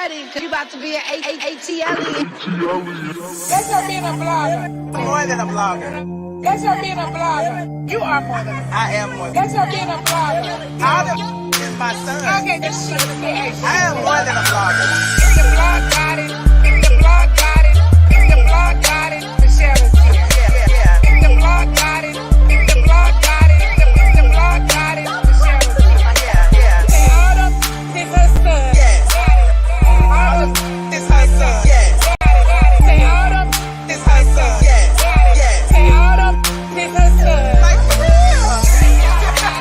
ready, cause you about to be an ATLien. That's your being a blogger. More than a blogger. That's your being a blogger. You are more than a blogger. I am more than That's your being a blogger. all the is my son. Okay, this shit is good. I am more than a blogger. If the blog got it, if the blog got it, if the blog got it, Michelle is here. Yeah. If the blog got it, if the blog got it, if the blog got it, Michelle is here. Yeah. Say Autumn, this her son. Yes. Autumn, This her son. Yes. say Autumn, This her son. Yes. Yes. say Autumn, this her son. Like for real. Like for real.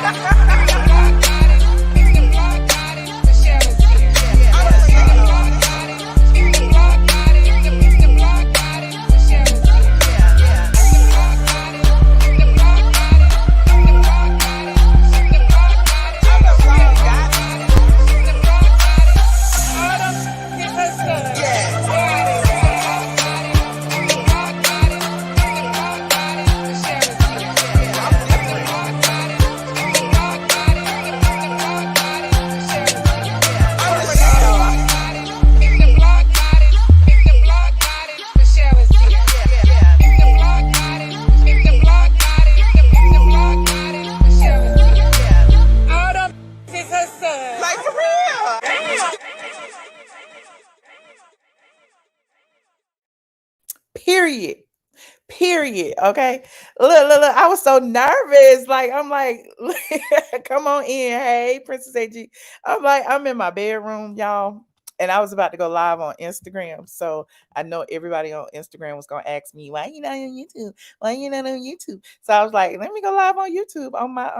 Period. Okay. Look. I was so nervous. Like, I'm like, come on in. Hey, Princess AG. I'm like, I'm in my bedroom, y'all. And I was about to go live on Instagram. So I know everybody on Instagram was gonna ask me, why you not on YouTube? Why you not on YouTube? So I was like, let me go live on YouTube on my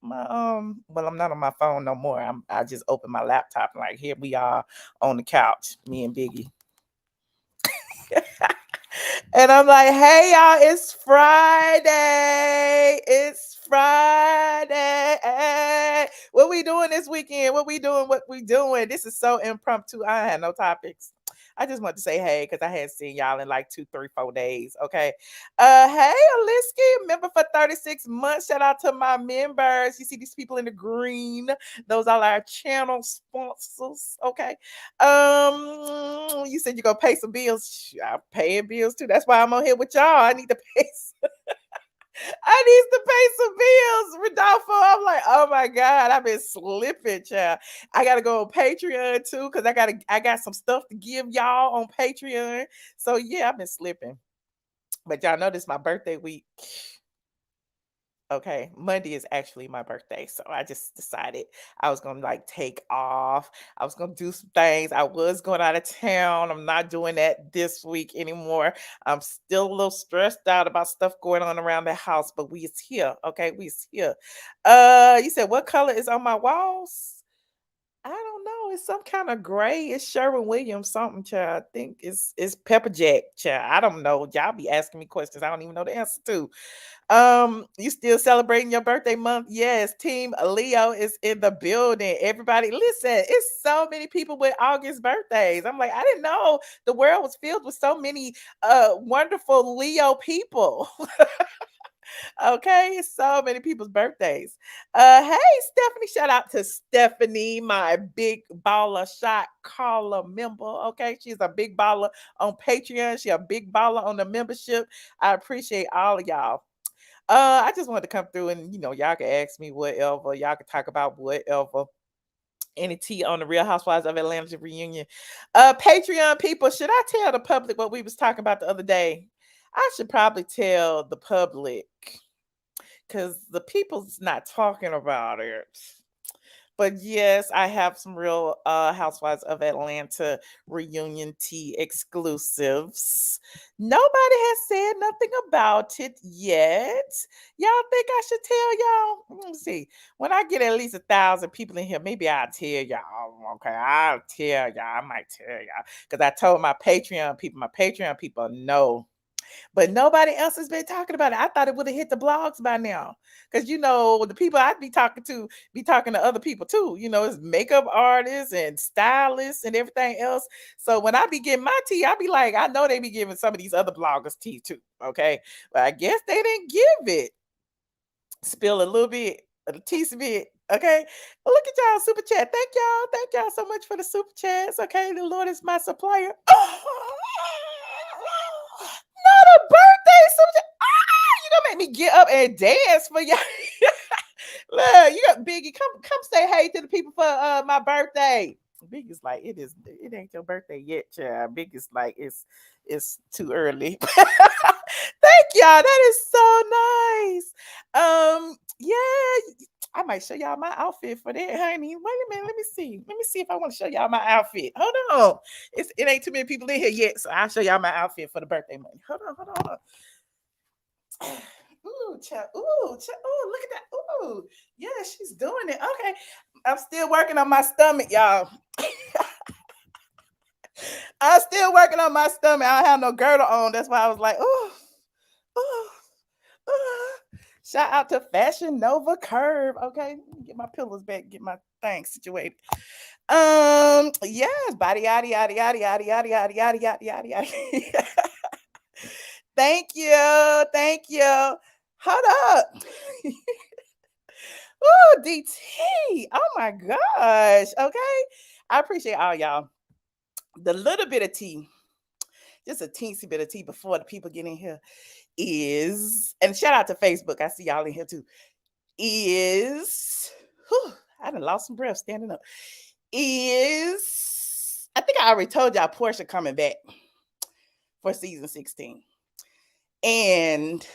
well, I'm not on my phone no more. I just opened my laptop and like here we are on the couch, me and Biggie. And I'm like, hey, y'all, it's Friday. It's Friday. What we doing this weekend? What we doing? This is so impromptu. I had no topics. I just want to say hey, because I hadn't seen y'all in like 2, 3, 4 days. Okay. Hey, Aliski, member for 36 months. Shout out to my members. You see these people in the green. Those are our channel sponsors. Okay. You said you're gonna pay some bills. I'm paying bills too. That's why I'm on here with y'all. I need to pay some bills, Rodolfo. I'm like, oh my God, I've been slipping, child. I gotta go on Patreon too, because I got some stuff to give y'all on Patreon. So yeah, I've been slipping. But y'all know this is my birthday week. Okay, Monday is actually my birthday. So I just decided I was gonna like take off. I was gonna do some things. I was going out of town. I'm not doing that this week anymore. I'm still a little stressed out about stuff going on around the house, but we is here. Okay, we is here. You said what color is on my walls? I don't know. It's some kind of gray. It's Sherwin-Williams something, child. I think it's Pepper Jack, child. I don't know. Y'all be asking me questions I don't even know the answer to. You still celebrating your birthday month? Yes, Team Leo is in the building. Everybody, listen, it's so many people with August birthdays. I'm like, I didn't know the world was filled with so many wonderful Leo people. Okay, so many people's birthdays. Hey, Stephanie, shout out to Stephanie, my big baller shot caller member. Okay, she's a big baller on Patreon. She's a big baller on the membership. I appreciate all of y'all. I just wanted to come through and y'all can ask me whatever. Y'all can talk about whatever. Any tea on the Real Housewives of Atlanta reunion. Patreon people, should I tell the public what we was talking about the other day? I should probably tell the public because the people's not talking about it. But yes, I have some Real Housewives of Atlanta reunion tea exclusives. Nobody has said nothing about it yet. Y'all think I should tell y'all? Let me see. When I get at least 1,000 people in here, maybe I'll tell y'all. Okay, I'll tell y'all. I might tell y'all. Because I told my Patreon people know. But nobody else has been talking about it. I thought it would have hit the blogs by now. Because, the people I'd be talking to other people too. It's makeup artists and stylists and everything else. So when I be getting my tea, I be like, I know they be giving some of these other bloggers tea too. Okay. But I guess they didn't give it. Spill a little bit, a teasy bit. Okay. Well, look at y'all super chat. Thank y'all. Thank y'all so much for the super chats. Okay. The Lord is my supplier. Not a birthday super chat. You gonna make me get up and dance for y'all. Look, you got Biggie. Come say hey to the people for my birthday. Biggie's like, it ain't your birthday yet, child. Biggie's like, it's too early. Thank y'all. That is so nice. Yeah, I might show y'all my outfit for that, honey. Wait a minute. Let me see. Let me see if I want to show y'all my outfit. Hold on. It ain't too many people in here yet, so I'll show y'all my outfit for the birthday money. Hold on. Ooh, child. Ooh, look at that. Ooh, yeah, she's doing it. Okay. I'm still working on my stomach, y'all. I'm still working on my stomach. I don't have no girdle on. That's why I was like, ooh. Shout out to Fashion Nova Curve. Okay, get my pillows back, get my thing situated. Yes, body yada yada yada yada yada yada yada yada yada yada. Thank you. Hold up. Ooh, DT. Oh my gosh. Okay. I appreciate all y'all. The little bit of tea, just a teensy bit of tea before the people get in here is, and shout out to Facebook. I see y'all in here too. I done lost some breath standing up. I think I already told y'all Porsha coming back for season 16. And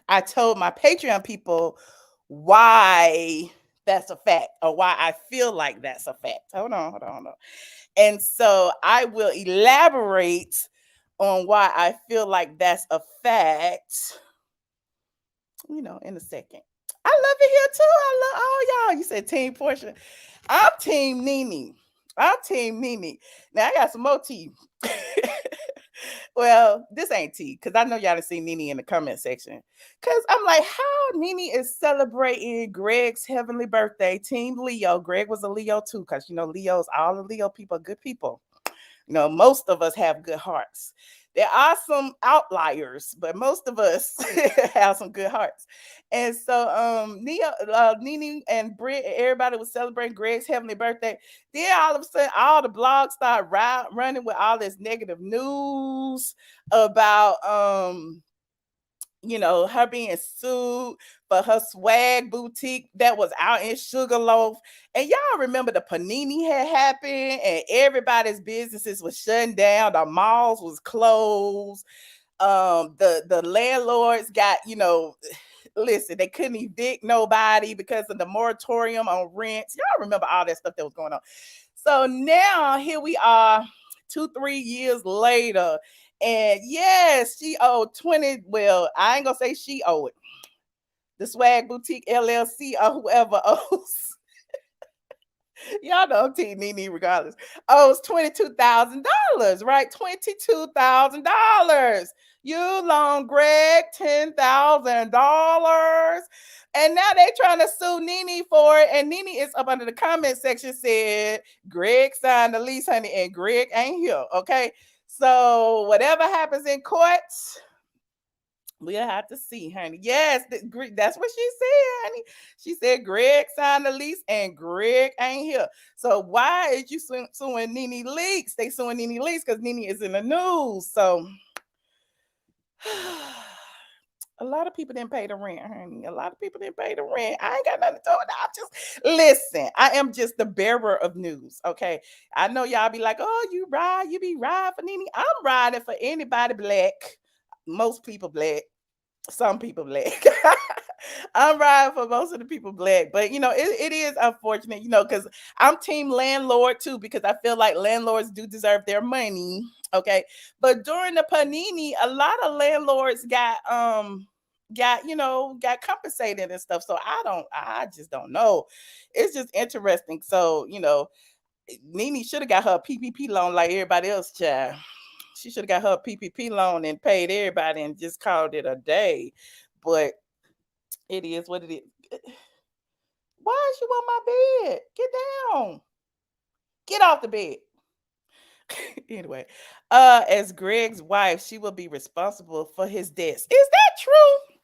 I told my Patreon people why that's a fact, or why I feel like that's a fact. Hold on. And so I will elaborate on why I feel like that's a fact, in a second. I love it here too. I love all y'all. You said Team Porsha. I'm Team Nene. Now I got some more tea. Well, this ain't tea because I know y'all done seen Nene in the comment section. Because I'm like, how Nene is celebrating Greg's heavenly birthday, Team Leo. Greg was a Leo too, because Leos, all the Leo people are good people. Most of us have good hearts. There are some outliers, but most of us have some good hearts. And so Nene and Britt and everybody was celebrating Greg's heavenly birthday. Then all of a sudden, all the blogs start running with all this negative news about her being sued for her swag boutique that was out in Sugarloaf. And y'all remember the panini had happened and everybody's businesses was shutting down. The malls was closed. The landlords got, listen, they couldn't evict nobody because of the moratorium on rents. Y'all remember all that stuff that was going on. So now here we are 2-3 years later. And yes, she owed 20. Well, I ain't gonna say she owed it. The Swag Boutique LLC or whoever owes. Y'all know Team Nene regardless. Owes $22,000, right? $22,000. You loan Greg $10,000. And now they trying to sue Nene for it. And Nene is up under the comment section said, Greg signed the lease, honey, and Greg ain't here. Okay. So whatever happens in courts, we'll have to see, honey. Yes, that's what she said, honey. She said Greg signed the lease and Greg ain't here. So why is you suing Nene Leakes? They suing Nene Leakes because Nene is in the news. So a lot of people didn't pay the rent, honey. A lot of people didn't pay the rent. I ain't got nothing to do with that. Listen, I am just the bearer of news. Okay. I know y'all be like, oh, you be riding for Nene. I'm riding for anybody black. Most people black. Some people black. I'm riding for most of the people black. But it is unfortunate, because I'm Team Landlord too, because I feel like landlords do deserve their money. Okay. But during the panini, a lot of landlords got compensated and stuff. So I just don't know. It's just interesting. So, Nene should have got her PPP loan like everybody else, child. She should have got her PPP loan and paid everybody and just called it a day. But it is what it is. Why is you on my bed? Get down. Get off the bed. Anyway, as Greg's wife, she will be responsible for his debts. Is that true?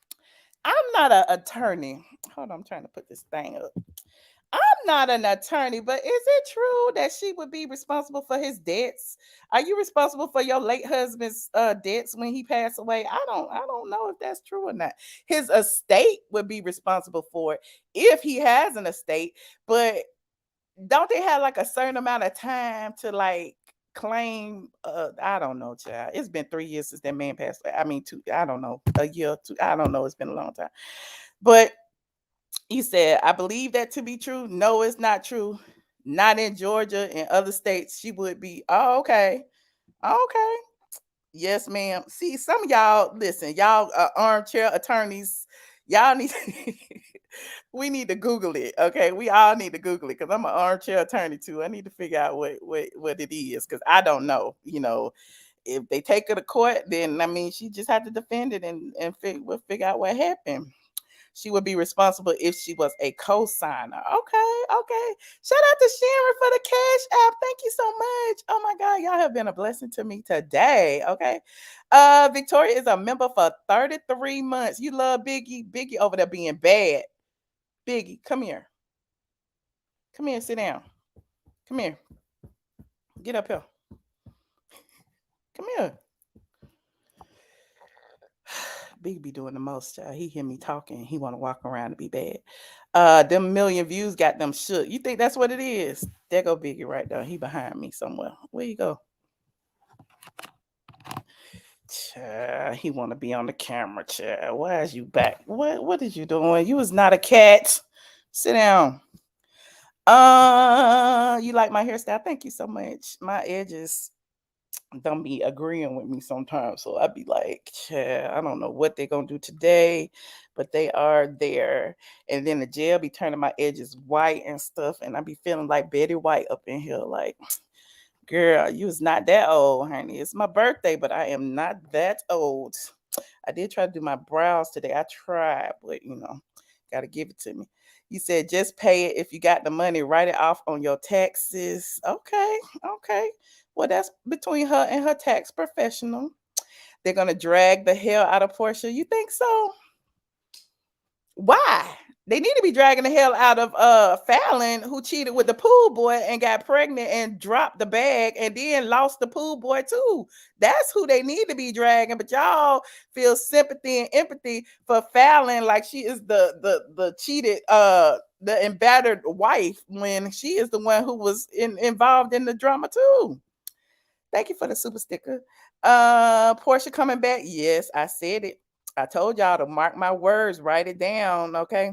I'm not an attorney. Hold on, I'm trying to put this thing up. I'm not an attorney, but is it true that she would be responsible for his debts? Are you responsible for your late husband's debts when he passed away? I don't know if that's true or not. His estate would be responsible for it if he has an estate, but don't they have like a certain amount of time to like claim I don't know, child. It's been 3 years since that man passed away. I mean two, I don't know, a year, two, I don't know. It's been a long time. But you said, I believe that to be true. No, it's not true. Not in Georgia and other states. She would be. Oh, okay. Okay. Yes, ma'am. See, some of y'all, listen, y'all armchair attorneys, y'all need we need to Google it. Okay. We all need to Google it because I'm an armchair attorney too. I need to figure out what it is because I don't know. If they take her to court, then I mean she just had to defend it and we'll figure out what happened. She would be responsible if she was a co-signer. Okay, okay. Shout out to Sharon for the Cash App. Thank you so much. Oh my God, y'all have been a blessing to me today. Okay. Victoria is a member for 33 months. You love Biggie. Biggie over there being bad. Biggie, come here. Come here, sit down. Come here. Get up here. Come here. Big be doing the most, child. He hear me talking. He want to walk around and be bad. Them million views got them shook. You think that's what it is? There go Biggie right there. He behind me somewhere. Where you go? Child, he want to be on the camera, child. Why is you back? What is you doing? You was not a cat. Sit down. You like my hairstyle? Thank you so much. My edges don't be agreeing with me sometimes. So I'd be like, I don't know what they're gonna do today, but they are there. And then the gel be turning my edges white and stuff, and I be feeling like Betty White up in here. Like, girl, you was not that old, honey. It's my birthday, but I am not that old. I did try to do my brows today. I tried, but gotta give it to me. You said just pay it if you got the money, write it off on your taxes. Okay, okay. Well, that's between her and her tax professional. They're gonna drag the hell out of Porsha. You think so? Why? They need to be dragging the hell out of FALYNN, who cheated with the pool boy and got pregnant and dropped the bag and then lost the pool boy too. That's who they need to be dragging. But y'all feel sympathy and empathy for FALYNN like she is the cheated the embattered wife when she is the one who was involved in the drama too. Thank you for the super sticker. Porsha coming back. Yes, I said it. I told y'all to mark my words, write it down, okay?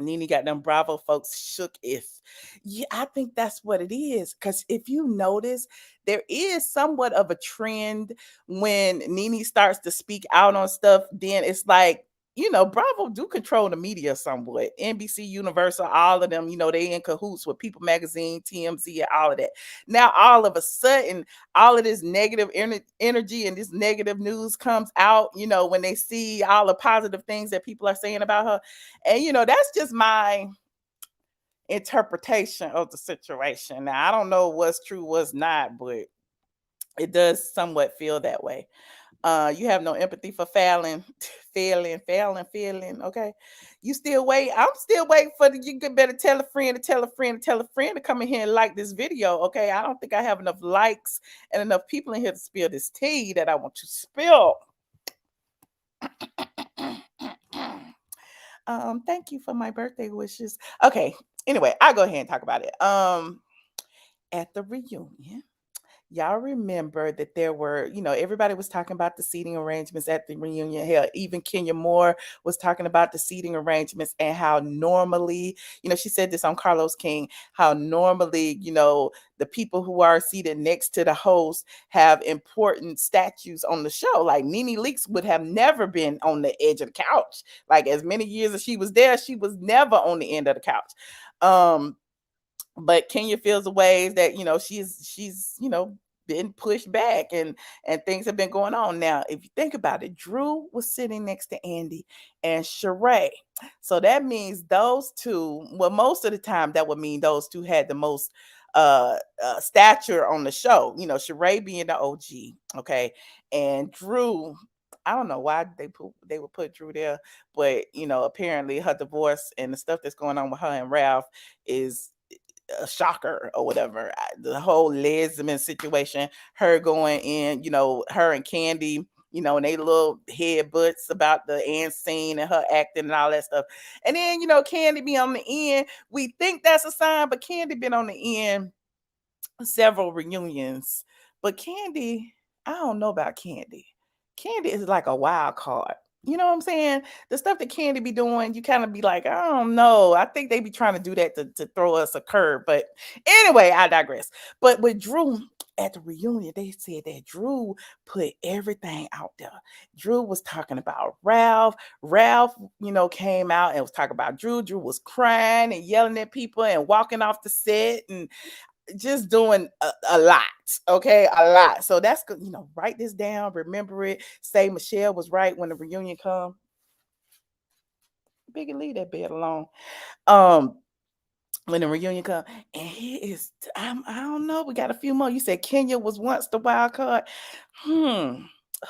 Nene got them Bravo folks shook if. Yeah, I think that's what it is. Because if you notice, there is somewhat of a trend when Nene starts to speak out on stuff, then it's like, Bravo do control the media somewhat. NBC, Universal, all of them, they in cahoots with People Magazine, TMZ, and all of that. Now, all of a sudden, all of this negative energy and this negative news comes out, when they see all the positive things that people are saying about her. And, that's just my interpretation of the situation. Now, I don't know what's true, what's not, but it does somewhat feel that way. You have no empathy for FALYNN, failing. Okay, you still wait. I'm still waiting for you. Better tell a friend to tell a friend to tell a friend to come in here and like this video. Okay, I don't think I have enough likes and enough people in here to spill this tea that I want to spill. Thank you for my birthday wishes. Okay, anyway, I'll go ahead and talk about it. At the reunion, y'all remember that there were, everybody was talking about the seating arrangements at the reunion. Hell, even Kenya Moore was talking about the seating arrangements and how normally, she said this on Carlos King, how normally, the people who are seated next to the host have important statues on the show. Like Nene Leakes would have never been on the edge of the couch. Like as many years as she was there, she was never on the end of the couch. But Kenya feels the ways that she's been pushed back and things have been going on. Now, if you think about it, Drew was sitting next to Andy and Sheree. So that means those two, well, most of the time that would mean those two had the most stature on the show. Sheree being the OG, okay, and Drew I don't know why they would put Drew there, but apparently her divorce and the stuff that's going on with her and Ralph is a shocker or whatever. The whole lesbian situation, her going in, her and Candy, and they little headbutts about the end scene and her acting and all that stuff. And then, Candy be on the end. We think that's a sign, but Candy been on the end several reunions. But Candy, I don't know about Candy. Candy is like a wild card. You know what I'm saying? The stuff that Candy be doing, you kind of be like, I don't know. I think they be trying to do that to throw us a curve. But anyway, I digress. But with Drew at the reunion, they said that Drew put everything out there. Drew was talking about Ralph. Ralph, came out and was talking about Drew. Drew was crying and yelling at people and walking off the set and just doing a lot. Okay, a lot. So that's good. Write this down, remember it, say Michelle was right when the reunion come. Biggie, leave that bed alone. When the reunion come, and he is, I don't know, we got a few more. You said Kenya was once the wild card. Who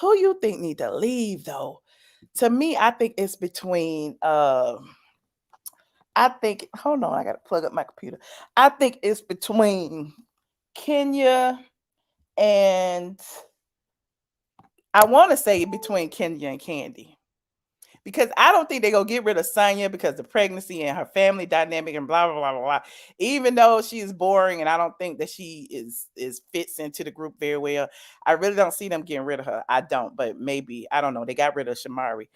you think need to leave though? To me, I think it's between hold on, I gotta plug up my computer. I think it's between Kenya and I want to say between Kenya and Candy. Because I don't think they're gonna get rid of Sonya because the pregnancy and her family dynamic and blah blah blah blah blah. Even though she is boring and I don't think that she is fits into the group very well, I really don't see them getting rid of her. I don't, but maybe I don't know. They got rid of Shamari.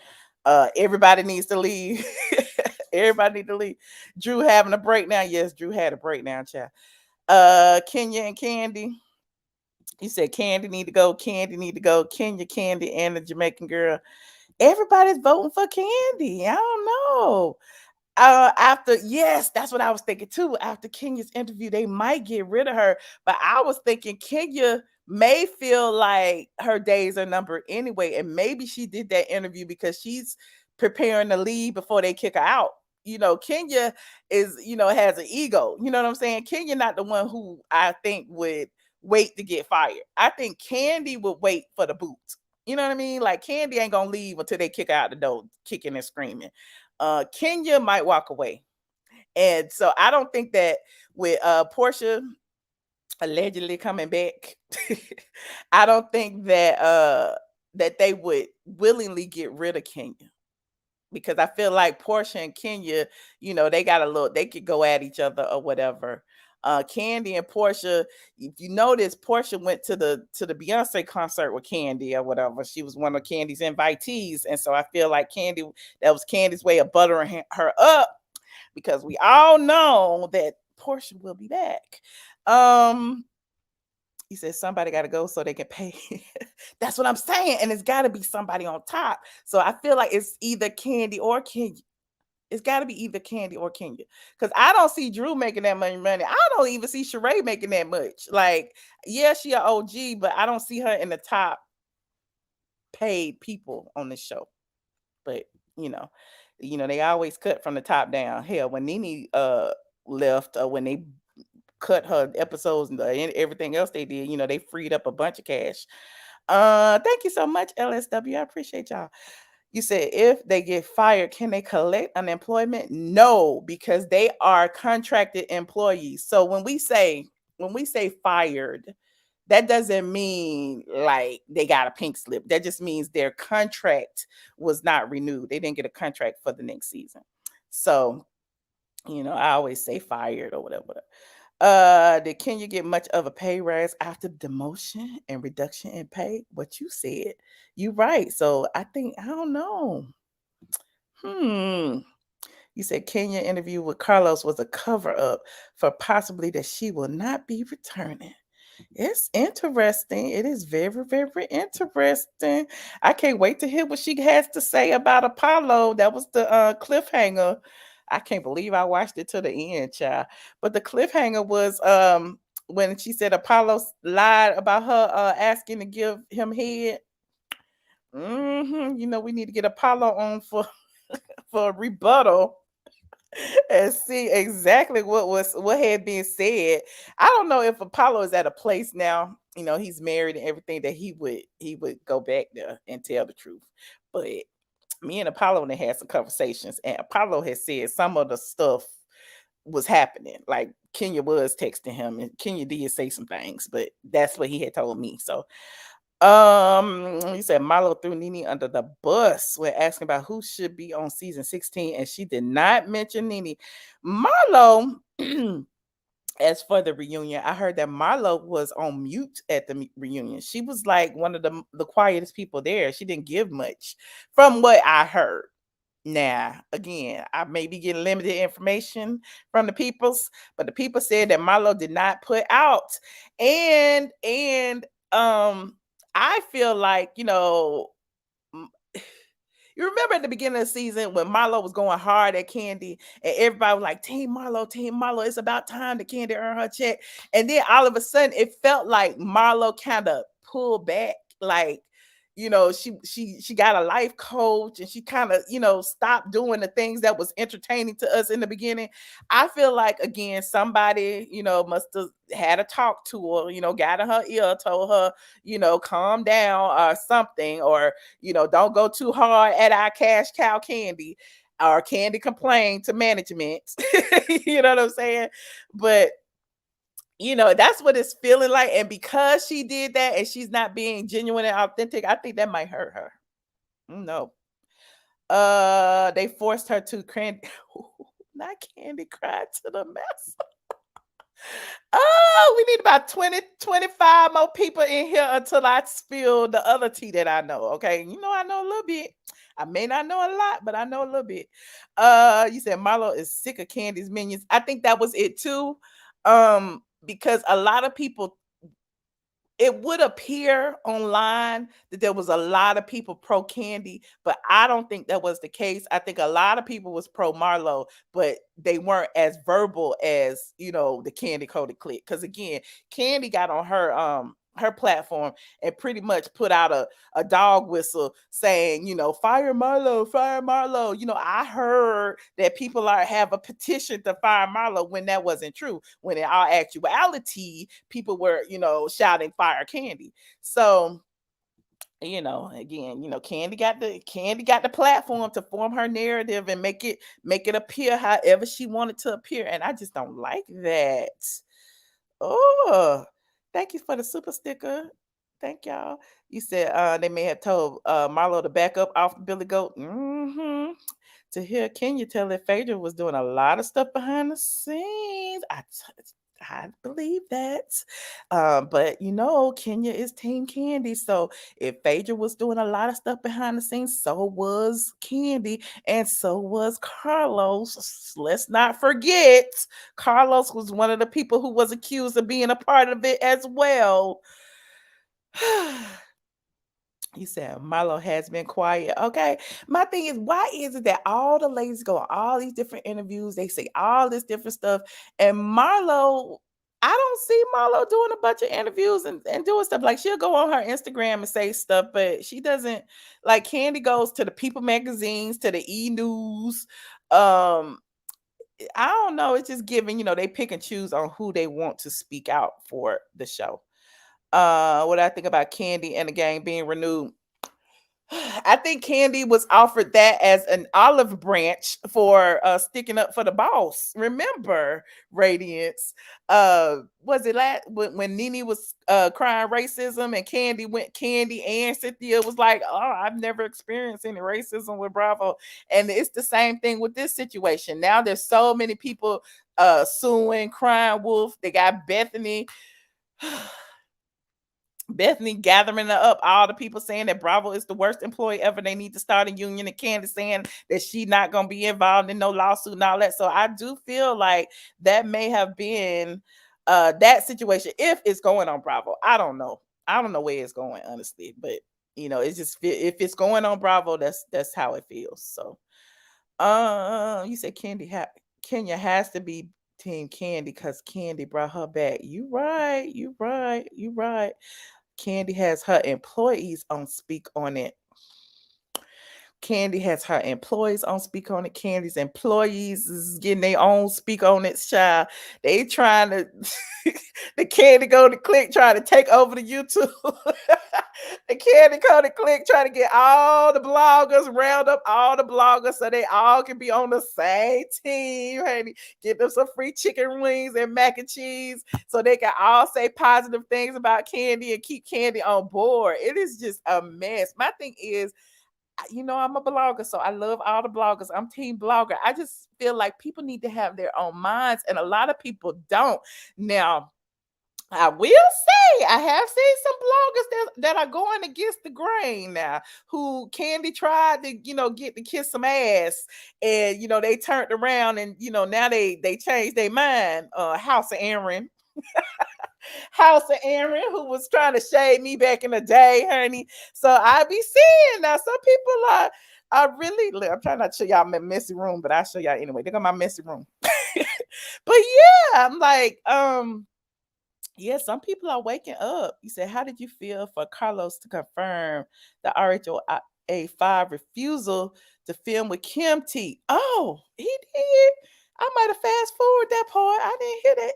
Everybody needs to leave. Everybody need to leave. Drew having a breakdown. Yes, Drew had a breakdown, child. Kenya and Candy. You said Candy need to go. Candy need to go. Kenya, Candy, and the Jamaican girl. Everybody's voting for Candy. I don't know. Yes, that's what I was thinking too. After Kenya's interview, they might get rid of her. But I was thinking Kenya may feel like her days are numbered anyway. And maybe she did that interview because she's preparing to leave before they kick her out. Kenya is, has an ego. You know what I'm saying? Kenya not the one who I think would wait to get fired. I think Candy would wait for the boot. You know what I mean? Like Candy ain't gonna leave until they kick her out the door, kicking and screaming. Kenya might walk away. And so I don't think that with Porsha allegedly coming back, I don't think that that they would willingly get rid of Kenya. Because I feel like Porsha and Kenya, they could go at each other or whatever. Candy and Porsha, if you notice, Porsha went to the Beyonce concert with Candy or whatever. She was one of Candy's invitees, and so I feel like that was Candy's way of buttering her up, because we all know that Porsha will be back. He said somebody got to go so they can pay. That's what I'm saying, and it's got to be somebody on top. So I feel like it's either Candy or Kenya. It's got to be either Candy or Kenya, because I don't see Drew making that much money. I don't even see Sheree making that much. Like, yeah, she an OG, but I don't see her in the top paid people on the show. But they always cut from the top down. Hell, when Nene left, or when they cut her episodes and everything else they did, they freed up a bunch of cash. Thank you so much, LSW. I appreciate y'all. You said if they get fired, can they collect unemployment? No, because they are contracted employees. So when we say fired, that doesn't mean like they got a pink slip. That just means their contract was not renewed. They didn't get a contract for the next season. So, I always say fired or whatever. Did Kenya get much of a pay raise after demotion and reduction in pay? What you said, you right. So I don't know. You said Kenya interview with Carlos was a cover up for possibly that she will not be returning. It's interesting. It is very, very interesting. I can't wait to hear what she has to say about Apollo. That was the cliffhanger. I can't believe I watched it to the end, child. But the cliffhanger was when she said Apollo lied about her asking to give him head. We need to get Apollo on for for a rebuttal and see exactly what had been said. I don't know if Apollo is at a place now he's married and everything, that he would go back there and tell the truth. But me and Apollo and had some conversations, and Apollo has said some of the stuff was happening. Like Kenya was texting him, and Kenya did say some things, but that's what he had told me. So he said Milo threw Nene under the bus when asking about who should be on season 16, and she did not mention Nene. Marlo, as for the reunion, I heard that Marlo was on mute at the reunion. She was like one of the quietest people there. She didn't give much, from what I heard. Now, again, I may be getting limited information from the peoples, but the people said that Marlo did not put out, and I feel like m- you remember at the beginning of the season when Marlo was going hard at Candy, and everybody was like, Team Marlo, it's about time that Candy earn her check. And then all of a sudden, it felt like Marlo kind of pulled back, like, she got a life coach, and she kind of, stopped doing the things that was entertaining to us in the beginning. I feel like, again, somebody, must have had a talk to her, got in her ear, told her, calm down or something, or, don't go too hard at our cash cow Candy. Or Candy complained to management. You know what I'm saying? But that's what it's feeling like. And because she did that and she's not being genuine and authentic, I think that might hurt her. No. They forced her to not Candy cried to the mess. Oh, we need about 20, 25 more people in here until I spill the other tea that I know. Okay. I know a little bit. I may not know a lot, but I know a little bit. You said Marlo is sick of Candy's minions. I think that was it too. Because a lot of people, it would appear online that there was a lot of people pro Candy, but I don't think that was the case. I think a lot of people was pro Marlo, but they weren't as verbal as the Candy Coated clique. Because again, Candy got on her platform and pretty much put out a dog whistle saying, fire Marlo, fire Marlo. I heard that people have a petition to fire Marlo when that wasn't true. When in all actuality, people were, shouting fire Candy. So, again, Candy got the platform to form her narrative and make it appear however she wanted to appear. And I just don't like that. Oh, thank you for the super sticker. Thank y'all. You said they may have told Marlo to back up off the Billy Goat. To hear Kenya tell that Phaedra was doing a lot of stuff behind the scenes. I believe that. But Kenya is Team Candy. So if Phaedra was doing a lot of stuff behind the scenes, so was Candy, and so was Carlos. Let's not forget, Carlos was one of the people who was accused of being a part of it as well. You said Marlo has been quiet. Okay. My thing is, why is it that all the ladies go on all these different interviews? They say all this different stuff. And Marlo, I don't see Marlo doing a bunch of interviews and doing stuff. Like she'll go on her Instagram and say stuff, but she doesn't. Like Candy goes to the People magazines, to the E News. I don't know. It's just giving, they pick and choose on who they want to speak out for the show. What I think about Candy and the gang being renewed. I think Candy was offered that as an olive branch for sticking up for the boss. Remember, Radiance? Was it when Nene was crying racism and Candy and Cynthia was like, oh, I've never experienced any racism with Bravo. And it's the same thing with this situation. Now there's so many people suing, crying wolf. They got Bethany. Bethany gathering up all the people saying that Bravo is the worst employee ever. They need to start a union, and Candace saying that she's not going to be involved in no lawsuit and all that. So I do feel like that may have been that situation if it's going on Bravo. I don't know. I don't know where it's going, honestly, but it's just if it's going on Bravo, that's how it feels. So you said Kenya has to be Team Candy because Candy brought her back. You right. Candy has her employees on speak on it. Candy has her employees on speak on it. Candy's employees is getting their own speak on it, child. They trying to the Candy go to click trying to take over the YouTube. The Candy go to click trying to get all the bloggers, round up all the bloggers so they all can be on the same team, honey. Get them some free chicken wings and mac and cheese so they can all say positive things about Candy and keep Candy on board. It is just a mess. My thing is, I'm a blogger, so I love all the bloggers. I'm team blogger. I just feel like people need to have their own minds, and a lot of people don't. Now, I will say I have seen some bloggers that are going against the grain now, who Candy tried to, get to kiss some ass, and they turned around and now they changed their mind. House of Aaron, who was trying to shade me back in the day, honey. So I be seeing now some people are really look, I'm trying not to show y'all my messy room, but I'll show y'all anyway. They got my messy room. But yeah, I'm like, yeah, some people are waking up. You said, how did you feel for Carlos to confirm the RHOA 5 refusal to film with Kim T? Oh, he did. I might have fast forward that part. I didn't hear that.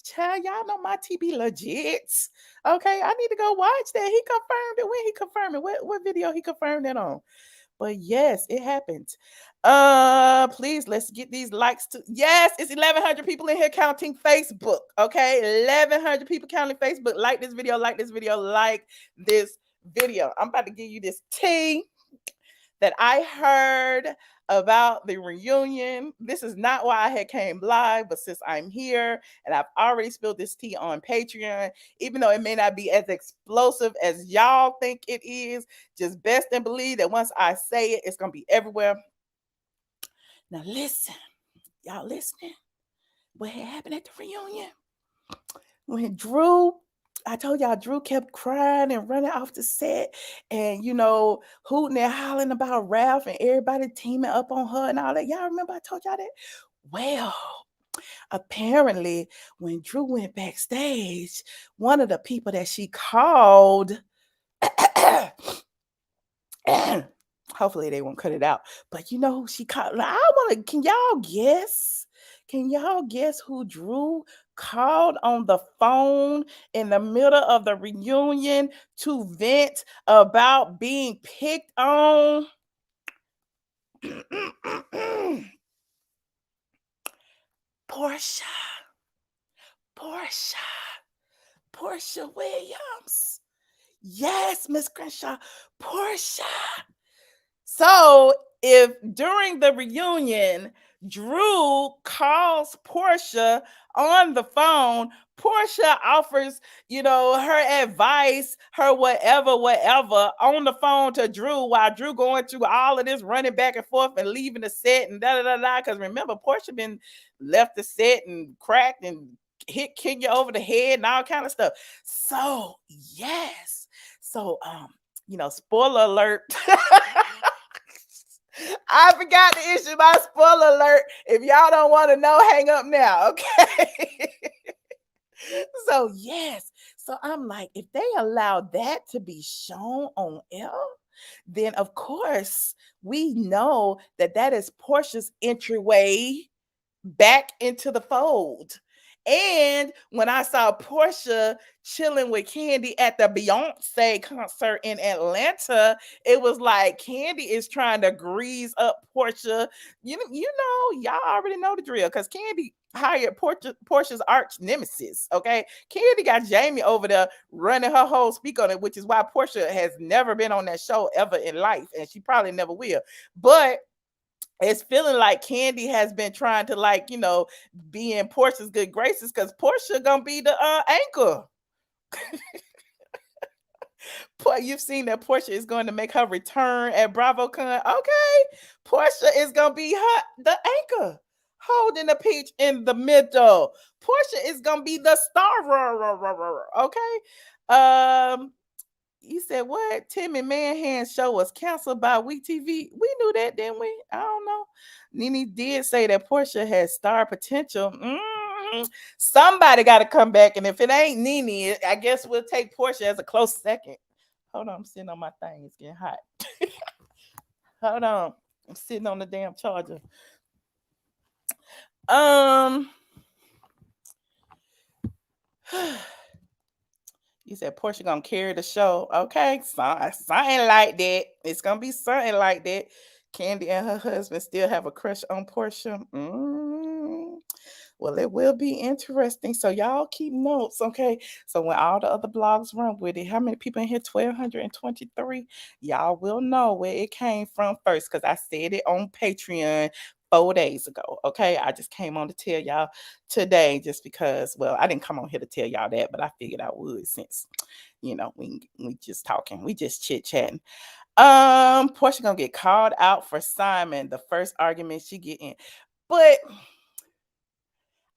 Child, y'all know my TV legit. Okay, I need to go watch that. He confirmed it. When he confirmed it? What video he confirmed it on? But yes, it happened. Please, let's get these likes to. Yes, it's 1,100 people in here counting Facebook. Okay, 1,100 people counting Facebook. Like this video. Like this video. Like this video. I'm about to give you this tea that I heard about the reunion. This is not why I had came live, but since I'm here and I've already spilled this tea on Patreon, even though it may not be as explosive as y'all think it is, just best and believe that once I say it, it's going to be everywhere. Now listen, y'all listening? What had happened at the reunion? When I told y'all Drew kept crying and running off the set and, hooting and hollering about Ralph and everybody teaming up on her and all that. Y'all remember I told y'all that? Well, apparently when Drew went backstage, one of the people that she called, hopefully they won't cut it out, but you know who she called? Can y'all guess? Can y'all guess who Drew called on the phone in the middle of the reunion to vent about being picked on? Porsha Williams. Yes, Miss Crenshaw, Porsha. So if during the reunion, Drew calls Porsha on the phone, Porsha offers, her advice, her whatever on the phone to Drew while Drew going through all of this running back and forth and leaving the set and da. Because remember, Porsha been left the set and cracked and hit Kenya over the head and all kind of stuff. So yes. So spoiler alert. I forgot to issue my spoiler alert. If y'all don't want to know, hang up now, okay? So yes. So I'm like, if they allow that to be shown on air, then of course we know that is Porsha's entryway back into the fold. And when I saw Porsha chilling with Candy at the Beyonce concert in Atlanta, it was like Candy is trying to grease up Porsha. Y'all already know the drill because Candy hired Portia's arch nemesis. Okay, Candy got Jamie over there running her whole speak on it, which is why Porsha has never been on that show ever in life, and she probably never will. But it's feeling like Candy has been trying to be in Portia's good graces because Porsha gonna be the anchor. You've seen that Porsha is going to make her return at BravoCon. Okay, Porsha is gonna be the anchor, holding the peach in the middle. Porsha is gonna be the star. Okay. You said what? Timmy Manhand's show was canceled by We TV. We knew that, didn't we? I don't know. Nene did say that Porsha has star potential. Somebody got to come back, and if it ain't Nene, I guess we'll take Porsha as a close second. Hold on, I'm sitting on my thing. It's getting hot. Hold on. I'm sitting on the damn charger. Um You said Porsha gonna carry the show. Okay, something like that. It's gonna be something like that. Candy and her husband still have a crush on Porsha. Well, it will be interesting. So y'all keep notes, okay? So when all the other blogs run with it, how many people in here? 1,223. Y'all will know where it came from first, because I said it on Patreon 4 days ago. Okay, I just came on to tell y'all today, just because. Well, I didn't come on here to tell y'all that, but I figured I would, since we just talking, we just chit chatting. Portia gonna get called out for Simon, the first argument she get in, but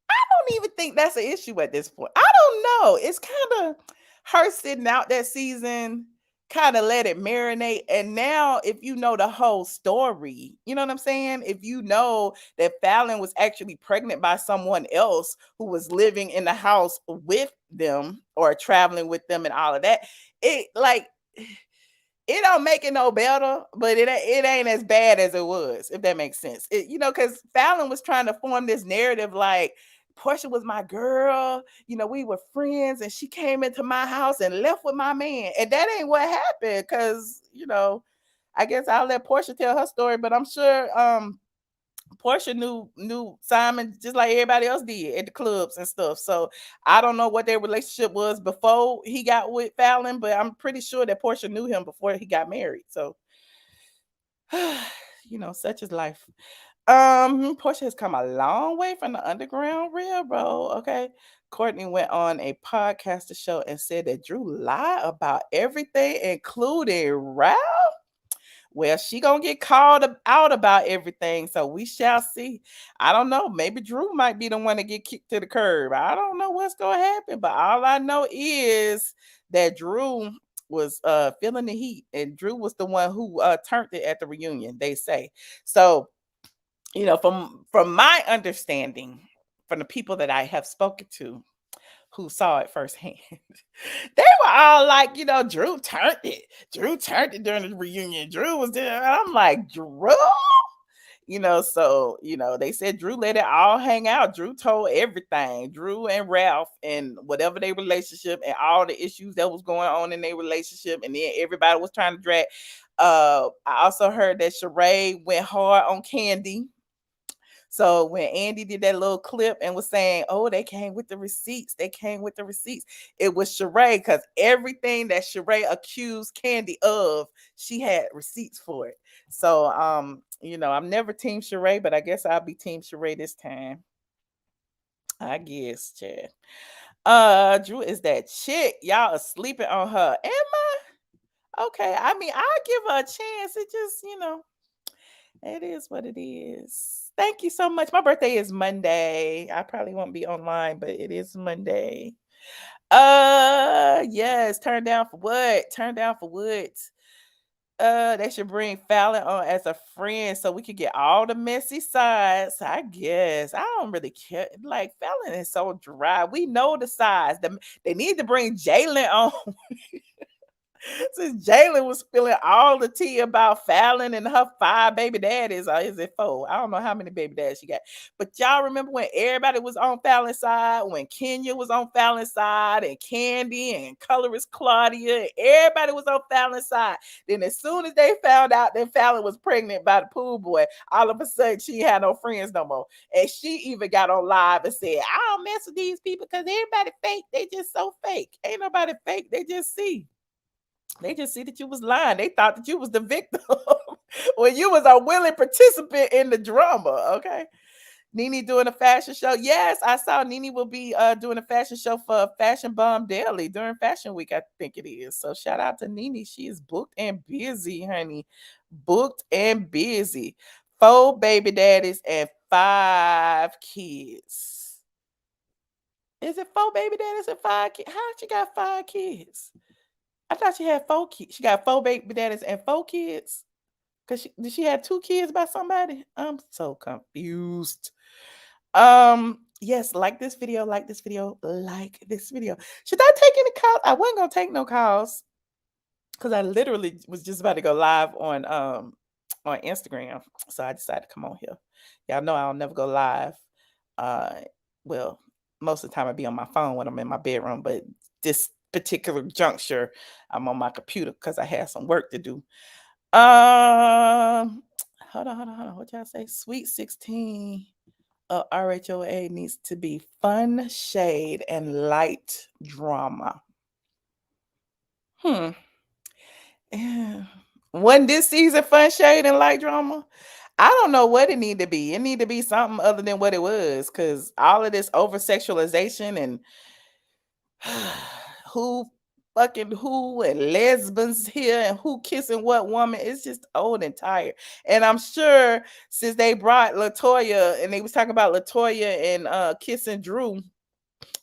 I don't even think that's an issue at this point. I don't know. It's kind of her sitting out that season, kind of let it marinate. And now, if you know the whole story, you know what I'm saying? If you know that FALYNN was actually pregnant by someone else who was living in the house with them or traveling with them and all of that, it like it don't make it no better, but it ain't as bad as it was, if that makes sense. Because FALYNN was trying to form this narrative like Portia was my girl, we were friends, and she came into my house and left with my man. And that ain't what happened, because I guess I'll let Portia tell her story, but I'm sure Portia knew Simon just like everybody else did at the clubs and stuff. So I don't know what their relationship was before he got with FALYNN, but I'm pretty sure that Portia knew him before he got married. So such is life. Portia has come a long way from the Underground Railroad. Okay. Courtney went on a podcaster show and said that Drew lied about everything, including Ralph. Well, she gonna get called out about everything, so we shall see. I don't know. Maybe Drew might be the one to get kicked to the curb. I don't know what's gonna happen, but all I know is that Drew was feeling the heat, and Drew was the one who turned it at the reunion. They say so. From my understanding, from the people that I have spoken to, who saw it firsthand. They were all like, Drew turned it. Drew turned it during the reunion. Drew was there. And I'm like, Drew? They said Drew let it all hang out. Drew told everything. Drew and Ralph and whatever their relationship and all the issues that was going on in their relationship. And then everybody was trying to drag. I also heard that Sheree went hard on Candy. So when Andy did that little clip and was saying, "Oh, they came with the receipts. They came with the receipts," it was Sheree, because everything that Sheree accused Candy of, she had receipts for it. So, I'm never team Sheree, but I guess I'll be team Sheree this time. I guess, Chad. Drew is that chick. Y'all are sleeping on her. Am I? Okay. I mean, I'll give her a chance. It just, it is what it is. Thank you so much. My birthday is Monday. I probably won't be online, but it is Monday. Yes. Turn down for what? Turn down for what? They should bring FALYNN on as a friend so we could get all the messy sides. I guess. I don't really care. Like, FALYNN is so dry. We know the sides. They need to bring Jalen on. Since Jalen was spilling all the tea about FALYNN and her 5 baby daddies, or is it 4? I don't know how many baby daddies she got. But y'all remember when everybody was on FALYNN's side, when Kenya was on FALYNN's side, and Candy and Colorist Claudia, and everybody was on FALYNN's side. Then as soon as they found out that FALYNN was pregnant by the pool boy, all of a sudden she had no friends no more. And she even got on live and said, "I don't mess with these people because everybody fake. They just so fake. Ain't nobody fake. They just see." They just see that you was lying. They thought that you was the victim when you was a willing participant in the drama. Okay. Nene doing a fashion show. Yes, I saw Nene will be doing a fashion show for Fashion Bomb Daily during Fashion Week, I think it is. So shout out to Nene. She is booked and busy, honey. Booked and busy. 4 baby daddies and 5 kids. Is it 4 baby daddies and 5 kids? How she got 5 kids? I thought she had 4 kids. She got 4 baby daddies and 4 kids. Did she have 2 kids by somebody? I'm so confused. Yes, like this video, like this video, like this video. Should I take any calls? I wasn't gonna take no calls because I literally was just about to go live on on Instagram. So I decided to come on here. Y'all know I'll never go live. Well, most of the time I be on my phone when I'm in my bedroom, but this particular juncture, I'm on my computer because I have some work to do. Hold on. What y'all say? Sweet 16 of RHOA needs to be fun, shade, and light drama. Yeah. Wasn't this season fun, shade, and light drama? I don't know what it need to be. It need to be something other than what it was, because all of this over sexualization and who fucking who and lesbians here and who kissing what woman, it's just old and tired. And I'm sure since they brought LaToya and they was talking about LaToya and kissing Drew,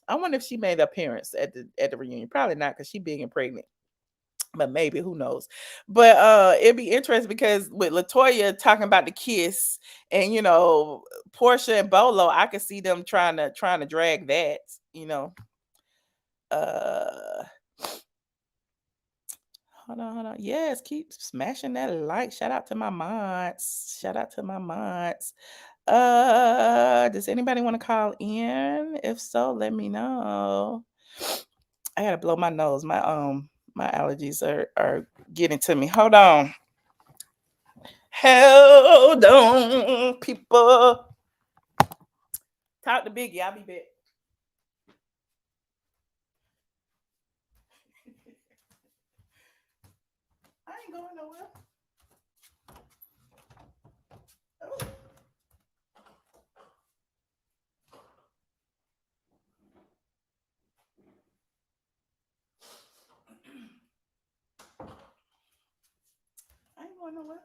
I wonder if she made an appearance at the reunion. Probably not, because she big and pregnant. But maybe, who knows? But it'd be interesting because with LaToya talking about the kiss and Porsha and Bolo, I could see them trying to drag that, uh hold on. Yes, keep smashing that like. Shout out to my mods. Does anybody want to call in? If so, let me know. I gotta blow my nose. My allergies are getting to me. Hold on, people. Talk to Biggie. I'll be back. I ain't going nowhere. Oh. I ain't going nowhere.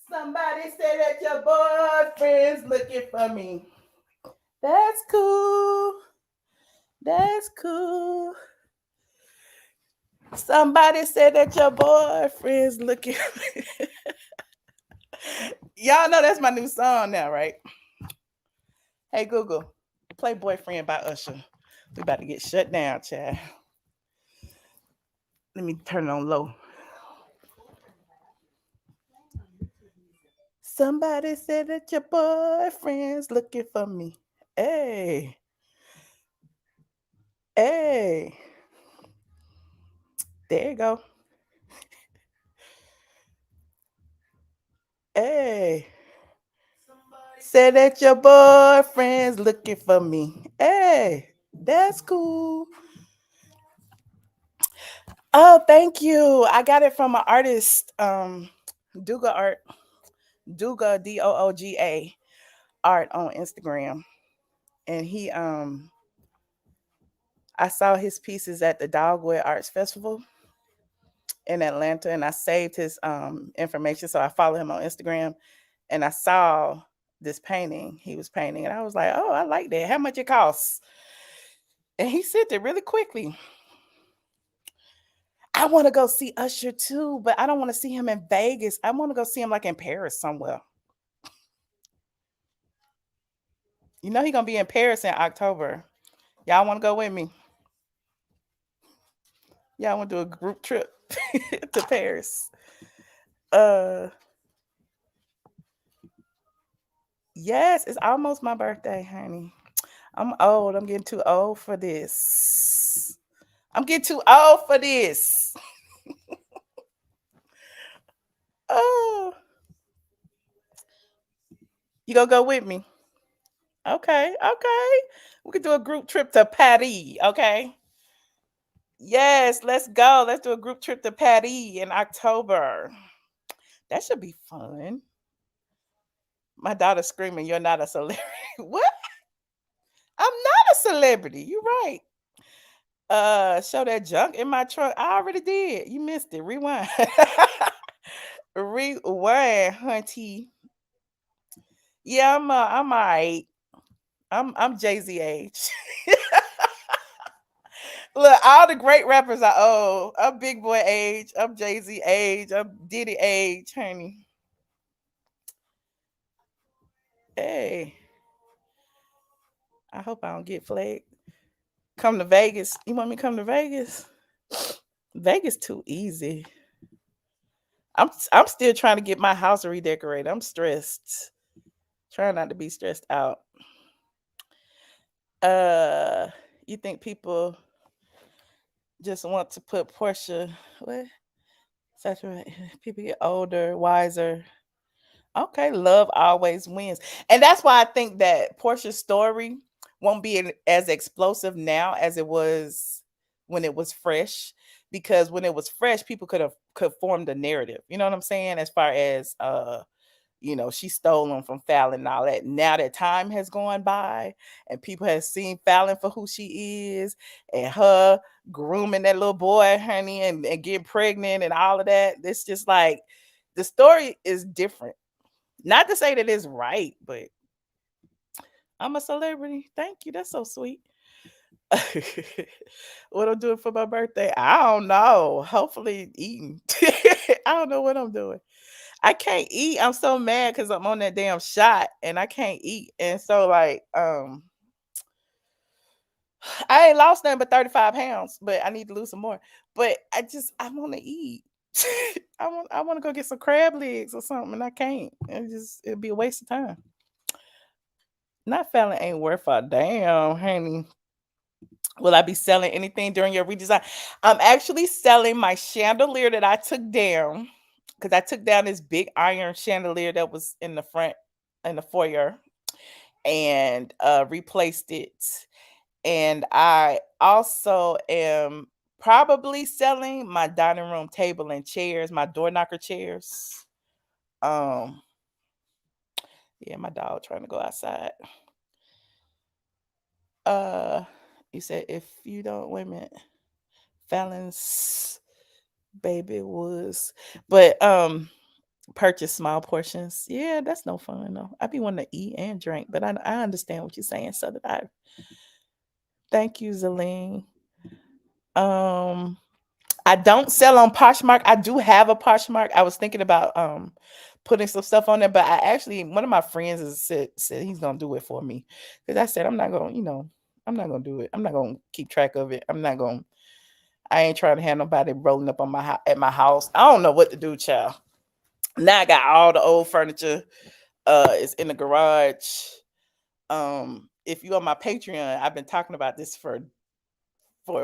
Somebody said that your boyfriend's looking for me. That's cool. Somebody said that your boyfriend's looking for me. Y'all know that's my new song now, right? Hey, Google, play Boyfriend by Usher. We about to get shut down, child. Let me turn it on low. Somebody said that your boyfriend's looking for me. Hey. There you go. Hey. Said that your boyfriend's looking for me. Hey, that's cool. Oh, thank you. I got it from an artist, Dooga Art, Dooga Dooga Art on Instagram. And I saw his pieces at the Dogwood Arts Festival in Atlanta, and I saved his information, so I follow him on Instagram, and I saw this painting he was painting, and I was like, oh, I like that. How much it costs? And he sent it really quickly. I want to go see Usher too, but I don't want to see him in Vegas. I want to go see him like in Paris somewhere. He's gonna be in Paris in October. Y'all want to go with me? Y'all want to do a group trip to Paris? Yes, it's almost my birthday, honey. I'm old. I'm getting too old for this. Oh, you gonna go with me? Okay. We could do a group trip to Paris. Okay. Yes, let's go. Let's do a group trip to Paris in October. That should be fun. My daughter's screaming, "You're not a celebrity." What? I'm not a celebrity. You're right. Show that junk in my truck. I already did. You missed it. Rewind. Rewind, hunty. Yeah, I'm all right. I'm Jay-Z age. Look, all the great rappers are old. I'm Big Boy age. I'm Jay-Z age. I'm Diddy age, honey. Hey. I hope I don't get flagged. Come to Vegas. You want me to come to Vegas? Vegas too easy. I'm still trying to get my house redecorated. I'm stressed. Trying not to be stressed out. Uh, you think people just want to put Porsha what? Saturate. People get older, wiser. Okay, love always wins. And that's why I think that Portia's story won't be as explosive now as it was when it was fresh. Because when it was fresh, people could form the narrative. You know what I'm saying? As far as she stole them from Fallon and all that. Now that time has gone by and people have seen Fallon for who she is and her grooming that little boy, honey, and getting pregnant and all of that. It's just like the story is different. Not to say that it's right, but I'm a celebrity. Thank you. That's so sweet. What I'm doing for my birthday, I don't know. Hopefully eating. I don't know what I'm doing. I can't eat. I'm so mad because I'm on that damn shot and I can't eat. And so like I ain't lost nothing but 35 pounds, but I need to lose some more. But I want to eat. I want to go get some crab legs or something, and I can't. It'd be a waste of time. Not Fallon ain't worth a damn, honey. Will I be selling anything during your redesign? I'm actually selling my chandelier that I took down because I took down this big iron chandelier that was in the front in the foyer and replaced it. And I also am probably selling my dining room table and chairs, my door knocker chairs. Yeah, my dog trying to go outside. You said if you don't wait a minute, Fallon's baby was, but purchase small portions. Yeah, that's no fun though. I be wanting to eat and drink, but I understand what you're saying. So did I. Thank you, Zaline. I don't sell on Poshmark. I do have a Poshmark. I was thinking about putting some stuff on there, but I actually one of my friends said he's gonna do it for me because I said I'm not gonna, I'm not gonna do it. I'm not gonna keep track of it. I ain't trying to have nobody rolling up on at my house. I don't know what to do, child. Now I got all the old furniture. It's in the garage. If you on my Patreon, I've been talking about this for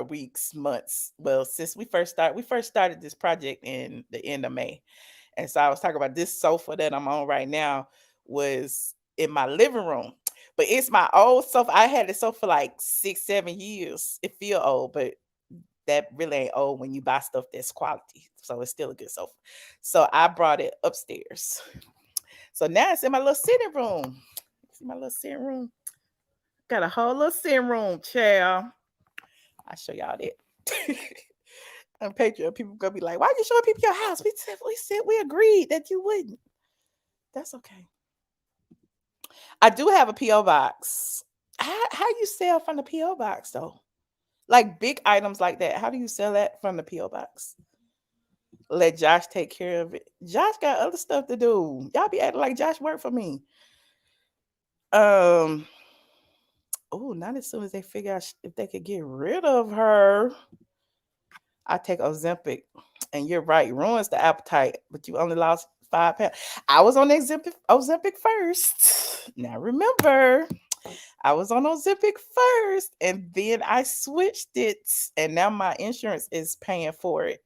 weeks, months. Well, since we first started this project in the end of May. And so I was talking about this sofa that I'm on right now was in my living room. But it's my old sofa. I had this sofa for like 6-7 years. It feel old, but that really ain't old when you buy stuff that's quality. So it's still a good sofa. So I brought it upstairs. So now it's in my little sitting room. See my little sitting room? Got a whole little sitting room, child. I'll show y'all that. On Patreon, people gonna be like, "Why you showing people your house?" We agreed that you wouldn't. That's okay. I do have a PO box. How you sell from the PO box though? Like big items like that. How do you sell that from the PO box? Let Josh take care of it. Josh got other stuff to do. Y'all be acting like Josh worked for me. Not as soon as they figure out if they could get rid of her. I take Ozempic, and you're right, it ruins the appetite, but you only lost 5 pounds. I was on Ozempic first. Now remember, I was on Ozempic first, and then I switched it, and now my insurance is paying for it.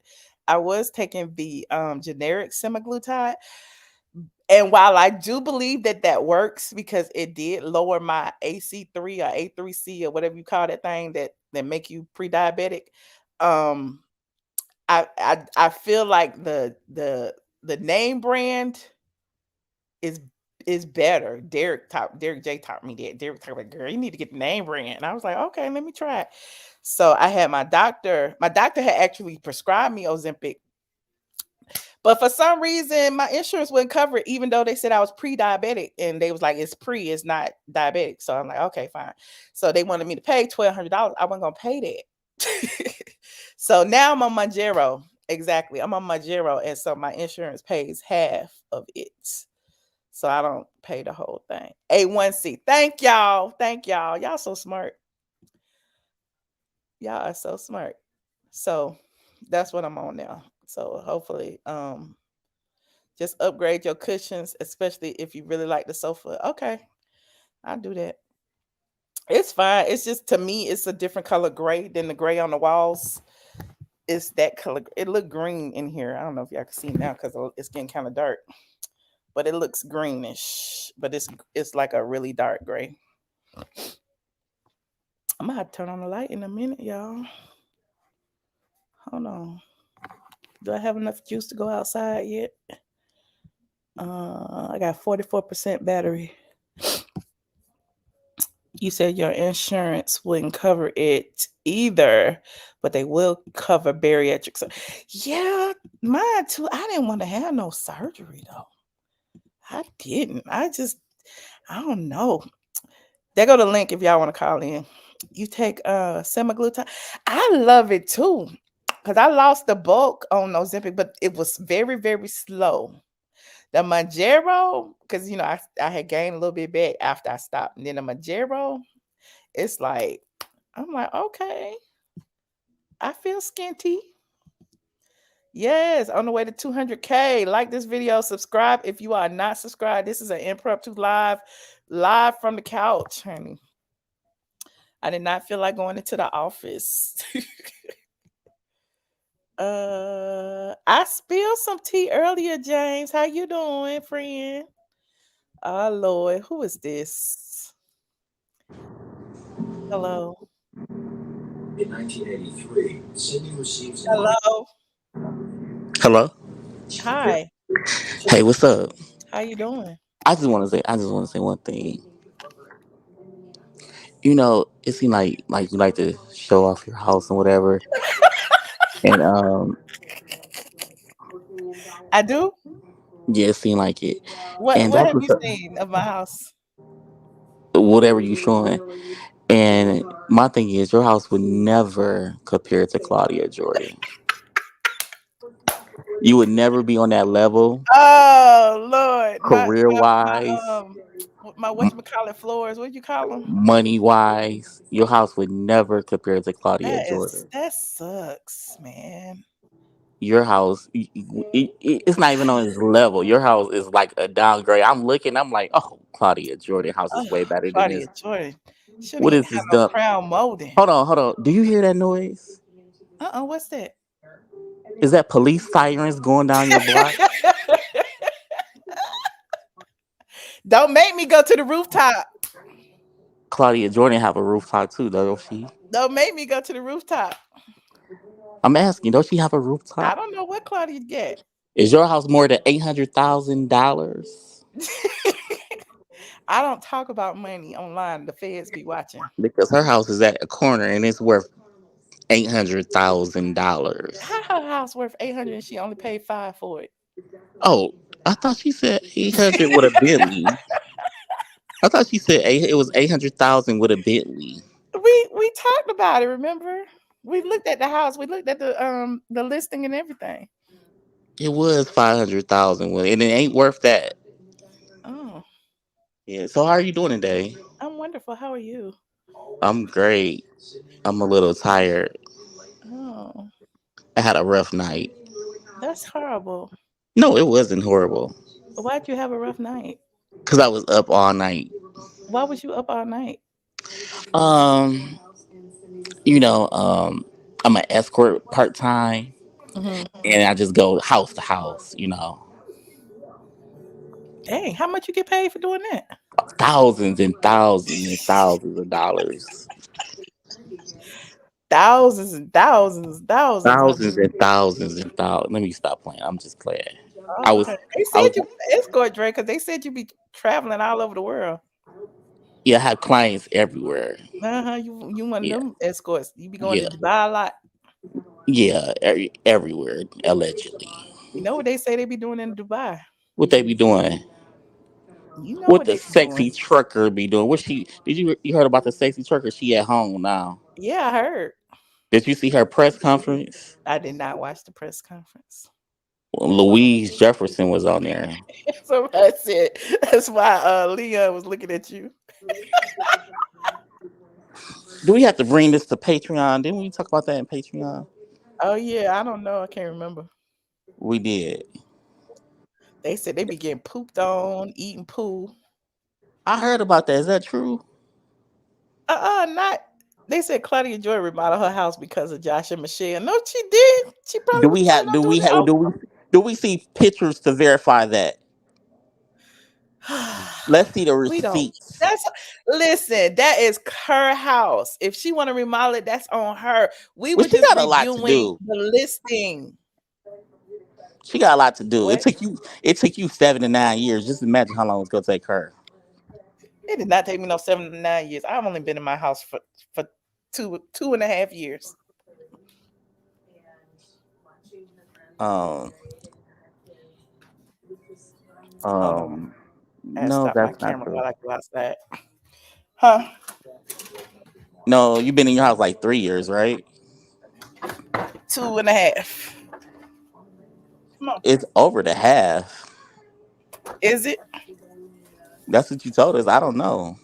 I was taking the generic semaglutide, and while I do believe that works because it did lower my AC3 or A3C or whatever you call that thing that make you pre-diabetic, I feel like the name brand is better. Derek J taught me that. Derek talked about, girl, you need to get the name brand. And I was like, okay, let me try it. So I had my doctor had actually prescribed me Ozempic. But for some reason, my insurance wouldn't cover it, even though they said I was pre-diabetic. And they was like, it's it's not diabetic. So I'm like, okay, fine. So they wanted me to pay $1,200. I wasn't going to pay that. So now I'm on Mounjaro. Exactly. I'm on Mounjaro. And so my insurance pays half of it. So I don't pay the whole thing. A1C. Thank y'all. Y'all so smart. Y'all are so smart. So that's what I'm on now. So hopefully, just upgrade your cushions, especially if you really like the sofa. Okay, I'll do that. It's fine. It's just to me, it's a different color gray than the gray on the walls. It's that color. It look green in here. I don't know if y'all can see now because it's getting kind of dark, but it looks greenish. But it's like a really dark gray. I'm gonna have to turn on the light in a minute, y'all. Hold on. Do I have enough juice to go outside yet? I got 44% battery. You said your insurance wouldn't cover it either, but they will cover bariatric. Yeah, mine too. I didn't want to have no surgery though. I didn't. I don't know. There go the link if y'all want to call in. You take semaglutide. I love it too. Because I lost the bulk on Ozempic, but it was very, very slow. The Manjaro, because I had gained a little bit back after I stopped. And then the Manjaro, it's like, I'm like, okay, I feel skinty. Yes, on the way to 200K. Like this video, subscribe if you are not subscribed. This is an impromptu live from the couch, honey. I did not feel like going into the office. I spilled some tea earlier, James. How you doing, friend? Oh Lord, who is this? Hello. In 1983, Sydney receives a money. Hello. Hello. Hi. Hey, what's up? How you doing? I just want to say one thing. It seems like you like to show off your house and whatever, and I do. yeah, it seemed like it, What and What that's have you seen of my house? whatever you showing. And my thing is, your house would never compare to Claudia Jordan. You would never be on that level, Oh Lord, career wise, my whatchamacallit floors. What you call them? money wise. Your house would never compare to Claudia Jordan. That sucks, man. Your house, it's not even on his level. Your house is like a downgrade. I'm looking, I'm like, oh, Claudia Jordan house Oh, is way better than Claudia this. Jordan. She don't What even is have this no done? crown molding. Hold on. Do you hear that noise? What's that? Is that police sirens going down your block? Don't make me go to the rooftop. Claudia Jordan have a rooftop too, don't she? Don't make me go to the rooftop. I'm asking, don't she have a I rooftop? don't know what Claudia get. Is your house more than $800,000? I don't talk about money online. The feds be watching. Because her house is at a corner and it's worth $800,000. How her house worth 800 and she only paid five for it? Oh, I thought she said 800 with a Bentley. I thought she said it was 800,000 with a Bentley. We talked about it, remember? We looked at the house, we looked at the listing and everything. It was 500,000 with, and it ain't worth that. Oh, Yeah. So how are you doing today? I'm wonderful. How are you? I'm great. I'm a little tired. Oh, I had a rough night. that's horrible. No, it wasn't horrible. Why'd you have a rough night? Cause I was up all night. Why was you up all night? Um, you know, I'm an escort part time, Hmm. and I just go house to house. Dang, how much you get paid for doing that? Thousands and thousands and thousands of dollars. Thousands and thousands and thousands, huh? Thousands and thousands and thousands. Let me stop playing. I'm just playing. I Oh, was, okay. They I said was, you escort Drake because they said you be traveling all over the world. yeah. I have clients everywhere. You one of Yeah, them escorts. You be going to yeah, Dubai a lot. yeah. Everywhere, allegedly. You know what they say they be doing in Dubai. What they be doing? You know What what the they be doing. sexy trucker be doing? What she? Did you heard about the sexy trucker? She at home now. Yeah, I heard. Did you see her press conference? I did not watch the press conference. Well, Louise Jefferson was on there. So that's it. That's why Leon was looking at you. Do we have to bring this to Patreon? Didn't we talk about that in Patreon? Oh yeah, I don't know. I can't remember. We did. They said they be getting pooped on, eating poo. I heard about that. Is that true? Not. They said Claudia Joy remodeled her house because of Josh and Michelle. No, she did. She probably Do was we planning have? on Do doing we it. have? Do we see pictures to verify that? Let's see the We don't. receipts. That's listen. That is her house. If she want to remodel it, that's on her. We Well, were she just got a lot to reviewing do. the listing. She got a lot to do. It What? took you. It took you 7 to 9 years. Just imagine how long it's gonna take her. It did not take me no 7 to 9 years. I've only been in my house for 2.5 years. Um. Hold on. I had to No, stop my that's not camera true. while I go outside. Huh? No, you've been in your house like 3 years, right? 2.5. Come on. It's over the half. Is it? That's what you told us. I don't know.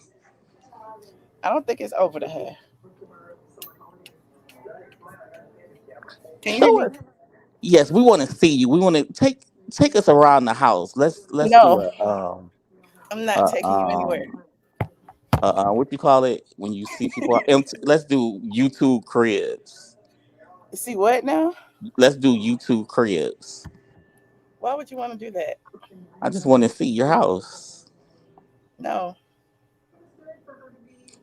I don't think it's over the half. Can you hear Show me? us. Yes, we want to see you. We want to take us around the house. Let's do No, a I'm not uh, taking you anywhere. um what you call it when you see people? Let's do YouTube cribs. You see what now? Let's do YouTube cribs. Why would you want to do that? I just want to see your house. No.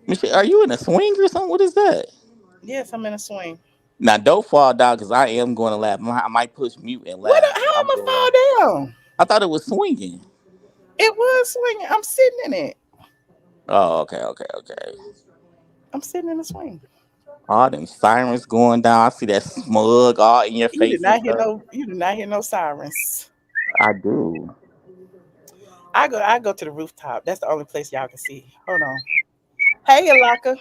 Michelle, are you in a swing or something? What is that? Yes, I'm in a swing. Now don't fall down because I am going to laugh. I might push mute and What? laugh. How am I'm I going. fall down? I thought it was swinging. It was swinging. I'm sitting in it. Oh, okay. I'm sitting in a swing. All them sirens going down. I see that smug all in your You did face and not hear stuff. no. You did not hear no sirens. I do. I go to the rooftop. That's the only place y'all can see. Hold on. Hey, Alaka.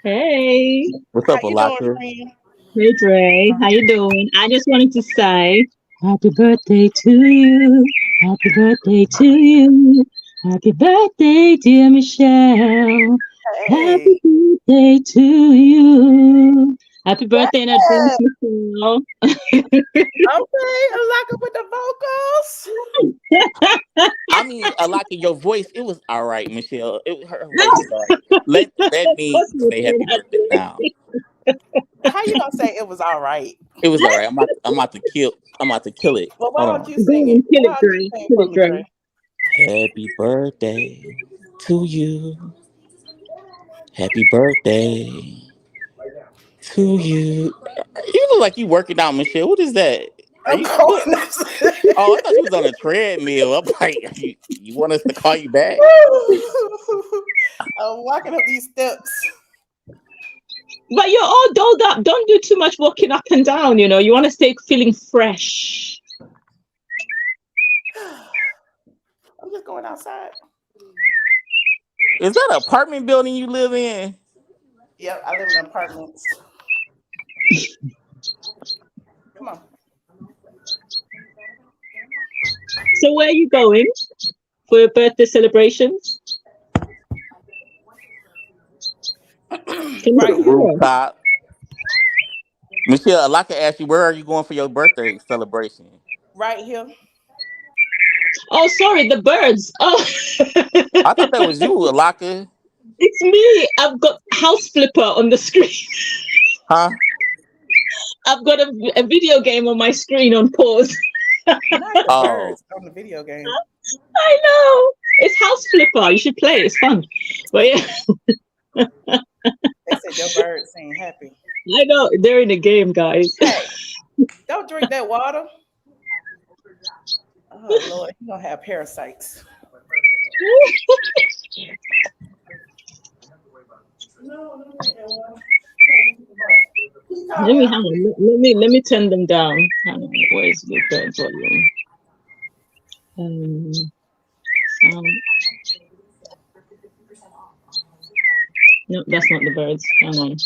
Hey, What's How up, you doing, Alaka? friend? hey Dre, how you doing? I just wanted to say happy birthday to you. Happy birthday to you. Happy birthday, dear Michelle. Hey. Happy birthday to you. Happy What? birthday in advance, Michelle. Okay, Alaka with the vocals. I mean, Alaka, your voice, it was all right, Michelle. Her voice was all right. Let Of me course you say say happy birthday now. that. How you gonna say it was all right? It was all right. I'm about to kill it. Well, why Hold don't on. you Go sing it? on, kill Why it, don't you Dre. sing Kill for it, me, Dre. Dre? Happy birthday to you. Happy birthday to you. You look like you working out, Michelle. What is that? Are I'm you going. what? Oh, I thought you was on a treadmill. I'm like, you want us to call you back? I'm walking up these steps. But you're all dolled up. Don't do too much walking up and down, you know. You want to stay feeling fresh. I'm just going outside. Is that an apartment building you live in? Yep, I live in apartments. Come on. So where are you going for your birthday celebrations? Can you To the Right here. hear? rooftop. Michelle, Alaka asked you, where are you going for your birthday celebration? Right here. Oh, sorry, the birds. Oh, I thought that was you, Alaka. it's me. I've got House Flipper on the screen. Huh? I've got a video game on my screen on pause. Not the Oh. birds on the video game. I know. It's House Flipper. You should play it. It's fun. But yeah, They said your birds ain't happy. I know. They're in the game, guys. Hey, don't drink that water. Oh Lord, you're gonna have parasites. No, don't drink that water. Let me hang on. Let me turn them down. Hang on. Where is the bird volume? Sound. No, that's not the birds. Hang on.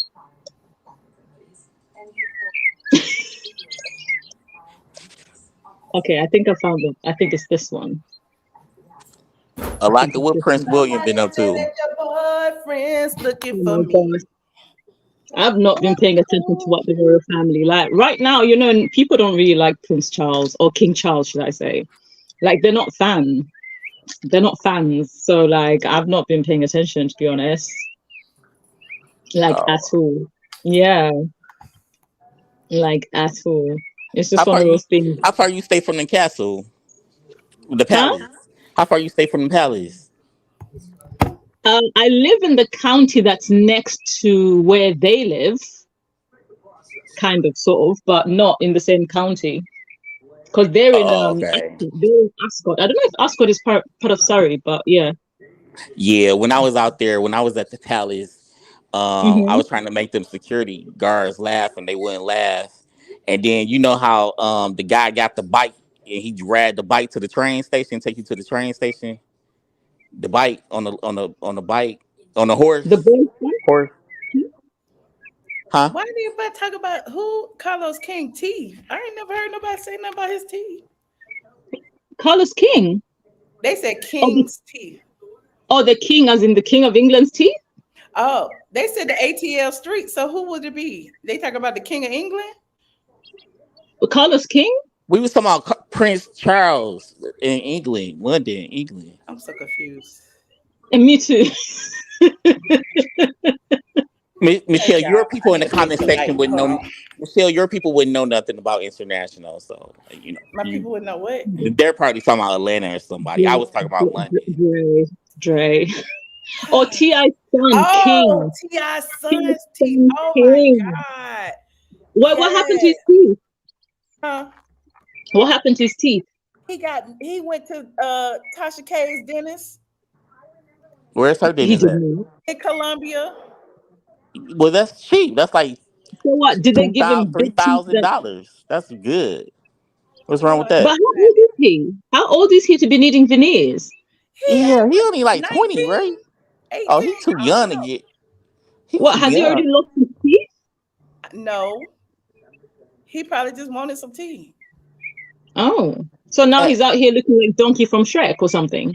Okay, I think I found it. I think it's this one. I think Alaka, it's what this Prince one. William been up to? boyfriend's looking Oh for my me. gosh. I've not been paying attention to what the royal family like right now. People don't really like Prince Charles or King Charles, should I say? Like they're not fans. They're not fans. So like I've not been paying attention to be honest. Like at Oh, all. Yeah, like at all. It's how just one far of you? those things. How far you stay from the castle, the Huh? palace? How far you stay from the palace? I live in the county that's next to where they live, kind of, sort of, but not in the same county. Because they're in Oh, okay. they're in Ascot. I don't know if Ascot is part of Surrey, but yeah. Yeah, when I was out there, when I was at the palace, I Hmm. was trying to make them security guards laugh, and they wouldn't laugh. And then you know how the guy got the bike and he dragged the bike to the train station, take you to the train station. The bike on the bike on the The horse, boy, horse, huh? Why do you about talk about who Carlos King teeth? I ain't never heard nobody say nothing about his teeth. Carlos King. They said Oh, King's teeth. the king, as in the King of England's teeth. Oh, they said the ATL street. So who would it be? They talk about the King of England? Carlos King. We was talking about Prince Charles in England, London, England. I'm so confused. And me too. Hey Michelle, your y'all, I people in the need to make comment some section light. wouldn't Hold know. on. Michelle, your people wouldn't know nothing about international, so My you. people would know what? They're probably talking about Atlanta or somebody. I was talking about London. Dre. Or T.I.'s son, Oh, King. T.I. T.I.'s son's teeth. son, Oh my King. God. What happened to Yes. his teeth? Huh? What happened to his teeth? He went to Tasha K's dentist Where's her He dentist did at? not. in Columbia. Well, that's cheap. That's like So what? Did they two give him thousand, three big teeth thousand that? dollars. That's good. What's wrong with Well, But that? how old is he? How old is he to be needing veneers? he Yeah, ain't he only like 20, 19, right? Oh, 18. he too I don't young to get. He What, too has he young. already lost his teeth? know. No, he probably just wanted some tea. Oh, so now Eh, he's out here looking like Donkey from Shrek or something.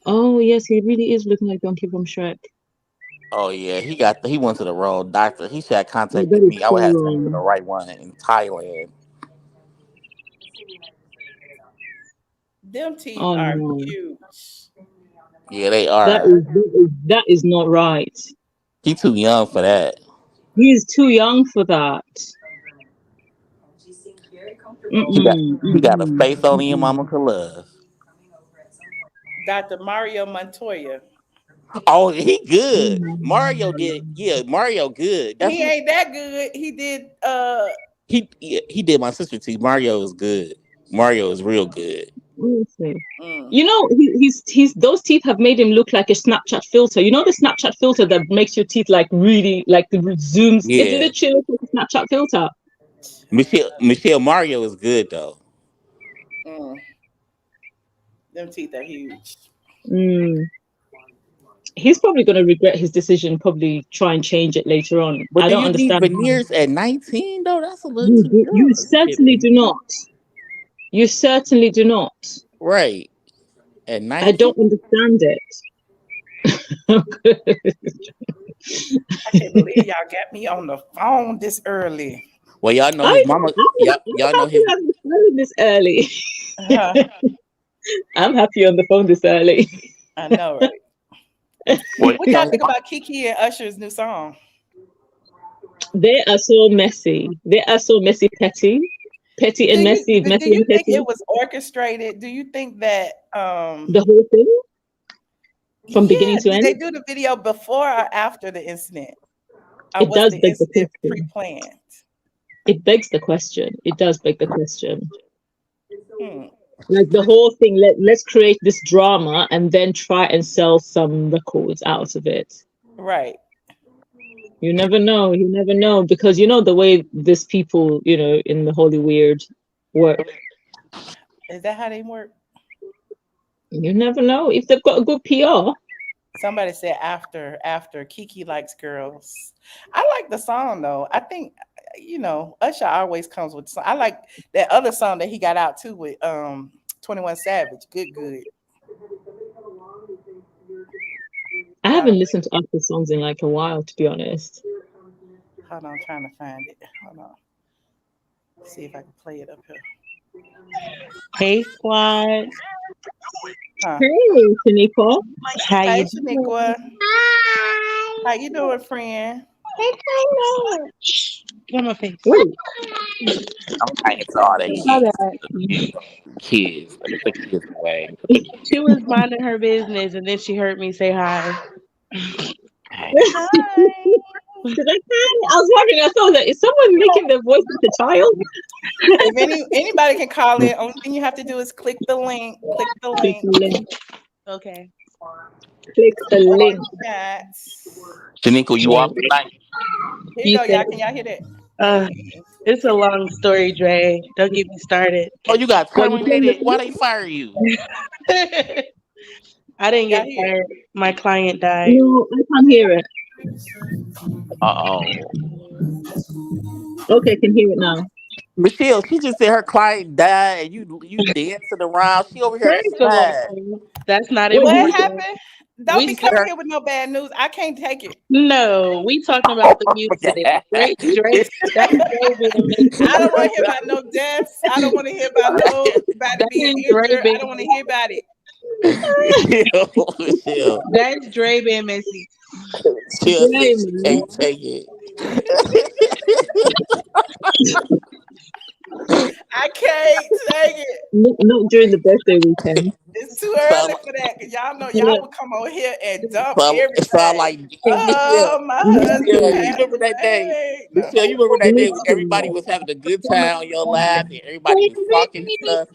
Oh yes, he really is looking like Donkey from Shrek. Oh yeah, he went to the wrong doctor. He should have Oh, that contacted is me. I so would have sent him to the wrong. right one in Thailand. Them teeth Oh are no, huge. Yeah, they that are. is that is not right. He too young for that. He's too young for that. He got Mm-mm, he got a mm-mm, face only your mm-mm. mama could love. Dr. Mario Montoya. Oh, he Oh, good. no. Mario did. Yeah, Mario good. That's He who ain't that good. He did he did my sister too. Mario is good. Mario is real good. Honestly. mm, He's those teeth have made him look like a Snapchat filter. You know the Snapchat filter that makes your teeth like really like the zooms. It Yeah, literally looks like a Snapchat filter. Michelle Mario is good though. mm, them teeth are huge. Mm. He's probably going to regret his decision. Probably try and change it later on. But I do don't you need understand how. veneers at 19 though? That's a little You too you young to get certainly do veneers. not. You certainly do not. Right. At I don't 19? understand it. I can't believe y'all got me on the phone this early. Well, y'all know his I, mama. Y'all I'm know happy his. I'm phone this early. Uh, I'm happy on the phone this early. I know, right? Well, What you y'all know his. think about Kiki and Usher's new song? They are so messy. They are so messy, petty Do and you messy, do messy you and think petty. it was orchestrated? Do you think that The whole thing from yeah, beginning to did they end. do the video before or after the incident? Or It was does the beg the incident question. pre-planned? It begs the question. It does beg the question. Hmm. Like the whole thing, let's create this drama and then try and sell some records out of it. Right. You never know. You never know because you know the way these people, in the holy weird work. Is that how they work? You never know if they've got a good PR. Somebody said after Kiki likes girls. I like the song though. I think Usher always comes with song. I like that other song that he got out too with 21 Savage. Good. I haven't listened to Usher songs in like a while, to be honest. Hold on, I'm trying to find it. Hold on. See if I can play it up here. Hey, squad. Huh. Hey, Shaniqua. How Hey, you doing? Shaniqua. How you doing, friend? Get on my face. Ooh, I'm like, it's all that How kids. that? Kids. Put the kids away. She was minding her business and then she heard me say hi. Hey. Hi. did I was wondering, I thought that is someone making their voice like a child? If anybody can call in, only thing you have to do is click the link. Click the Click link. the link. Okay. Click the link. Shaniqua, you off tonight? Here you go, y'all. Can y'all hear that? It's a long story, Dre. Don't get me started. Oh, you got What, you playing terminated. the Why they fire you? I didn't Y'all get hear it? fired. My client died. No, I can't hear it. Uh-oh. Okay, I can hear it now. Michelle, she just said her client died and you dancing around. She over here First of sad. all, that's not Wait, What important. happened? Don't be We coming here with no bad news. I can't take it. no, we talking about the music. Dre, that's Dre being messy. I don't want to hear about no deaths. I don't want to hear about nobody That being is Dre injured. I being don't want to hear about it. Michelle, that's Dre being messy. Michelle said Dre, she man. can't take it. I can't take it. Not during the birthday weekend. It's too early for that because y'all know y'all would come on here and dump It sound everything. like Michelle. Oh, my husband Michelle, you passed remember that day? away. No. Michelle, you remember that day when everybody Literally. was having a good time on your live and everybody was talking and stuff,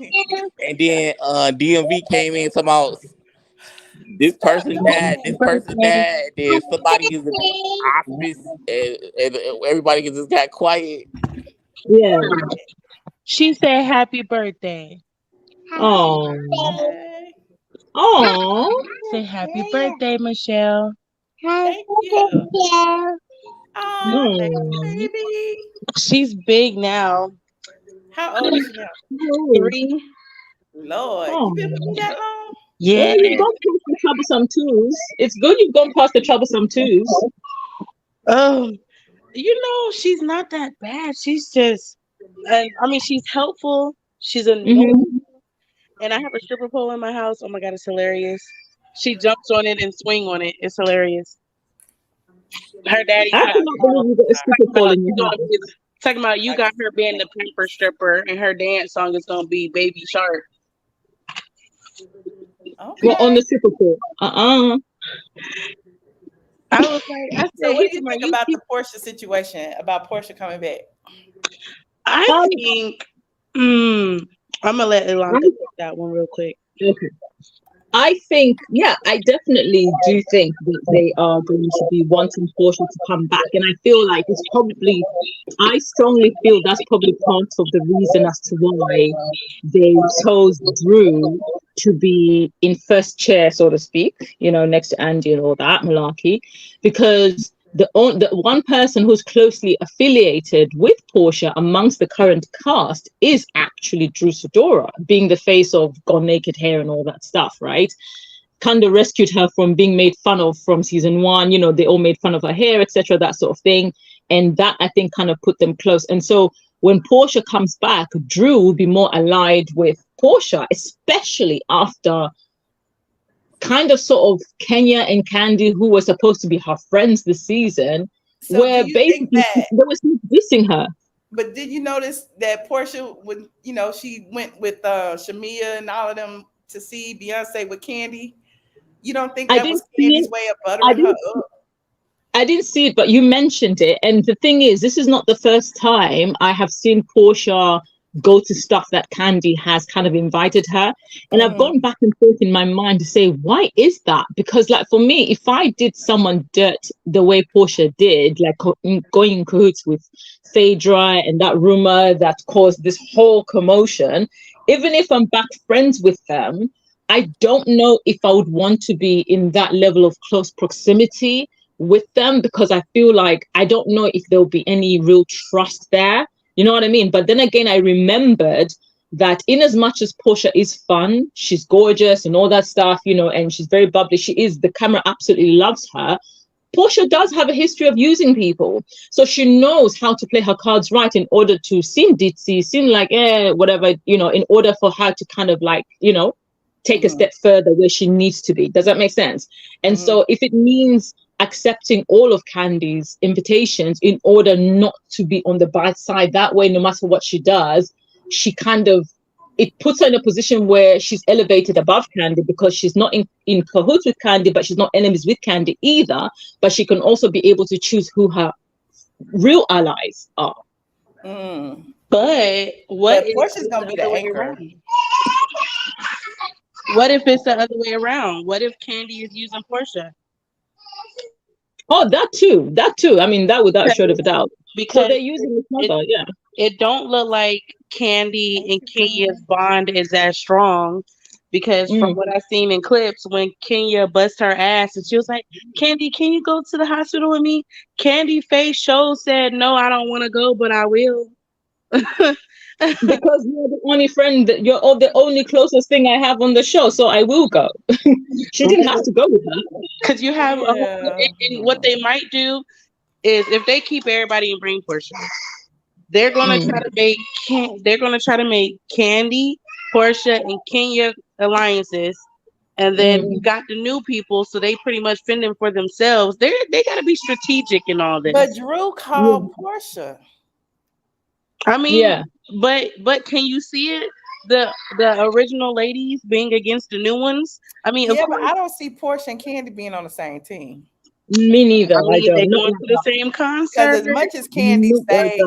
and then DMV came in talking about this Stop person doing died, this person died, then somebody is in the hospice, and everybody just got quiet. Yeah. She said happy birthday. Oh. that. Oh. Say happy birthday, Michelle. Thank you. Oh, thank you, Oh. baby. She's big now. How old is she now? 3. Lord, you been with me Oh. that long? Well, Yeah. you've gone past the troublesome twos. It's good you've gone past the troublesome twos. Oh, she's not that bad. She's just, I mean, she's helpful. She's annoying. Mm-hmm. And I have a stripper pole in my house. Oh my God, it's hilarious. She jumps on it and swing on it. It's hilarious. Her daddy I talking cannot believe you got a stripper pole about, in your house. talking about you got her being the pamper stripper and her dance song is gonna be Baby Shark. Well, on Okay. the stripper pole. I was like, I So said, what he's do you my think about the Porsha situation, about Porsha coming back? I Um, think, I'm gonna let Ilana take that one real quick. okay. I think, yeah, I definitely do think that they are going to be wanting Porsche to come back. And I feel like it's probably, I strongly feel that's probably part of the reason as to why they chose Drew to be in first chair, so to speak, next to Andy and all that malarkey, because the one person who's closely affiliated with Porsha amongst the current cast is actually Drew Sidora, being the face of Gone Naked Hair and all that stuff, right? Kind of rescued her from being made fun of from season 1. They all made fun of her hair, etc., that sort of thing. And that, I think, kind of put them close. And so when Porsha comes back, Drew will be more allied with Porsha, especially after kind of sort of Kenya and Candy, who were supposed to be her friends this season, So where do you think basically that? they was dissing her. But did you notice that Porsha would, she went with Shamia and all of them to see Beyonce with Candy? You don't think I that was didn't see Candy's it. way of I buttering her didn't. up? I didn't see it, but you mentioned it. And the thing is, this is not the first time I have seen Porsha go to stuff that Candy has kind of invited her. And I've gone back and forth in my mind to say, why is that? Because like for me, if I did someone dirt the way Porsha did, like going in cahoots with Phaedra and that rumor that caused this whole commotion, even if I'm back friends with them, I don't know if I would want to be in that level of close proximity with them, because I feel like I don't know if there'll be any real trust there. You know what I mean? But then again, I remembered that in as much as Porsha is fun, she's gorgeous and all that stuff, and she's very bubbly. The camera absolutely loves her. Porsha does have a history of using people. So she knows how to play her cards right in order to seem ditzy, seem like, whatever, in order for her to kind of like, take a step further where she needs to be. Does that make sense? And so if it means accepting all of Candy's invitations in order not to be on the bad side, that way, no matter what she does, she kind of, it puts her in a position where she's elevated above Candy because she's not in cahoots with Candy, but she's not enemies with Candy either. But she can also be able to choose who her real allies are. But what if Porsha's gonna be the way anchor? around? What if it's the other way around? What if Candy is using Porsha? Oh, that too. I mean, that without a shadow of a doubt. Because So they're using each other, yeah. It don't look like Candy and Kenya's bond is as strong, because from what I've seen in clips, when Kenya bust her ass and she was like, "Candy, can you go to the hospital with me?" Candy face show said, "No, I don't want to go, but I will." Because you're the only friend, you're the only closest thing I have on the show, so I will go. She didn't have to go with her. Because you have and what they might do is, if they keep everybody and bring Porsha, they're gonna try to make Candy, Porsha, and Kenya alliances, and then you got the new people, so they pretty much fending for themselves. They gotta be strategic in all this. But Drew called Porsha. I mean, but can you see it? The original ladies being against the new ones. I mean, yeah, but I don't see Porsha and Candy being on the same team. Me neither. I mean, don't. They going to the same concert. Because as much as Candy say,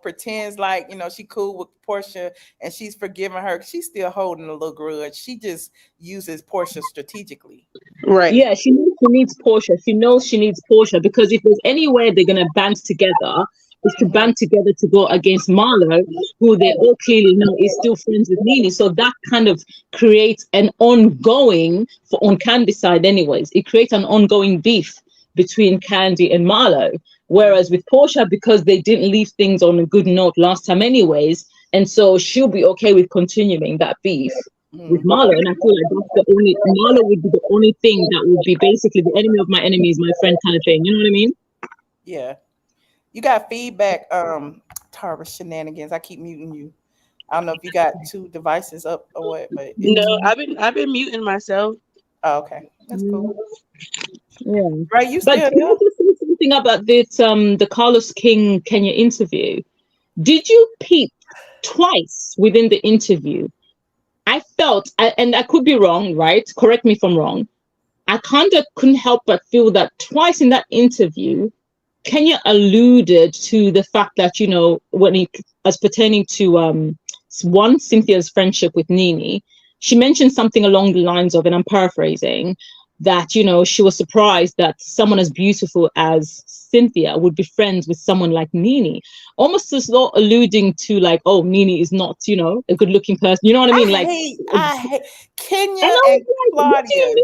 pretends like she cool with Porsha and she's forgiving her, she's still holding a little grudge. She just uses Porsha strategically. Right. Yeah, she knows she needs Porsha. She knows she needs Porsha because if there's anywhere they're gonna band together, is to band together to go against Marlo, who they all clearly know is still friends with Nene. So that kind of creates an ongoing, on Candy's side anyways, it creates an ongoing beef between Candy and Marlo. Whereas with Porsha, because they didn't leave things on a good note last time anyways, and so she'll be okay with continuing that beef with Marlo. And I feel like Marlo would be the only thing that would be basically the enemy of my enemy is my friend kind of thing. You know what I mean? Yeah. You got feedback, Tara Shenanigans. I keep muting you. I don't know if you got two devices up or what, but no, I've been muting myself. Oh, okay, that's cool. Yeah, right. You still but can I just say something about this? The Carlos King Kenya interview. Did you peep twice within the interview? I felt, and I could be wrong, right? Correct me if I'm wrong. I couldn't help but feel that twice in that interview, Kenya alluded to the fact that, as pertaining to Cynthia's friendship with Nene, she mentioned something along the lines of, and I'm paraphrasing, that, she was surprised that someone as beautiful as Cynthia would be friends with someone like Nene, almost as though alluding to like, oh, Nene is not, a good looking person. You know what I mean? I hate Kenya and Claudia.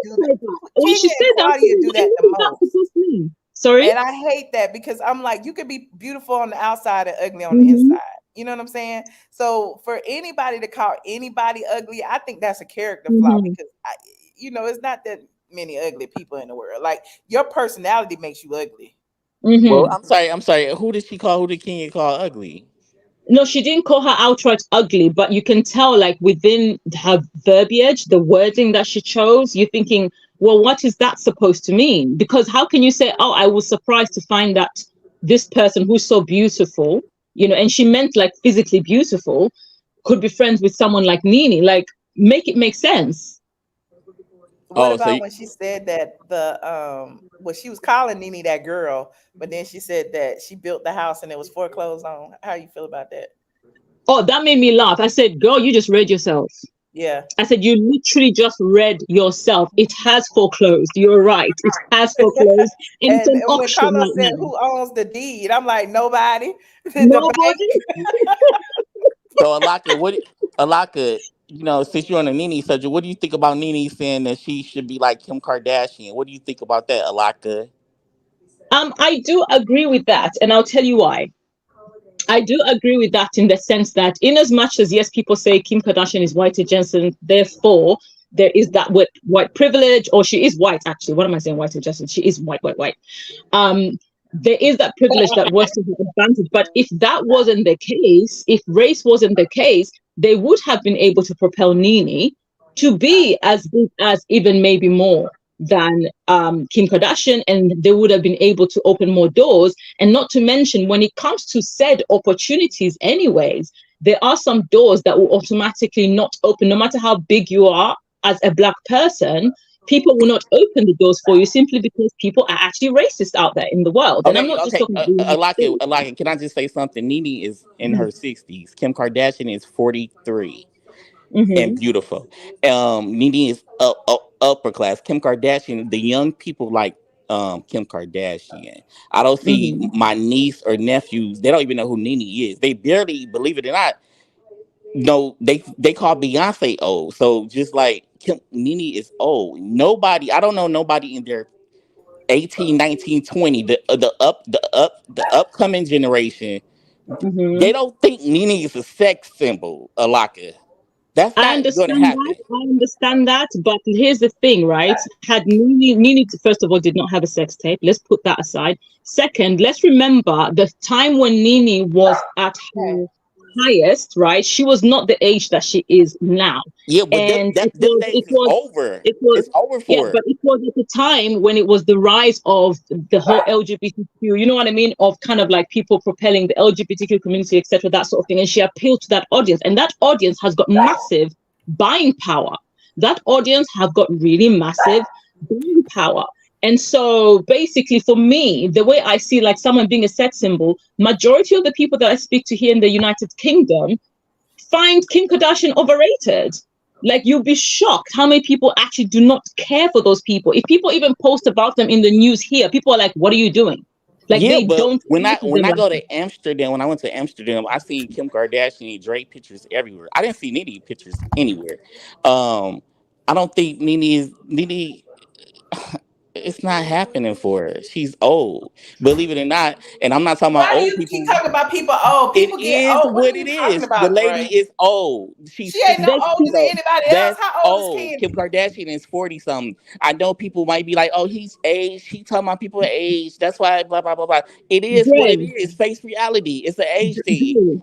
When she said that, do that the most. Sorry? And I hate that because I'm like, you could be beautiful on the outside and ugly on the inside. You know what I'm saying? So for anybody to call anybody ugly, I think that's a character flaw because, it's not that many ugly people in the world. Like, your personality makes you ugly. Well, I'm sorry. Who did Kenya call ugly? No, she didn't call her outright ugly, but you can tell, like, within her verbiage, the wording that she chose, you're thinking, well, what is that supposed to mean? Because how can you say, oh, I was surprised to find that this person who's so beautiful, and she meant like physically beautiful, could be friends with someone like Nene? Like, make it make sense. What about when she said that she was calling Nene that girl, but then she said that she built the house and it was foreclosed on? How you feel about that? Oh, that made me laugh. I said, girl, you just read yourself. Yeah. I said, you literally just read yourself. It has foreclosed. You're right. It has foreclosed. And it's an auction when Carlos right said, now. who owns the deed? I'm like, nobody. Nobody. So Alaka, since you're on the Nene subject, what do you think about Nene saying that she should be like Kim Kardashian? What do you think about that, Alaka? I do agree with that, and I'll tell you why. I do agree with that in the sense that, in as much as yes, people say Kim Kardashian is white adjacent, therefore there is that white privilege, or she is white actually. What am I saying? White adjacent. She is white. Um, there is that privilege that works to her advantage. But if that wasn't the case, if race wasn't the case, they would have been able to propel Nene to be as big as, even maybe more than Kim Kardashian, and they would have been able to open more doors. And not to mention, when it comes to said opportunities anyways, there are some doors that will automatically not open, no matter how big you are as a Black person. People will not open the doors for you simply because people are actually racist out there in the world. And I'm Okay, not just okay. talking about the United States. Alaka, can I just say something? Nene is in her 60s. Kim Kardashian is 43 and Mm-hmm. beautiful. Nene is upper class. Kim Kardashian, the young people like Kim Kardashian. I don't see Mm-hmm. my niece or nephews. They don't even know who Nene is. They barely, believe it or not, no, they call Beyonce old. So just like Nene is old. Nobody, I don't know nobody in their 18, 19, 20, the upcoming generation, Mm-hmm. they don't think Nene is a sex symbol, Alaka. That's I not gonna understand happen. that. I understand that. But here's the thing, right? Had Nene, first of all, did not have a sex tape. Let's put that aside. Second, let's remember the time when Nene was at her highest, right? She was not the age that she is now. Yeah, but And them days is over. it was, It's over yeah, for her. but it was at the time when it was the rise of the whole LGBTQ, you know what I mean? Of kind of like people propelling the LGBTQ community, etc., that sort of thing. And she appealed to that audience. And that audience has got massive buying power. That audience have got really massive buying power. And so basically for me, the way I see like someone being a sex symbol, majority of the people that I speak to here in the United Kingdom find Kim Kardashian overrated. Like, you'll be shocked how many people actually do not care for those people. If people even post about them in the news here, people are like, what are you doing? Like, Yeah, they but don't when care I for when them I like go that. to Amsterdam, when I went to Amsterdam, I seen Kim Kardashian and Drake pictures everywhere. I didn't see Nene pictures anywhere. Um, I don't think Nene. It's not happening for her. She's old, believe it or not. And I'm not talking about Why do old you keep people. talking about people old? It People get is old. What are what you it talking is. The about, lady Dre? is old. She's She ain't no 60 There's older peop- than though. anybody else. That's How old is old. Kim Candy? Kardashian is 40 something. I know people might be like, oh, he's aged. He talking about people age. That's why blah blah blah blah. It is what it Dre, is. Face reality. It's an age thing. Dre,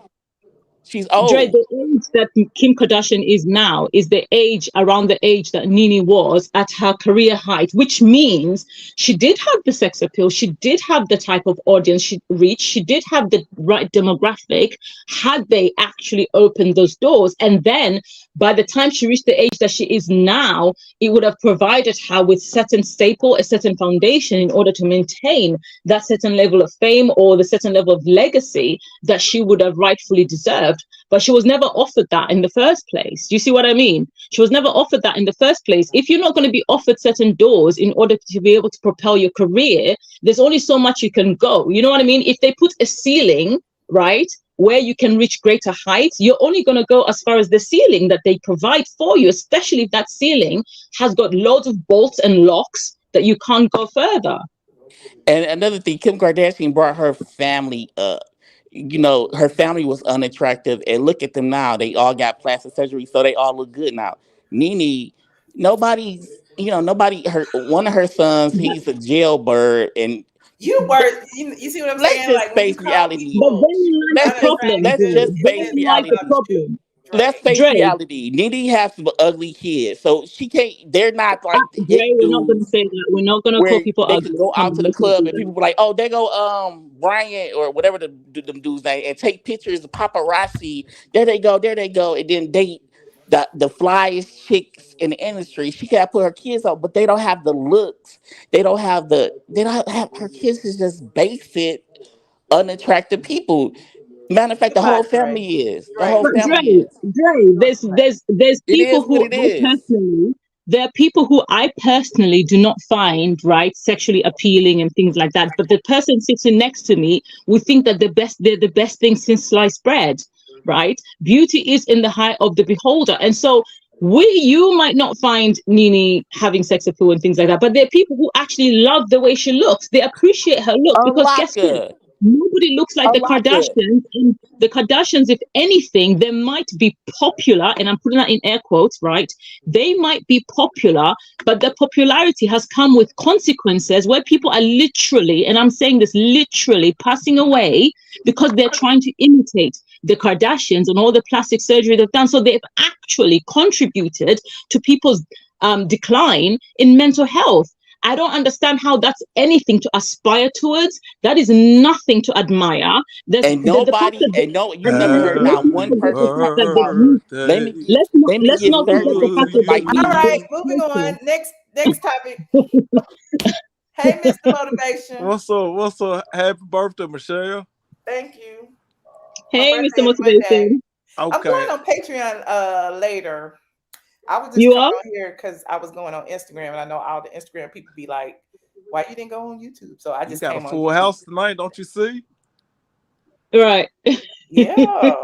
She's Dre, old. the age that Kim Kardashian is now is the age, around the age that Nene was at her career height, which means she did have the sex appeal. She did have the type of audience she reached. She did have the right demographic had they actually opened those doors. And then by the time she reached the age that she is now, it would have provided her with certain staple, a certain foundation in order to maintain that certain level of fame or the certain level of legacy that she would have rightfully deserved. But she was never offered that in the first place. Do you see what I mean? She was never offered that in the first place. If you're not going to be offered certain doors in order to be able to propel your career, there's only so much you can go. You know what I mean? If they put a ceiling, right, where you can reach greater heights, you're only going to go as far as the ceiling that they provide for you, especially if that ceiling has got loads of bolts and locks that you can't go further. And another thing, Kim Kardashian brought her family up. You know, her family was unattractive, and look at them now. They all got plastic surgery, so they all look good now. Nene, nobody. Her one of her sons, he's a jailbird, and You th- were, you see what I'm let's saying? just Like when you face call reality. But people then lies the Let's just problem, let's unattractive, Dre. just it face says Then a lot lies the reality. about you, problem. Let's Dre. face Dre, reality. Nene has some ugly kids, so she can't. They're not like the Dre, it we're not going to dudes say that. We're not going to call where people they could ugly. go Come out to on, the let's not club do and that. people be like, "Oh, they go Bryant or whatever them dudes name and take pictures of paparazzi. There they go, and then date the flyest chicks in the industry. She can't put her kids on, but they don't have the looks. They don't have her kids is just basic, unattractive people. Matter of fact, the whole Goodbye, Dre. family is. The Dre, whole But family Dre, is. Dre, there's It is people what who it I is. personally, there are people who I personally do not find right sexually appealing and things like that. But the person sitting next to me would think that they're the best thing since sliced bread, right? Beauty is in the eye of the beholder, and so you might not find Nene having sex appeal and things like that, but there are people who actually love the way she looks. They appreciate her look because guess what? Unlocker. Nobody looks like A the lot good. Kardashians. And the Kardashians, if anything, they might be popular, and I'm putting that in air quotes, right? They might be popular, but their popularity has come with consequences where people are literally, and I'm saying this literally, passing away because they're trying to imitate the Kardashians and all the plastic surgery they've done. So they've actually contributed to people's decline in mental health. I don't understand how that's anything to aspire towards. That is nothing to admire. And The fact nobody, that and no, you've never heard let's not not one forget person the fact talking that about. Let me Birthday let's get not forget the to fact certain that sisters they like All Nene you. right, Leakes. moving listen, on. Next topic. Hey, Mr. Motivation. What's up? What's up? Happy birthday, Michelle. Thank you. My hey, birthday Mr. is Monday. Motivation, I'm going Okay. on Patreon later. I was just you coming are on here because I was going on Instagram, and I know all the Instagram people be like, "Why you didn't go on YouTube?" So I You just got a came on full YouTube. house tonight, don't you see? right. Yeah,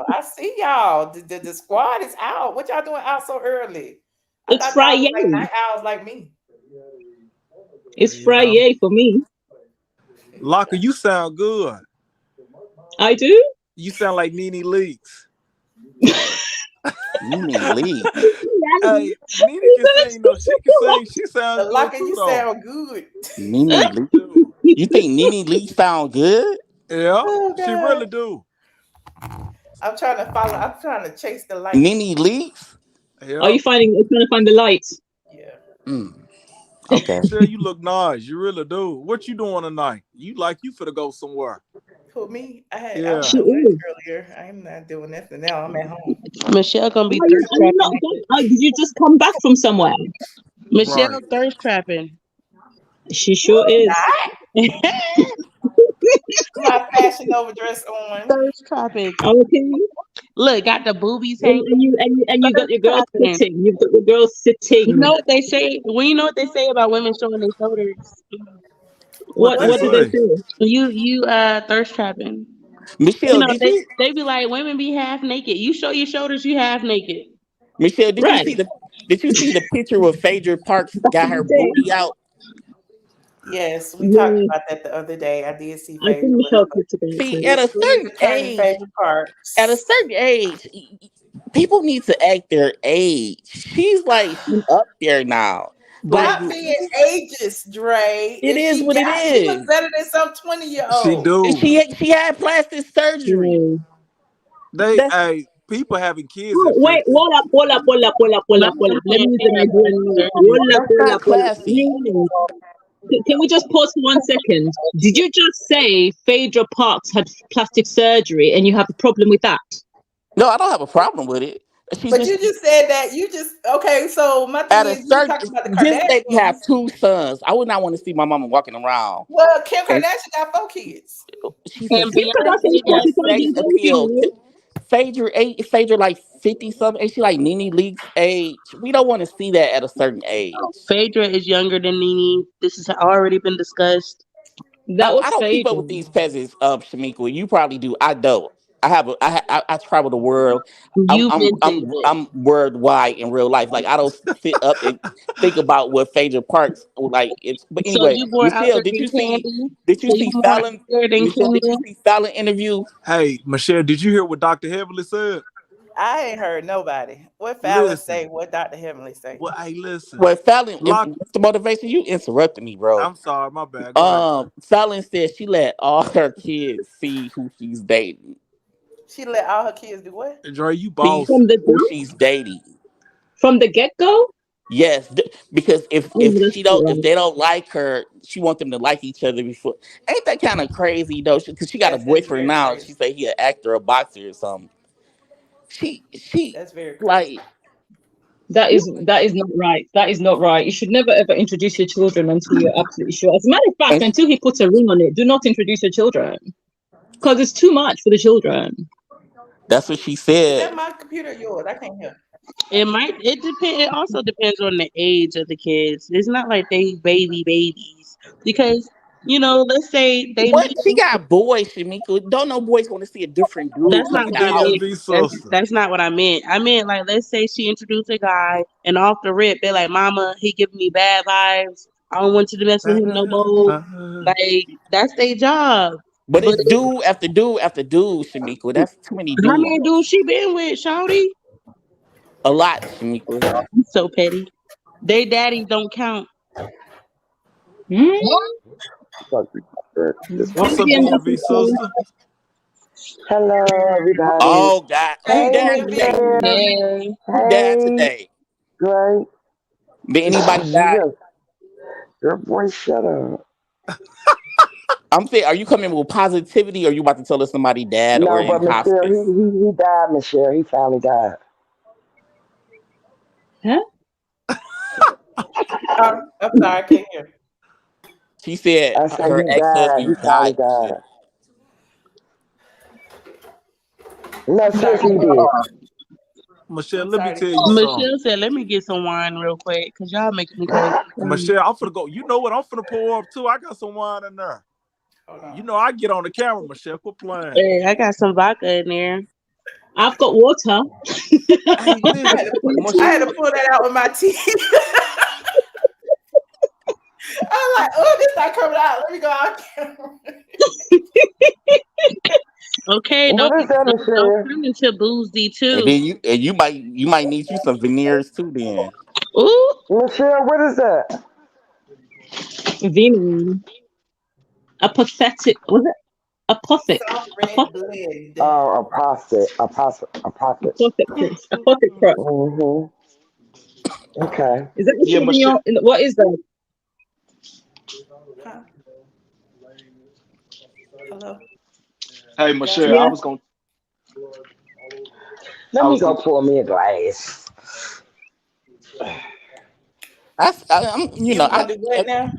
I see y'all. The squad is out. What y'all doing out so early? I It's thought y'all was Friday. like night owls like me. It's Yeah. Friday for me. Locker, you sound good. I do. You sound like Nene Leakes. Nene Leakes. Hey, Nene can sing though. She can sing. She The sounds good locker, too you though. sound good. Nene She Leakes. do. You think Nene Leakes sound good? Yeah, Oh she really God, do. I'm trying to follow. I'm trying to chase the light. Nene Leakes? Are Yeah. you trying to find the light? Yeah. Mm, okay. Michelle, you look nice. You really do. What you doing tonight? You like you finna go somewhere. Who me? I went Yeah. She to lunch is. earlier. I'm not doing nothing now. I'm at home. Michelle gonna be thirst Are you trapping not naked. going? Did you just come back from somewhere? Right. Michelle thirst trapping. She No, sure I'm is. not. My fashion over dress on. Thirst trapping. Okay. Look, got the boobies hanging. And you got Thirst your girl trapping. sitting. You've got your girl You know sitting. what they say? Well, you know what they say about women showing their shoulders. What they What did they say? say? You thirst trapping. You Michelle, know did they you they be like women be half naked. You show your shoulders, you half naked. Michelle, Right. did you see the picture where Phaedra Parks That's got what her they say. booty out? Yes, we talked Yeah. about that the other day. I did see I think Phaedra with her, Michelle but talked about See, it. at Miss a Who's certain attorney age, Phaedra at a Parks. certain age, people need to act their age. She's like she up there now. But Like Stop being ageist, Dre. it is what it She look is. better than some 20-year she old. do. She had plastic surgery. Yeah. They That's people having kids Oh, at wait, 50. None of hold them up. Let can't me use pay the that Nigerian plastic word. surgery. not Hold up. classy. Raymond, can we just pause for 1 second? Did you just say Phaedra Parks had plastic surgery and you have a problem with that? No, I don't have a problem with it. She's But just you just said that okay. So my thing at a is, you were certain talking about the this lady have Kardashians. 2 sons. I would not want to see my mama walking around. Well, Kim And Kardashian got 4 kids. And Kim Kardashian is Beyonce She got got 45 sex years kids. old, you appeal. know. Phaedra like 50 something. And she like Nene Leakes age. We don't want to see that at a certain age. Phaedra is younger than Nene. This has already been discussed. That I was don't keep up Phaedra. with these peasants, Shamika. You probably do. I don't. I have. I travel the world. You mentioned it. I'm worldwide in real life. Like I don't sit up and think about what Phaedra Parks like. It's but So anyway, you more out Michelle, there than Candy? Did you So you see more out Fallon? there than Michelle, did you Candy? see Fallon interview? Hey, Michelle, did you hear what Dr. Heavenly said? I ain't heard nobody. What Fallon Listen. say? What Dr. Heavenly say? Well, hey, listen. Well, Fallon, Lock. the motivation you interrupted me, bro. I'm sorry, my bad. Go ahead. Fallon said she let all her kids see who she's dating. She let all her kids do what? Dre, you See bossy. From the who jump, she's dating. from the get-go? Yes, because Oh, that's not if right. they don't like her, she want them to like each other before. Ain't that kind of crazy though? Because she got a Yes, that's boyfriend very now. She crazy. say he an actor, a boxer, or something. She That's very crazy. like That is not right. That is not right. You should never ever introduce your children until you're absolutely sure. As a matter of fact, and until he puts a ring on it, do not introduce your children because it's too much for the children. that's what she Is that said. my computer or yours? I can't hear. It might. It depend. It also depends on the age of the kids. It's not like they babies because let's say they What meet. she got boys, Shamika? Don't no boys want to see a different dude That's because not he what I got Gotta all. meant. be That's sister. that's not what I meant. I meant like let's say she introduced a guy and off the rip they're like, "Mama, he giving me bad vibes. I don't want you to mess with him no more." Like that's their job. But But it's dude after dude after dude, Shaniqua. That's too many how dudes. many dudes she been with, Shawty? A lot, Shaniqua. You so petty. They daddies don't count. Hmm? What's up, Maybe I'm DMV also sister? Hello, everybody. Oh God, who Hey, Hey, died DMV. today? Michelle. Yeah. Who died Hey, today? great. Did anybody die? Your voice, shut up. I'm saying, are you coming with positivity, or are you about to tell us somebody died or No, in but Michelle, hospice? he died, Michelle. He finally died. huh? I'm sorry, I can't hear. She said I said her he died. He ex-husband finally died. died. No, seriously, he did. Michelle, I'm let me sorry to tell hear you that. something. Michelle said, "Let me get some wine real quick, cause y'all making me crazy." Michelle, I'm finna go. You know what? I'm finna pour up too. I got some wine in there. Hold on. You know I get on the camera, Michelle. Quit playing. Hey, I got some vodka in there. I've got water. Hey, listen, I Michelle. had to pull that out with my teeth. I'm like, oh, this not coming out. Let me go out camera. Okay, What is that, don't Michelle? turn into boozy And too. then you might need you some veneers too. Then Ooh, Michelle, what is that? Vino. Apathetic. Was it? Apothic. Soft red Apothic. blend. Oh, apostate. Apothic. Apothic crop. Mm-hmm. Okay. Is that the Yeah, Michelle. Sauvignon? What is that? Huh? Hello? Hey, Yeah. Michelle. Yeah. Let I me was go gonna. pour me a glass. I'm You was gonna do what now?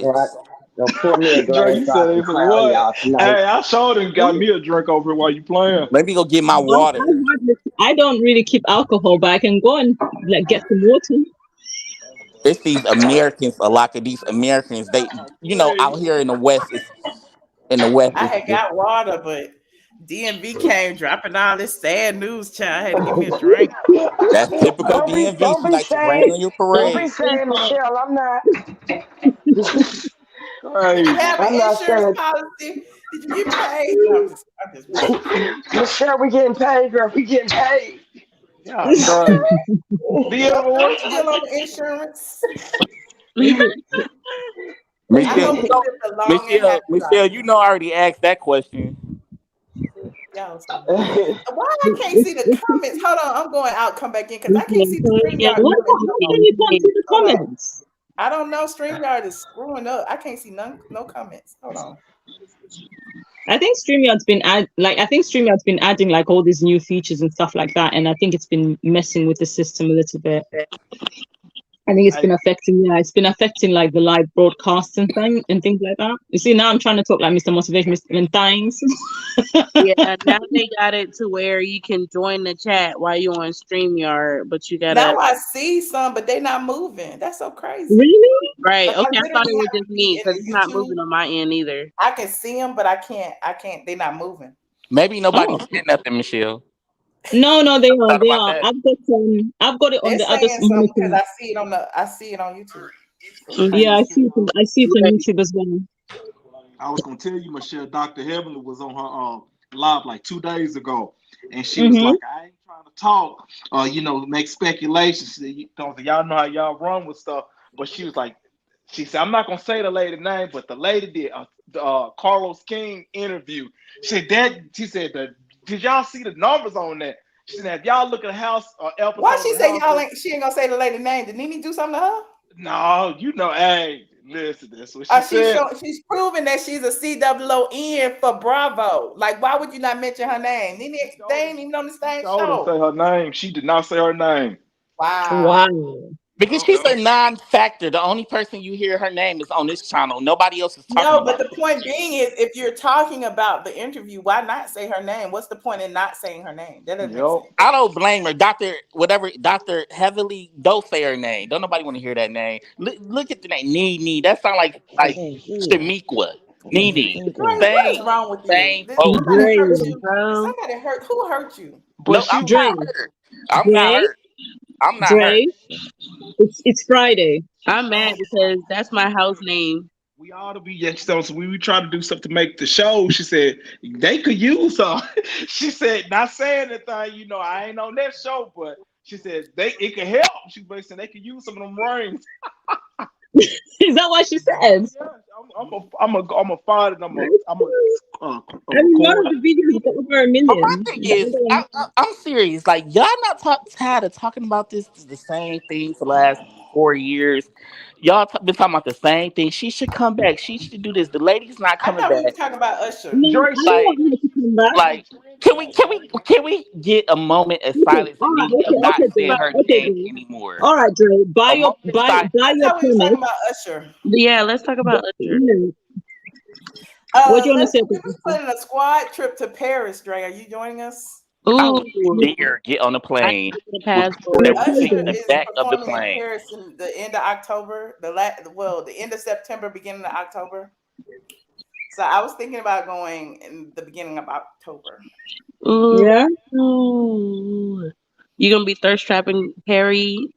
Right. alcoholics. Go pour me a Girl, glass you so I said can it for the clown what? y'all tonight. Hey, I showed him got me a drink over here while you playing. Let me go get my water. I don't really keep alcohol, but I can go and like get some water. It's these Americans. A lot of these Americans, they, Wait. out here in the West, I had it's got water, but DMV came dropping all this sad news, child. I had to give me a drink. that's typical Don't be DMV. don't She be like to rain saying on your don't be parade. saying Michelle, I'm not. Did you Crazy. have an I'm not insurance saying policy? Did you get paid? No, I'm just messing. Michelle, we getting paid, girl. We getting paid. Yeah, crazy. DM, I'm what? still on the insurance. I Michelle, hope he lived a long and happy Michelle, life. I already asked that question. Y'all so messy. Why I can't see the comments? Hold on, I'm going out, come back in because I can't see the yeah, StreamYard What? comments How no can more. you can't see the Hold on. comments? I don't know. StreamYard is screwing up. I can't see no comments. Hold on. I think StreamYard's been adding like all these new features and stuff like that, and I think it's been messing with the system a little bit. I think Hey, it's been affecting like the live broadcasts and things like that. You see, now I'm trying to talk like Mr. Motivation, Mr. Things. yeah. Now they got it to where you can join the chat while you're on StreamYard, but you gotta Now I see some, but they're not moving. That's so crazy. Really? right. Like I Okay, I thought literally it was have to just be me in because the it's not YouTube. moving on my end either. I can see them, but I can't. They're not moving. Maybe nobody Oh said nothing, Michelle. no, they are. Thought They about are. that. I've got it on They're the other saying something because monitor. I see it on YouTube. So Yeah, Mhm. I see it on YouTube as well. I was gonna tell you, Michelle, Dr. Heavenly was on her live like 2 days ago, and she was Mm-hmm. like, "I ain't trying to talk, make speculations. Y'all know how y'all run with stuff." But she said, "I'm not gonna say the lady name, but the lady did Carlos King interview. She said that. Did y'all see the numbers on that? She said, if y'all look at why episode she of say House, y'all ain't? She ain't gonna say the lady name. Did Nene do something to her? no, hey, listen, that's what she said. She's proving that she's a CWON for Bravo. Like, why would you not mention her name? Nene, they ain't even on the same She didn't say show. her name. She did not say her name. Wow. Wow. Because she's a non-factor. The only person you hear her name is on this channel. Nobody else is talking No, but about the her. point being is, if you're talking about the interview, why not say her name? What's the point in not saying her name? That doesn't make Yep. sense. I don't blame her. Dr. Heavily, don't say her name. Don't nobody want to hear that name. Look at the name. Nene. That sound I like can't see it. Shamiqua. I can't Nene. see Dre, things. what Same, is wrong with you? same Did folks. somebody hurt Dre, you? Did Bro, somebody hurt? Who hurt you? But No, she I'm was Dre, not hurt. I'm not Dre, hurt. I'm not hurt. Dre. It's Friday. I'm mad because that's my house name. we ought to be. Yeah, so we try to do something to make the show. She said they could use her. She said, not saying anything, I ain't on that show, but she said it could help. She basically said they could use some of them rings. Is that what she said? Yeah, I'm a find it. I'm a I mean, one record. of the videos got over a But my million. thing The is, other one, I'm serious. Like, y'all not tired of talking about the same thing for the last 4 years. Y'all been talking about the same thing. She should come back. She should do this. The lady's not I coming thought we were back. talking about I Usher. mean, Dre I said, Like, want her to come back. like, can we get a moment of Okay, silence all and right, me of not okay, saying Dre. her Okay, name Dre. anymore? All right, Dre. A moment of silence. Buy I your thought we were talking premise. about Usher. Yeah, let's talk about Usher. You what do you want to say We about was this? planning a squad trip to Paris. Dre, are you joining us? I Ooh, would dare get on the I plane got the with people passport. that would sit Usher in the is back of the performing in plane. Paris in the end of October, the end of September, beginning of October. So I was thinking about going in the beginning of October. Ooh, Yeah. ooh. You gonna be thirst trapping Harry?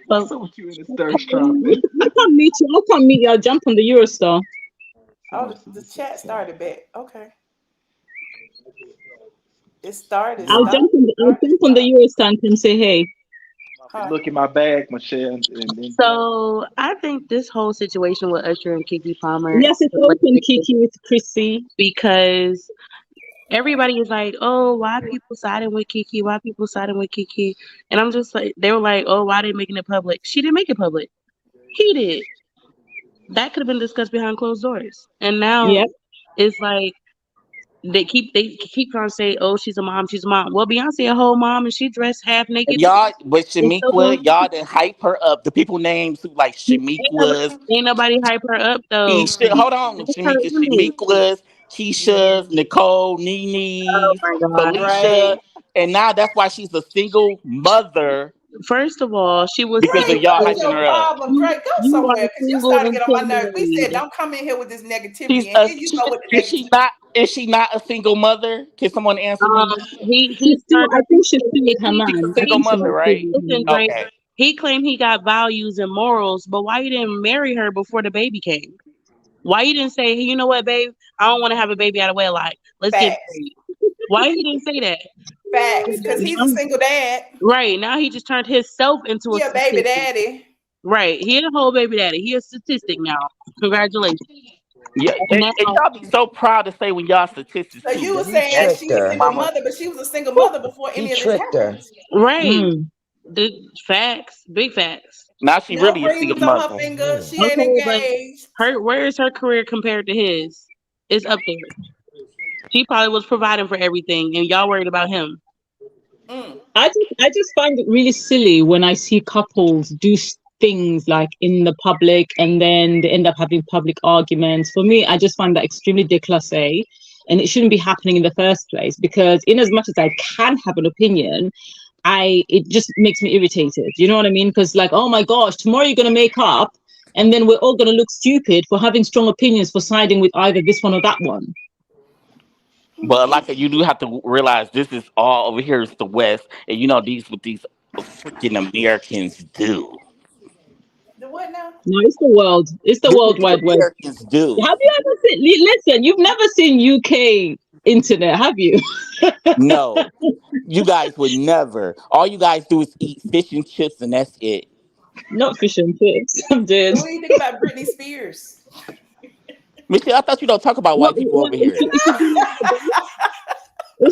Well, so what you in this thirst trap? I'll come meet you. I'll come meet you. I'll jump on the Eurostar. Oh, the chat started back. Okay, it started. I'll Stop. jump on the Eurostar and come say hey. Huh. Look in my bag, Michelle, and then so I think this whole situation with Usher and Keke Palmer is Yes, it's open, hilarious Kiki with Chrissy. because everybody is like, "Oh, why people siding with Keke? Why people siding with Keke?" And I'm just like, they were like, "Oh, why they making it public?" She didn't make it public. He did. That could have been discussed behind closed doors. And now Yep. it's like they keep trying to say, "Oh, she's a mom, she's a mom." Well, Beyonce a whole mom and she dressed half naked too. Y'all, but And so Shamiqua, y'all didn't hype her up. The people names who like ain't nobody, Shamiqua's, ain't nobody hype her up though. Keisha. Hold on, That's her Shamika, image. Shamiqua's, Keisha's, Nicole, Nene's, Oh my god. Felicia, Dre, and now that's why she's a single mother First of all, she was because of Dre, y'all what's hyping your her up. problem? Dre, go you are somewhere because you single started to get on my until nerves. We said married. don't come in here with this negativity, She's and a. here you go with the Is she negativity. not? Is she not a single mother? Can someone answer me? He I started. think she's still with her He, She's a man. I single think he she mother, might still right? be with her listen, man. Drake. Okay. He claimed he got values and morals, but why you didn't marry her before the baby came? Why you didn't say, hey, you know what, babe? I don't want to have a baby out of wedlock. Let's get Facts, married. Why he didn't say that? facts, because he's a Now, single dad. right now, he just turned himself into a He a baby statistic. daddy. Right, he a whole baby daddy. He a statistic now. Congratulations. Yeah, And and now, y'all be so proud to say when y'all statistics So too. you were He saying That's tricked she a her. single mama. mother, but she was a single mother before He any of this tricked her. happened. right, Mm. the facts, big facts. Now she No really a single rings on her mother. finger. Mhm. She ain't Okay, but engaged. where is her career compared to his? It's up there. She probably was providing for everything, and y'all worried about him. Mm. I just find it really silly when I see couples do things like in the public and then they end up having public arguments. For me, I just find that extremely déclassé, and it shouldn't be happening in the first place because in as much as I can have an opinion, it just makes me irritated. You know what I mean? Because like, oh my gosh, tomorrow you're gonna make up and then we're all gonna look stupid for having strong opinions for siding with either this one or that one. But like you do have to realize this is all over here is the West, and you know these what these freaking Americans do. The what now? No, it's the world. It's the This is World what Wide Web. Americans do. Have you ever seen? Listen, you've never seen UK internet, have you? No, you guys would never. All you guys do is eat fish and chips, and that's it. Not fish and chips. I'm dead. So what do you think about Britney Spears? Michelle, I thought you don't talk about white people over Is here.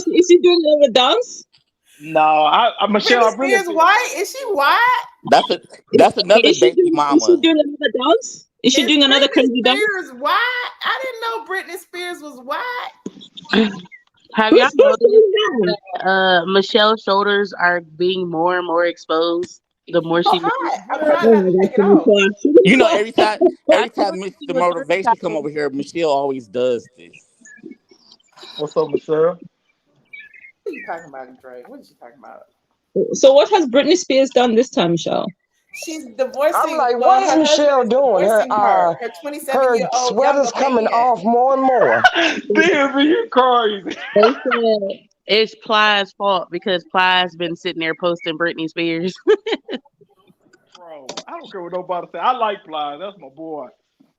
she, is she doing another dance? no, Michelle, Britney I really Spears think white? Is she white? That's another baby Is she mama. doing another dance? Is she Is doing another Britney crazy dance? Spears white? I didn't know Britney Spears was white. Have y'all Who's noticed doing that? Michelle's shoulders are being more and more exposed the more Oh, she moves? hot. I'm trying Oh not my to God, take it off. You know, Shaniqua. I every time told you she Mr. was Motivation come versatile. over here, Michelle always does this. what's up, Michelle? What are you talking about, Dre? What are you talking about? So what has Britney Spears done this time, Michelle? She's I'm divorcing. like, what Well, is her husband Michelle is doing? divorcing her. Her Her 27-year-old younger sweater's coming man. off more and more. Damn, you crazy. They said it's Ply's fault because Ply's been sitting there posting Britney Spears. Bro, I don't care what nobody say. I like Fly. That's my boy.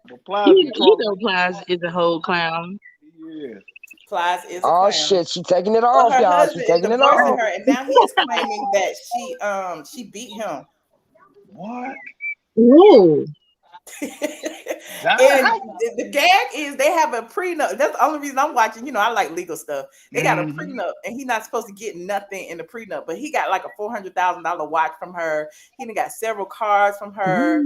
But Plies be You trolling. know, Plies is a whole clown. Yeah. Plies is a Oh clown. shit, she taking it Well, off, her y'all. She husband is taking it divorcing off. her, and now he is claiming that she beat him. What? Whoa. And Damn. the gag is they have a prenup. That's the only reason I'm watching. I like legal stuff. They got a Mhm. prenup, and he's not supposed to get nothing in the prenup, but he got like a $400,000 watch from her. He done got several cars from her.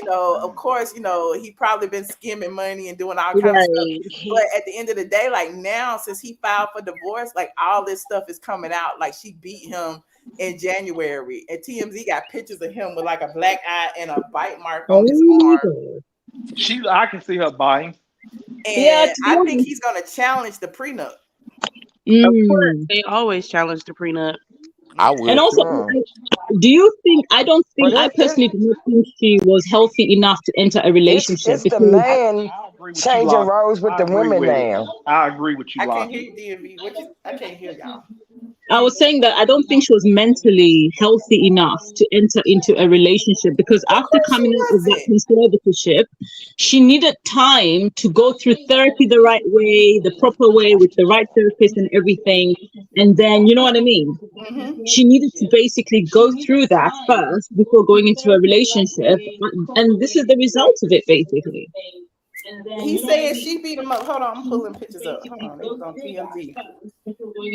Of course, he probably been skimming money and doing all kind of stuff. But Right. at the end of the day, like now, since he filed for divorce, like all this stuff is coming out. Like she beat him in January, and TMZ got pictures of him with like a black eye and a bite mark on his arm. Oh. I can see her buying. Yeah, And to be I think honest. he's gonna challenge the prenup. Of course, Mm. they always challenge the prenup. I Yeah. And would also, too. do you think? I don't But think. I personally do not think she was healthy enough to enter a relationship it's the because man I agree with you, changing Lock. roles with I the agree women with it. now. I agree with you, I can't Lock. hear you, DMV. I can't hear y'all. I was saying that I don't think she was mentally healthy enough to enter into a relationship because Of after course she coming out of that wasn't. conservatorship, she needed time to go through therapy the right way, the proper way, with the right therapist and everything. And then, you know what I mean? Hmm. She needed to basically go through that first before going into a relationship. And this is the result of it, basically. He said she beat him up. Hold on, I'm pulling pictures up. Hold on, it was on TMZ.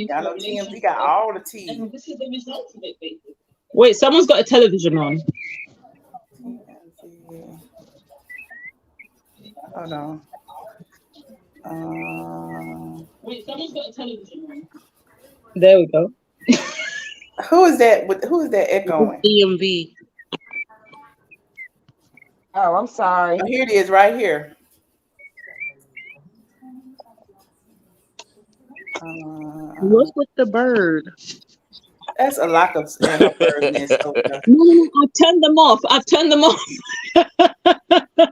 Y'all know TMZ got all the tea. Wait, someone's got a television on. TMZ. Hold on. There we go. Who is that? Who is that echoing? DMV. Oh, I'm sorry. Oh, here it is, right here. What's with the bird? That's a lot of and her bird nest over there. No, I've turned them off. I've turned them off.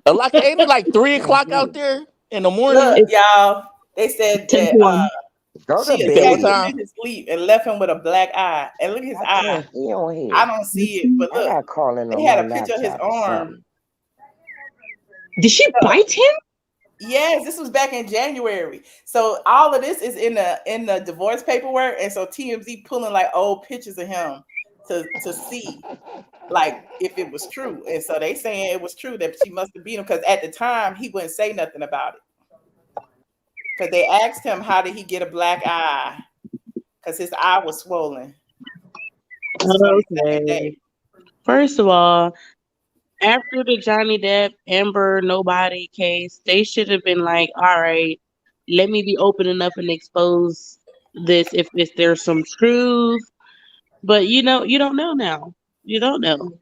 Like, ain't it like 3 o'clock out there in the morning? Look, It's y'all. They said 10 to that 1. Go to she You said what attacked bed. him time? in his sleep and left him with a black eye. And look at his I eye. can't hear on I here. don't see it, but I look, got calling they on had my a picture of his laptop or arm. something. Did she bite him? Yes, this was back in January. So all of this is in the divorce paperwork, and so TMZ pulling like old pictures of him to see like if it was true. And so they saying it was true that she must have beat him because at the time he wouldn't say nothing about it. Because they asked him how did he get a black eye? Because his eye was swollen. This was on the second Okay. day. First of all, after the Johnny Depp Amber Nobody case, they should have been like, all right, let me be open enough and expose this if there's some truth. But you don't know now. You don't know.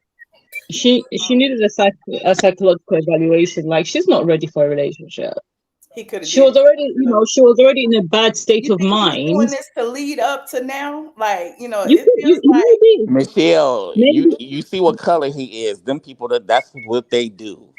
She needed a psychological evaluation. Like she's not ready for a relationship. He could have She did was it. already, she was already in a bad state You of think he's doing mind. this to lead up to now? Like, You it could, feels like maybe, Michelle, maybe, you see what color he is. Them people that's what they do.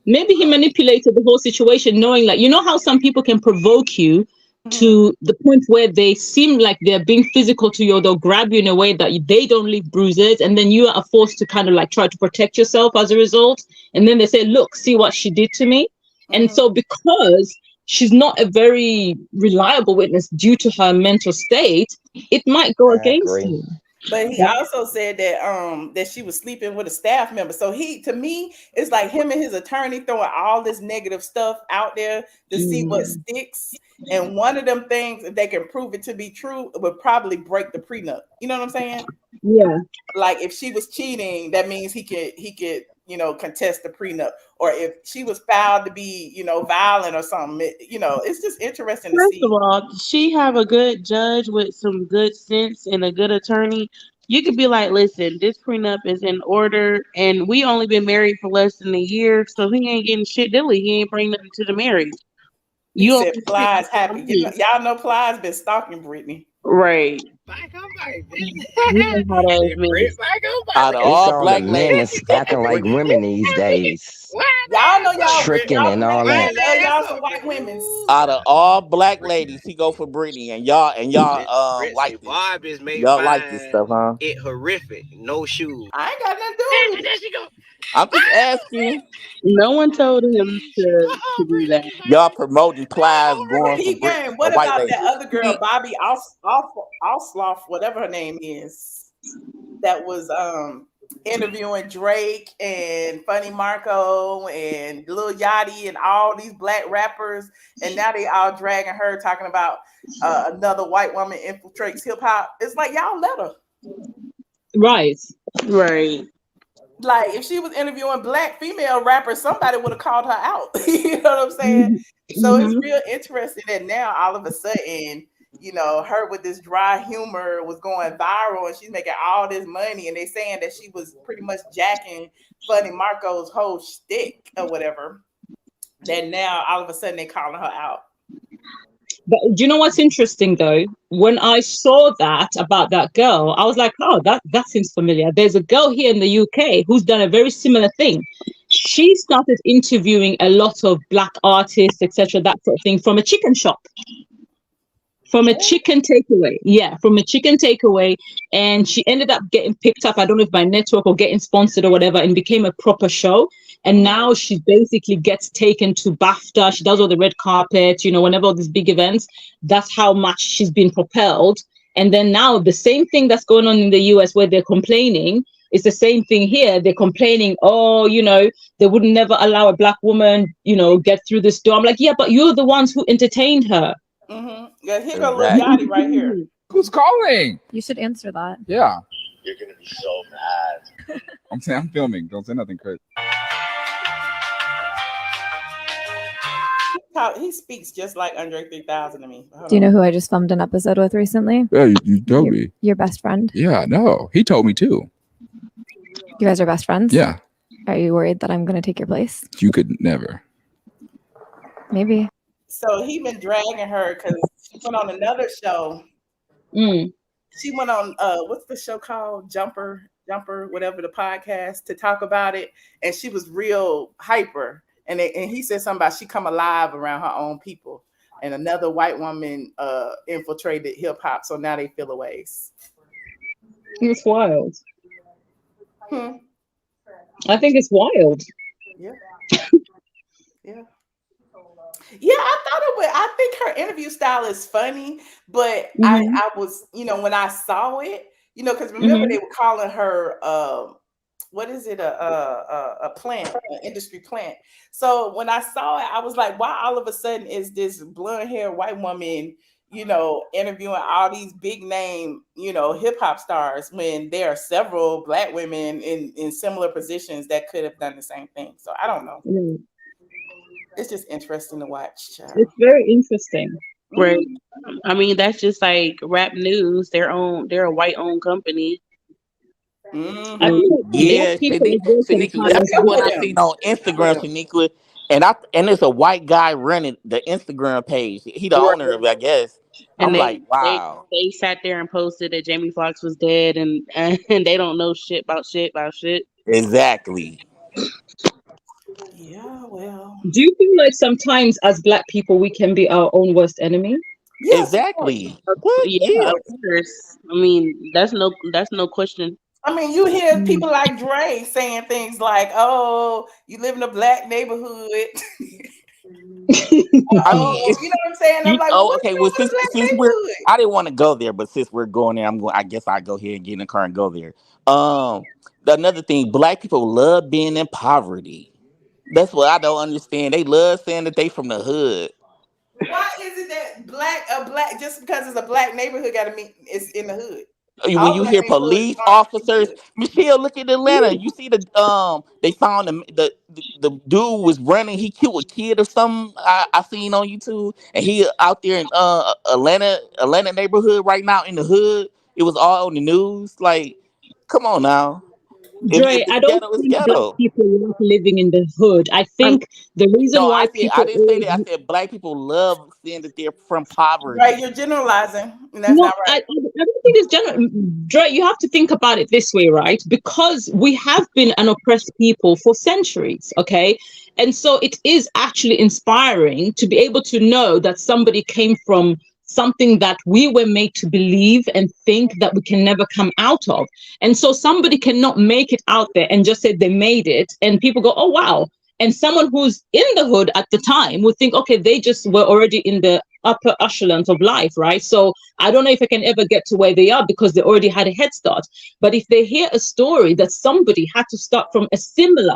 maybe he manipulated the whole situation, knowing like how some people can provoke you to the point where they seem like they're being physical to you, or they'll grab you in a way that they don't leave bruises, and then you are forced to kind of like try to protect yourself as a result. And then they say, "Look, see what she did to me." And so, because she's not a very reliable witness due to her mental state, it might go I against agree. you. But he also said that she was sleeping with a staff member. So to me, it's like him and his attorney throwing all this negative stuff out there to see what sticks. And one of them things, if they can prove it to be true, it would probably break the prenup. You know what I'm saying? Yeah. Like if she was cheating, that means he could contest the prenup. Or if she was found to be violent or something, it's just interesting to First of see. all, she have a good judge with some good sense and a good attorney. You could be like, listen, this prenup is in order, and we only been married for less than a year, so he ain't getting shit dilly. He ain't bringing nothing to the marriage. He You said only spent Plies happy. money. Y'all know Plies been stalking Brittany. Right. You know how that is, Miss. Out of It's all all the black men ladies, that's he go for acting like Brittany. women these days. Y'all know Tricking y'all and all black that. men love y'all some white women. Out of all black ladies, he go for Brittany, and y'all like this. Y'all like this stuff, huh? I ain't got nothing to do with it. I'm just asking. No one told him to do that. Y'all promoting Plies going for P game. a What white about lady. that other girl, Bobby Osloff, whatever her name is, that was interviewing Drake and Funny Marco and Lil Yachty and all these black rappers, and now they all dragging her talking about another white woman infiltrates hip hop. It's like y'all let her. Right. Right. Like if she was interviewing black female rappers, somebody would have called her out. You know what I'm saying? So it's real interesting that now all of a sudden, you know, her with this dry humor was going viral and she's making all this money, and they saying that she was pretty much jacking Funny Marco's whole shtick or whatever. That now all of a sudden they calling her out. But do you know what's interesting though? When I saw that about that girl, I was like, oh, that seems familiar. There's a girl here in the UK who's done a very similar thing. She started interviewing a lot of black artists, etc., that sort of thing, from a chicken shop. From a chicken takeaway. Yeah, from a chicken takeaway. And she ended up getting picked up, I don't know if by network or getting sponsored or whatever, and became a proper show. And now she basically gets taken to BAFTA. She does all the red carpet, you know, whenever all these big events. That's how much she's been propelled. And then now the same thing that's going on in the US where they're complaining, it's the same thing here. They're complaining, oh, you know, they would never allow a black woman, you know, get through this door. I'm like, yeah, but you're the ones who entertained her. Yeah, here go Lil Yachty right here. Who's calling? You should answer that. Yeah. You're gonna be so mad. I'm saying I'm filming. Don't say nothing, Chris. He speaks just like Andre 3000 to me. Do you know who I just filmed an episode with recently? Yeah, you told me. Your best friend. Yeah, no. He told me too. You guys are best friends? Yeah. Are you worried that I'm going to take your place? You could never. Maybe. So he been dragging her because she went on another show. She went on what's the show called? Jumper, whatever the podcast, to talk about it, and she was real hyper. And he said something about she come alive around her own people, and another white woman infiltrated hip hop, so now they feel a ways. It's wild. I think it's wild. Yeah. Yeah, I thought it would. I think her interview style is funny, but I was, you know, when I saw it, you know, because remember they were calling her what is it, a plant, an industry plant. So when I saw it, I was like, why all of a sudden is this blonde hair white woman, you know, interviewing all these big name, you know, hip hop stars when there are several black women in similar positions that could have done the same thing. So I don't know. It's just interesting to watch. Child. It's very interesting. Right. I mean, that's just like Rap News. They're a white-owned company. Yeah, Shaniqua, that's what I seen on Instagram, Shaniqua, and it's a white guy running the Instagram page. He the owner of it, I guess. And I'm like, wow. They sat there and posted that Jamie Foxx was dead, and they don't know shit about shit. Exactly. Yeah, well. Do you feel like sometimes as black people we can be our own worst enemy? Yes, exactly. Yeah, of course. I mean, that's no question. I mean, you hear people like Dre saying things like, "Oh, you live in a black neighborhood." I mean, you know what I'm saying? I'm like, okay. Well, since I didn't want to go there, but since we're going there, I guess I go ahead and get in the car and go there. Another thing, black people love being in poverty. That's what I don't understand. They love saying that they from the hood. Why is it that black just because it's a black neighborhood got to mean it's in the hood? When you hear police officers, Michelle, look at Atlanta. You see they found the dude was running. He killed a kid or something. I seen on YouTube, and he out there in Atlanta neighborhood right now in the hood. It was all on the news. Like, come on now. Dre, I don't think black people like living in the hood. I think the reason why I didn't say that. I said black people love saying that they're from poverty. Right, you're generalizing. And that's not right. I don't think it's general. Dre, you have to think about it this way, right? Because we have been an oppressed people for centuries, okay? And so it is actually inspiring to be able to know that somebody came from something that we were made to believe and think that we can never come out of. And so somebody cannot make it out there and just say they made it, and people go, oh wow. And someone who's in the hood at the time would think, okay, they just were already in the upper echelons of life, right? So I don't know if I can ever get to where they are because they already had a head start. But if they hear a story that somebody had to start from a similar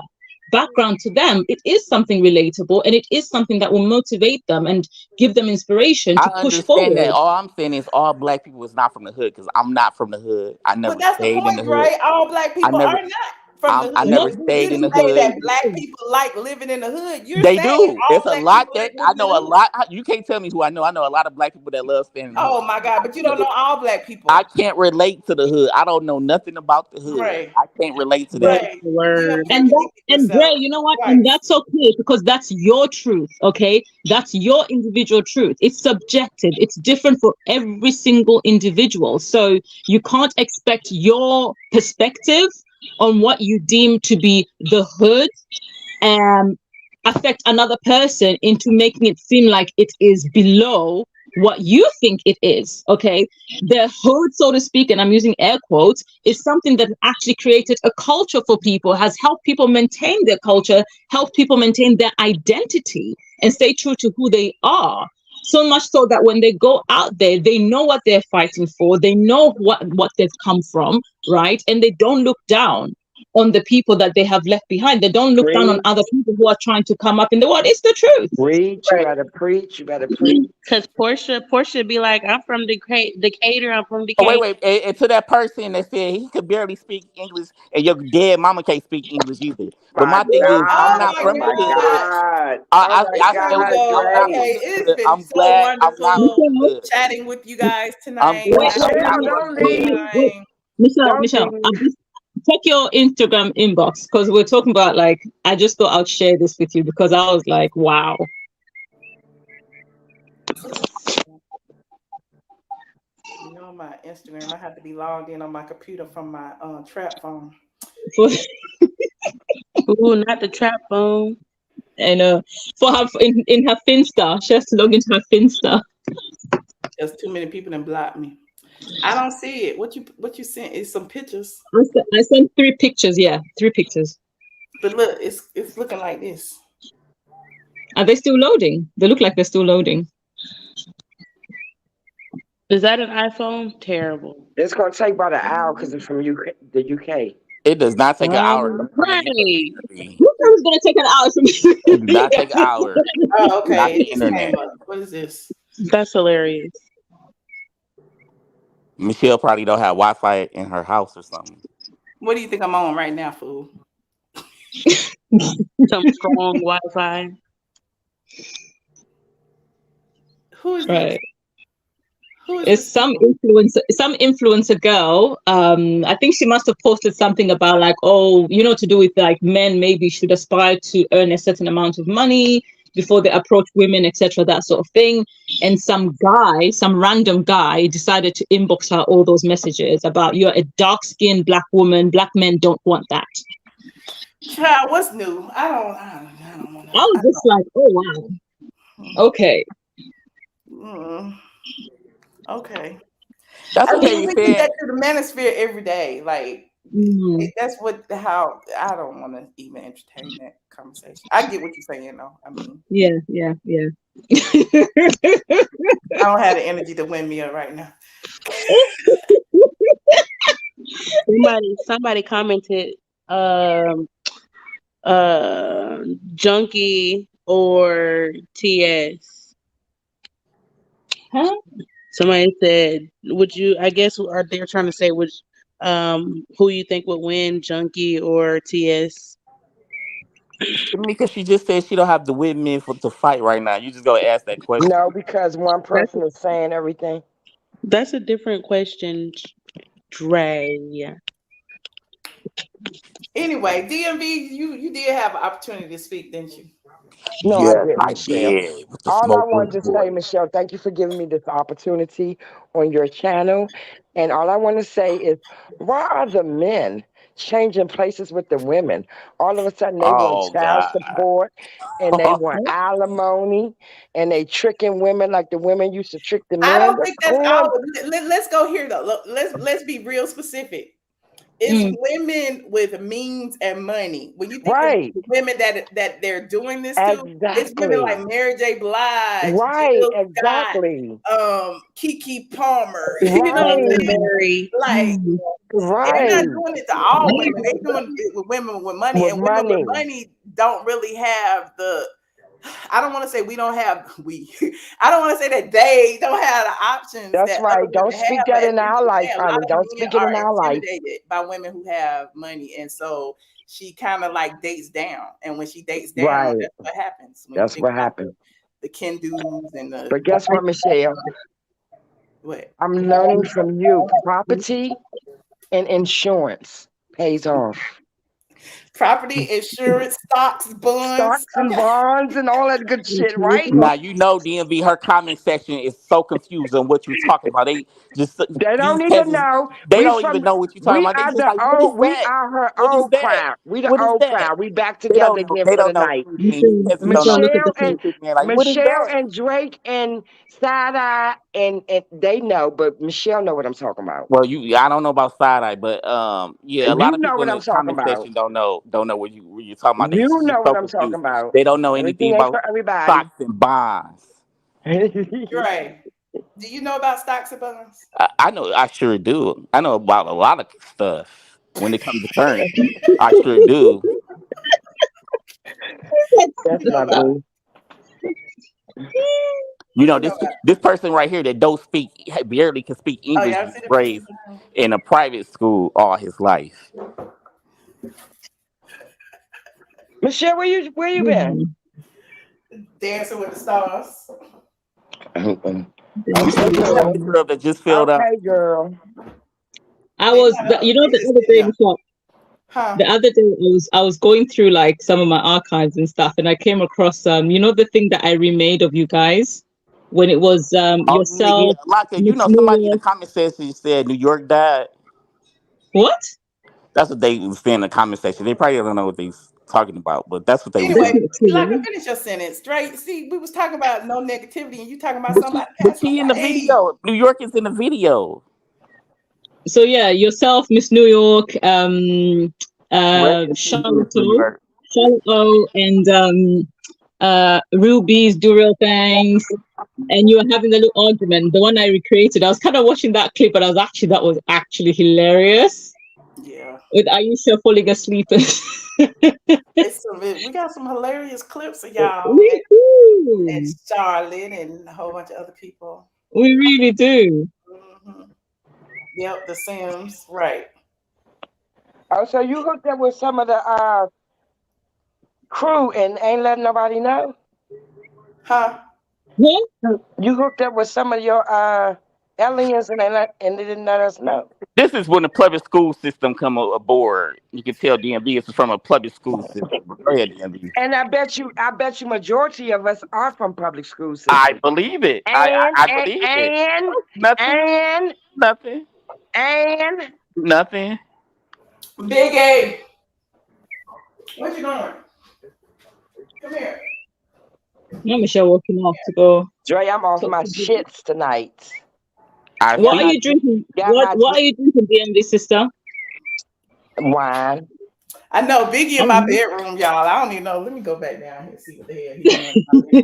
background to them, it is something relatable, and it is something that will motivate them and give them inspiration to I push understand that. forward. All I'm saying is all black people is not from the hood, because I'm not from the hood. I But never that's the stayed in the point, hood. right? All black I people never are not from the I hood. No, never You stayed in didn't the say that hood. black people like living in the hood. You're They saying do. all It's a black lot people that like I living in know the a hood. lot. You can't tell me who I know. I know a lot of black people that love staying in the hood. Oh my God! But you The don't know hood. all black I people, can't relate to the hood. I don't know nothing about the hood. Ray. I can't relate to that. Ray, you Word. and impregnated Dre, yourself you know what? And twice. that's okay, because that's your truth, okay? That's your individual truth. It's subjective. It's different for every single individual. So you can't expect your perspective on what you deem to be the hood affect another person into making it seem like it is below what you think it is. Okay, the hood, so to speak, and I'm using air quotes, is something that actually created a culture for people, has helped people maintain their culture, helped people maintain their identity and stay true to who they are. So much so that when they go out there, they know what they're fighting for, they know what they've come from, right? And they don't look down on the people that they have left behind. They don't look down on Preach, other people who are trying to come up in the world. It's the truth. preach. You Right. better preach. You better preach. Because Portia be like, I'm from Decatur. I'm from Oh, wait, Decatur. wait. And to that person that said he could barely speak English and your dead mama can't speak English either. But My my thing is, I'm God. Oh not my Oh from the my hood. God! God. Oh I, my I, I Here said we what God, it is. go. I'm not Dre. Okay, from the it has hood. been I'm so glad I'm not from wonderful the Michelle, hood. chatting with you guys I'm tonight. glad wait, I I'm wait, Michelle, not wait, from don't the wait, hood. leave. wait. time. Michelle, Don't I'll leave. just check your Instagram inbox, because we're talking about, like, I just thought I'd share this with you because I was like, wow. You know my Instagram. I have to be logged in on my computer from my trap phone. Ooh, not the trap phone. And for her in her Finsta, she has to log into her Finsta. There's too many people that block me. I don't see it. What you sent is some pictures. I sent 3 pictures. Yeah, 3 pictures. But look, it's looking like this. Are they still loading? They look like they're still loading. Is that an iPhone? Terrible. It's gonna take about an hour because it's from UK, the UK. It does not take an hour from the Right. UK. Who knows gonna take an hour from It does not take an hour. Oh, Not okay. the It just came internet. up. What is this? That's hilarious. Michelle probably don't have Wi-Fi in her house or something. What do you think I'm on right now, fool? Some strong Wi-Fi. Who is Right. this? Who is It's this? some influencer girl. I think she must have posted something about, like, oh, to do with, like, men maybe should aspire to earn a certain amount of money before they approach women, etc., that sort of thing. And some random guy decided to inbox her all those messages about, you're a dark-skinned black woman, black men don't want that. Child, what's new? I don't want to. I was just like, oh wow, okay. Okay. That's I okay. mean, You we get said that through the manosphere every day. Like, that's how I don't want to even entertain that conversation. I get what you're saying, though. I mean, yeah. I don't have the energy to win me up right now. Somebody commented, Junkie or TS. Huh? Somebody said, would you, I guess, are they trying to say which, who you think would win, Junkie or TS? because she just said she don't have the women to fight right now. You just go ask that question. No, because one person is saying everything. That's a different question, Dre. Anyway, DMV, you did have an opportunity to speak, didn't you? No, I Yes, didn't, I Michelle. did. With the All I smoke wanted to say, boy. Michelle, thank you for giving me this opportunity on your channel. And all I want to say is, why are the men changing places with the women. All of a sudden, they want Oh child God. support, and they want alimony, and they tricking women like the women used to trick the I men. don't What's think that's going all. on? Let's go here though. Look, let's be real specific. It's women with means and money. When you think of Right. women that they're doing this to, it's women Exactly. like Mary J. Blige, Right. Jill Scott, Exactly. Kiki Palmer. You know what I'm Right. saying? Berry. Like, and they're not Right. doing it to all women. They're doing it with women with money, With and women with money. money don't really have the. I don't want to say we don't have we. I don't want to say that they don't have the options That's that other right. Don't women speak have. that But at in the end our of the life, day, a lot honey. of Don't men speak it in are our life. intimidated by women who have money, and so she kind of like dates down. And when she dates down, Right. that's what happens. When That's you think what about happened. the Ken dudes and the But guess what, Michelle? what? I'm learning from you. Property and insurance pays off. Property, insurance, stocks, bonds. Stocks and bonds and all that good shit, right? Now you know DMV. Her comment section is so confused on what you're talking about. They just They these don't even peasants. know. They We don't from even know what you're talking we about. They are just the like, what is old we that? are her What is old that? crowd. We the What is old that? crowd. We back They together don't know. again They for the don't know night. anything. These peasants don't know Michelle and anything. Man, like, what is Michelle that? and Drake and Side Eye and they know, but Michelle know what I'm talking about. Well, I don't know about side eye, but yeah, a lot You of know people in what I'm the talking comment about. section don't know what you're talking about. They You just know so what I'm talking confused. about. They don't know anything Everything ain't about for everybody. stocks and bonds. Right. Do you know about stocks and bonds? I know. I sure do. I know about a lot of stuff when it comes to currency. I sure do. That's my boo. You know You know this about. this person right here that don't speak barely can speak Oh, English y'all was see the picture? raised in a private school all his life. Michelle, where you been? Dancing with the Stars. Okay, Is that girl. the girl that just filled out? Okay, girl. I They was, got up. you know, They the just other sitting day, there. Huh? the other day I was going through like some of my archives and stuff, and I came across you know, the thing that I remade of you guys when it was Oh yeah, yourself, like you Miss know, somebody in the New comment section said New York died. What? That's what they was saying in the comment section. They probably don't know what they're talking about, but that's what they was Anyway, saying. That's not like true. finish your sentence. Straight. See, we was talking about no negativity, and you talking about But somebody passing she in the away. video. New York is in the video. So yeah, yourself, Miss New York, Rest in peace, Charlotte New O, York. and Ruby's Do Real Things, and you were having a little argument. The one I recreated, I was kind of watching that clip, but that was actually hilarious. Yeah. With Ayesha falling asleep. We got some hilarious clips of y'all We and do. Charlotte and a whole bunch of other people. We really do. hmm Yep, the Sims. Right. Oh, so you hooked up with some of the crew and ain't letting nobody know? Huh? What? You hooked up with some of your aliens and they didn't let us know. This is when the public school system come aboard. You can tell DMV is from a public school system. Go ahead, DMV. And I bet you majority of us are from public school I system. believe it. And I and believe it. and Nothing. and Nothing. and Nothing. Big A. What you doing? Come here. Now Michelle walking off to go. Dre, I'm off talk my to people. shits tonight. I What are see. you drinking? Got my What are you drinking, DMV sister? wine. I know Biggie in my Um, bedroom, y'all. I don't even know. Let me go back down here and see what the hell he's doing. In my bedroom.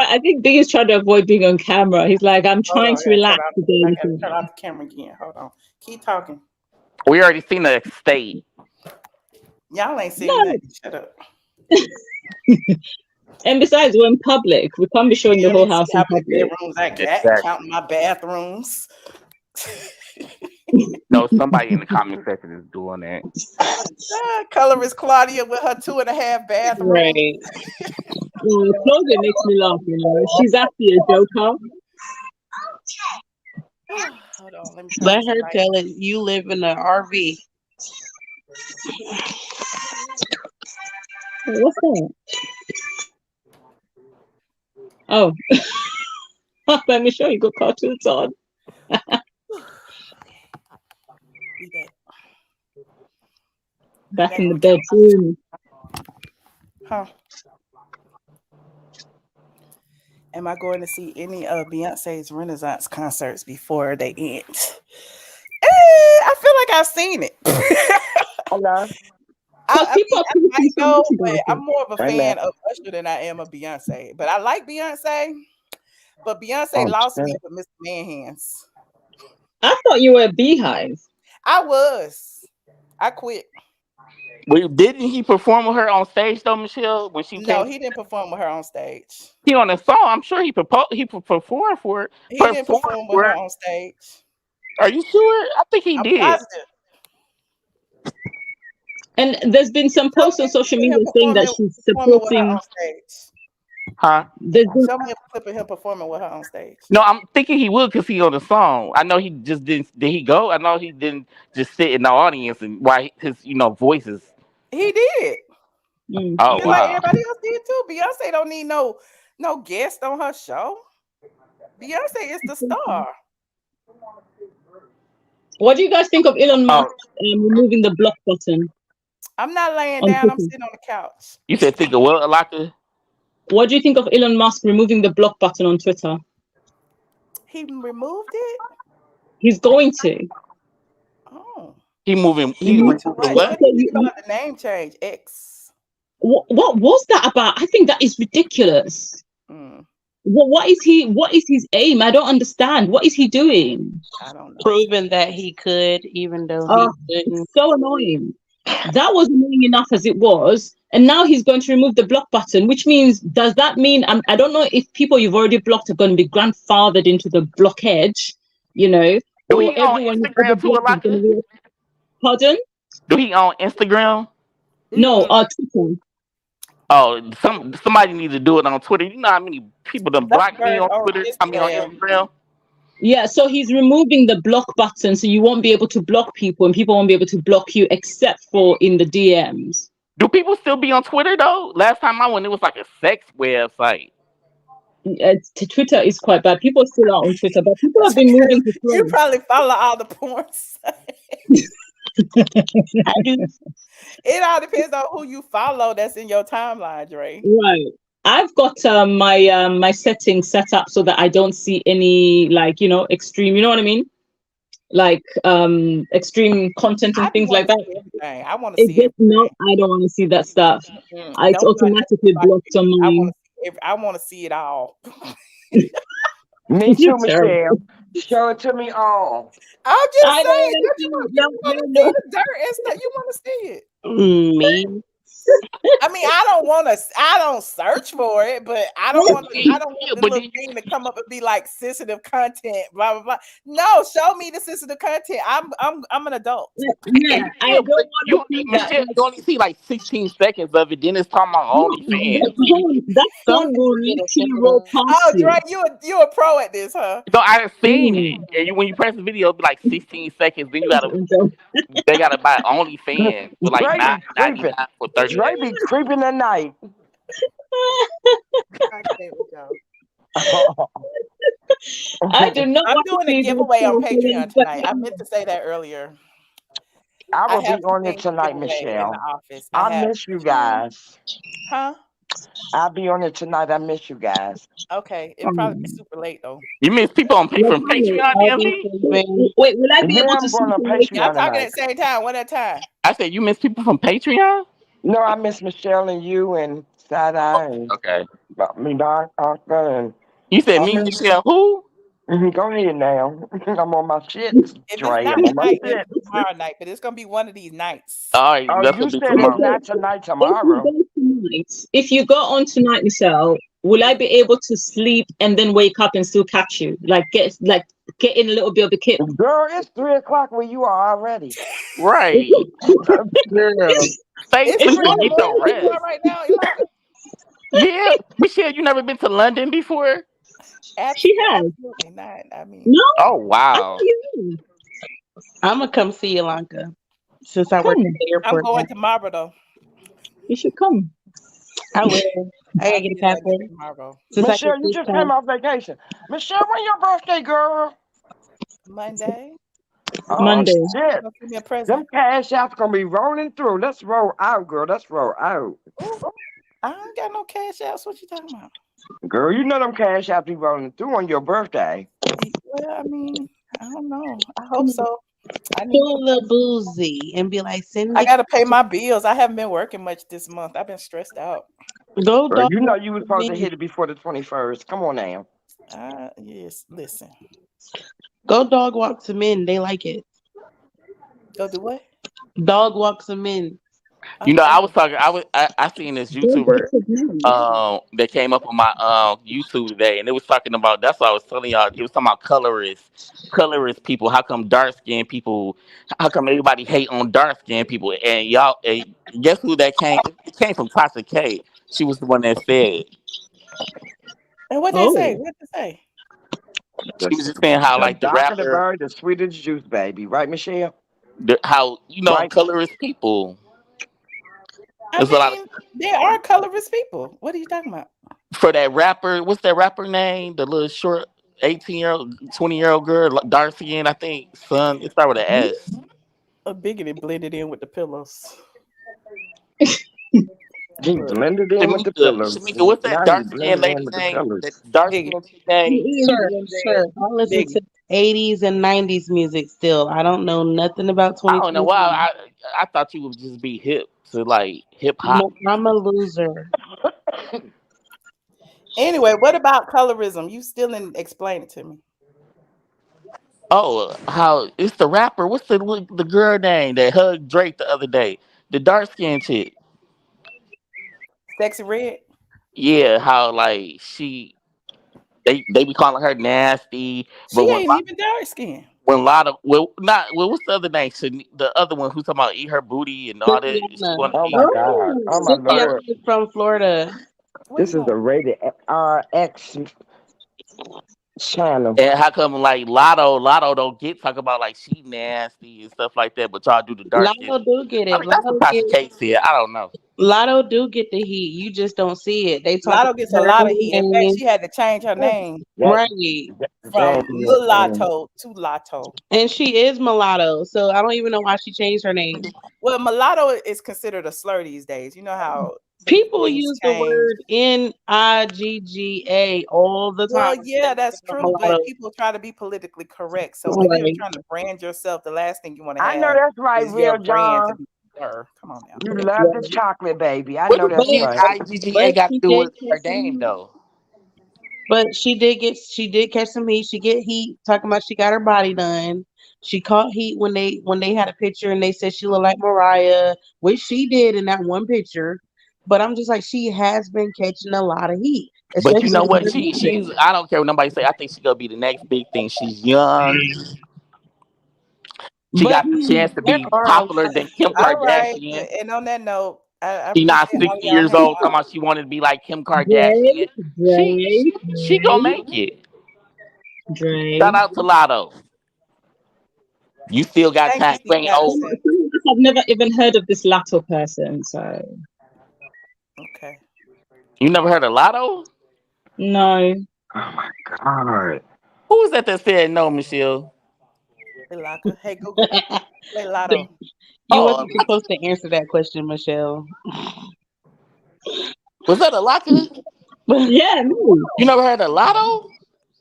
I think Big is trying to avoid being on camera. He's like, I'm Hold trying on, to relax today. I gotta turn off the camera again. Hold on. Keep talking. We already seen the state. Y'all ain't seen No. nothing. Shut up. And besides, we're in public. We can't be showing the You whole don't see house how in many public. bedrooms I got, Exactly. counting my bathrooms. No, somebody in the comment section is doing that. Color is Claudia with her 2.5 bathrooms. Right. Claudia makes me laugh, you know. She's actually a joker. Hold on, let me turn Let this her light. tell it. You live in an RV. What's that? Oh. Let me show you. Got cartoons on. Back in the bedroom. Huh? Am I going to see any of Beyonce's Renaissance concerts before they end? I feel like I've seen it. Hello. Because people are I talking might so go, much but about I'm it. more of a Amen. fan of Usher than I am of Beyonce. But I like Beyonce. But Beyonce Oh, lost me shit. for Mr. Manhands. I thought you were a beehive. I was. I quit. Wait, didn't he perform with her on stage though, Michelle? When she No, came, he didn't perform with her on stage. he on the song. I'm sure he performed for it. He didn't perform with her on stage. Are you sure? I think he I'm did. positive. And there's been some posts on social media saying that she's Performing with her supporting. on stage. Huh? Show me a clip of him performing with her on stage. No, I'm thinking he would because he on the song. I know he just didn't. Did he go? I know he didn't just sit in the audience and why his voices. He did. Oh Just like wow. everybody else did too. Beyonce don't need no guest on her show. Beyonce is the star. What do you guys think of Elon Musk removing the block button? I'm not laying on down. I'm Twitter? sitting on the couch. You said think of what, Alaka? What do you think of Elon Musk removing the block button on Twitter? He removed it. He's going to. Oh. He moving. He What? what do you think about the name change? X. What was that about? I think that is ridiculous. What is his aim? I don't understand. What is he doing? I don't know. Proving that he could, even though he couldn't. It's so annoying. That was annoying enough as it was, and now he's going to remove the block button, which means, does that mean, I don't know if people you've already blocked are going to be grandfathered into the block edge, you know, Do or he on everyone Instagram too, Alaka? Pardon? Do he on Instagram? No, Twitter. Oh, somebody needs to do it on Twitter. You know how many people done blocked me on Twitter? I mean on Instagram. Yeah, so he's removing the block button, so you won't be able to block people, and people won't be able to block you except for in the DMs. Do people still be on Twitter though? Last time I went, it was like a sex website. Twitter is quite bad. People still are on Twitter, but people have been moving to You probably follow all the porn sites. I do. It all depends on who you follow that's in your timeline, Dre. Right. I've got my settings set up so that I don't see any extreme, you know what I mean? Like extreme content and things like that. I want to see it. No, I don't want to see that stuff. It's automatically blocked on mine. I want to see it all. Me too, Michelle. Show it to me all. I'm just saying, you want to see the dirt and stuff. You want to see it. Me. I mean, I don't search for it, but I don't want the little thing to come up and be like sensitive content, blah blah blah. No, show me the sensitive content. I'm an adult. Yeah, I don't want to see that. Michelle, you only see like 16 seconds of it, then it's talking about OnlyFans. That one will literally roll past Oh, Dre, you a pro at this, huh? So I've seen it. And when you press the video, it'll be like 16 seconds. Then they gotta buy OnlyFans for like $9.99 for 30 Dre be creeping at night. I do not. I'm doing a giveaway on Patreon tonight. I meant to say that earlier. I will be on it tonight, Michelle. I miss you guys. Huh? I'll be on it tonight. I miss you guys. Okay, it'll probably be super late though. You miss people on from Patreon, DMV? Wait, will I be able to see on Patreon? Y'all talking at the same time. One at a time. I said you miss people from Patreon? No, I miss Michelle and you and Side Eye. Okay. Me, Doc, and you said me, Michelle. Who? Go ahead now. I'm on my shit. If it's Dre, not I'm on my tonight, shit. it's tomorrow night, but it's gonna be one of these nights. All right, Oh, that's you what said tomorrow. it's not tonight, tomorrow. If you go on tonight, Michelle, will I be able to sleep and then wake up and still catch you? Like get in a little bit of the kit. Girl, it's 3:00 where you are already. Right. Stay It's sleep and really get your morning where you rest. are right now. Elijah. Yeah, Michelle, you never been to London before? She has. Absolutely not. I mean, No. Oh wow. I'm gonna come see Yolanda since I work at the airport. I'm going tomorrow though. You should come. I will. I gotta get a passport. Michelle, you just came off vacation. Michelle, when your birthday, girl? Monday. Oh Monday. shit! Give me a present. Them cash apps gonna be rolling through. Let's roll out, girl. Let's roll out. Ooh, I ain't got no cash outs. What you talking about? Girl, you know them cash apps be rolling through on your birthday. Well, I mean, I don't know. I hope so. I need. Pull the boozy and be like, send I the gotta pay my bills. I haven't been working much this month. I've been stressed out. go Girl, dog. you know walk you was some supposed to men. hit it before the 21st. Come on now. Yes. Listen. Go dog walk some men. They like it. Go do what? Dog walk some men. You know, Okay. I seen this YouTuber that came up on my YouTube today, and it was talking about, that's what I was telling y'all. It was talking about colorist people. How come dark skinned people? How come everybody hate on dark skinned people? And y'all, guess who that came? It came from Tasha K. She was the one that said. And what they say? What they say? She was just saying how The like the darker the rapper, bird, the sweeter the juice, baby. Right, Michelle? how Right. colorist people. I There's a lot of, mean, there are colorist people. What are you talking about? for that rapper. What's that rapper name? The little short 18-year-old, 20-year-old girl, dark skin. I think son. It started with an S. A biggity blended in with the pillows. He blended in with the pillows. Shamika, what's that Now he dark skinned blended in lady with the name? pillows. That dark Biggie. skinned name. Sir, I listen to 80s and 90s music still. I don't know nothing about I don't know why. 2023. I thought you would just be hip to like hip hop. I'm a loser. Anyway, what about colorism? You still didn't explain it to me. Oh, how it's the rapper? What's the girl name that hugged Drake the other day? The dark skinned chick. Sexy Red? Yeah, how like they be calling her nasty, but She ain't even dark skinned. when Lotto, what's the other name? The other one who's talking about eat her booty and all that. She Tiziana. want to Oh eat. my God. Oh my Tiziana Lord. is from Florida. This is a rated RX channel. And how come like Lotto don't get talk about like she nasty and stuff like that, but y'all do the dark skin? Lotto do get I it. mean that's what Tasha K said. I don't know. Lotto do get the heat. You just don't see it. They talk Lotto about gets a her lot of heat. In fact, name. she had to change her name Right. from Mulatto to Lotto. And she is mulatto, so I don't even know why she changed her name. Well, mulatto is considered a slur these days. You know how People things use change. the word Nigga all the Well, time. yeah, that's true, but Mulatto. people try to be politically correct. So when you're Right. trying to brand yourself, the last thing you want to I know have that's right, is your Real brand to John. be slur. Come on now. You love this chocolate, baby. I What know do that's right. IGGA got to she do did with her catch name some, though? but she did catch some heat. She get heat talking about she got her body done. She caught heat when they had a picture and they said she looked like Mariah, which she did in that one picture. But I'm just like, she has been catching a lot of heat, But you especially know with what? her music. She's. I don't care what nobody say. I think she's gonna be the next big thing. She's young. She But got the chance to there be are a lot popular than Kim All right. Kardashian. And on that note, I She not appreciate all 60 y'all years hanging old. Talking out. about she wanted to be like Kim Kardashian. Drake, Drake, She gonna make it. Shout Drake. out to Lotto. You still got Thank you, time. C. You ain't over. Patterson. I've never even heard of this Lato person, so Okay. You never heard of Lotto? no. Oh my God. Who was that said no, Michelle? Hey, Google. Play Lotto. You Oh, wasn't supposed to answer that question, Michelle. was that a Lotto? Yeah, no. You never heard of Lotto?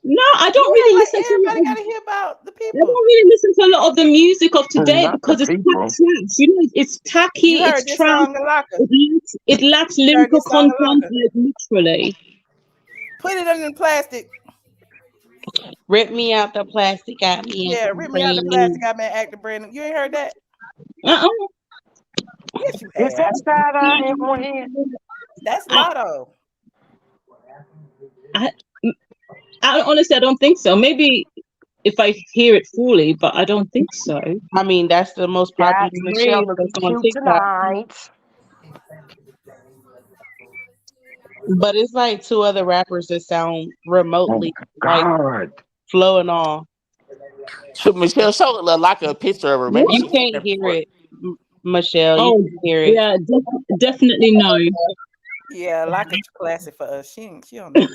No, I don't Yeah, really like listen to a everybody lot got of, to hear about the I people. don't really listen to a lot of the music of today Not the because it's people. quite trash. You know, it's tacky, You heard it's this trash, song, Alaka? it lacks You heard lyrical this song, content, Alaka? like literally. Put it in plastic. Rip me out the plastic, got me. Yeah, rip me out the plastic. I been acting brand new. You ain't heard that? Uh-uh. Yes, you Is have. that side eye in one hand? That's Lotto. Honestly, I don't think so. Maybe if I hear it fully, but I don't think so. I mean, that's the most popular Got Michelle phrase looking that's on cute TikTok. tonight. But it's like two other rappers that sound remotely like God. Flo and all. So Michelle showed like a picture of her. Maybe You she's can't there hear before. it, Michelle. You Oh, can hear it. yeah, definitely no. Yeah, like it's classic for us. She don't know.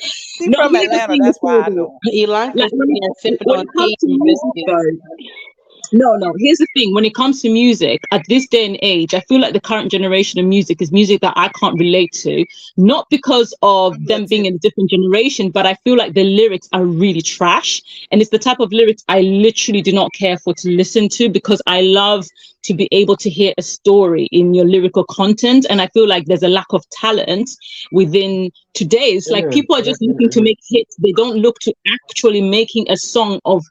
She No, from here's the Atlanta. thing, That's why I Matilda. know. Elanka Like sitting there sipping when on it comes tea to and music, biscuits. though, no. Here's the thing: when it comes to music, at this day and age, I feel like the current generation of music is music that I can't relate to. Not because of I'm them being too. in a different generation, but I feel like the lyrics are really trash, and it's the type of lyrics I literally do not care for to listen to because I love to be able to hear a story in your lyrical content, and I feel like there's a lack of talent within today. It's like people are just looking to make hits; they don't look to actually making a song of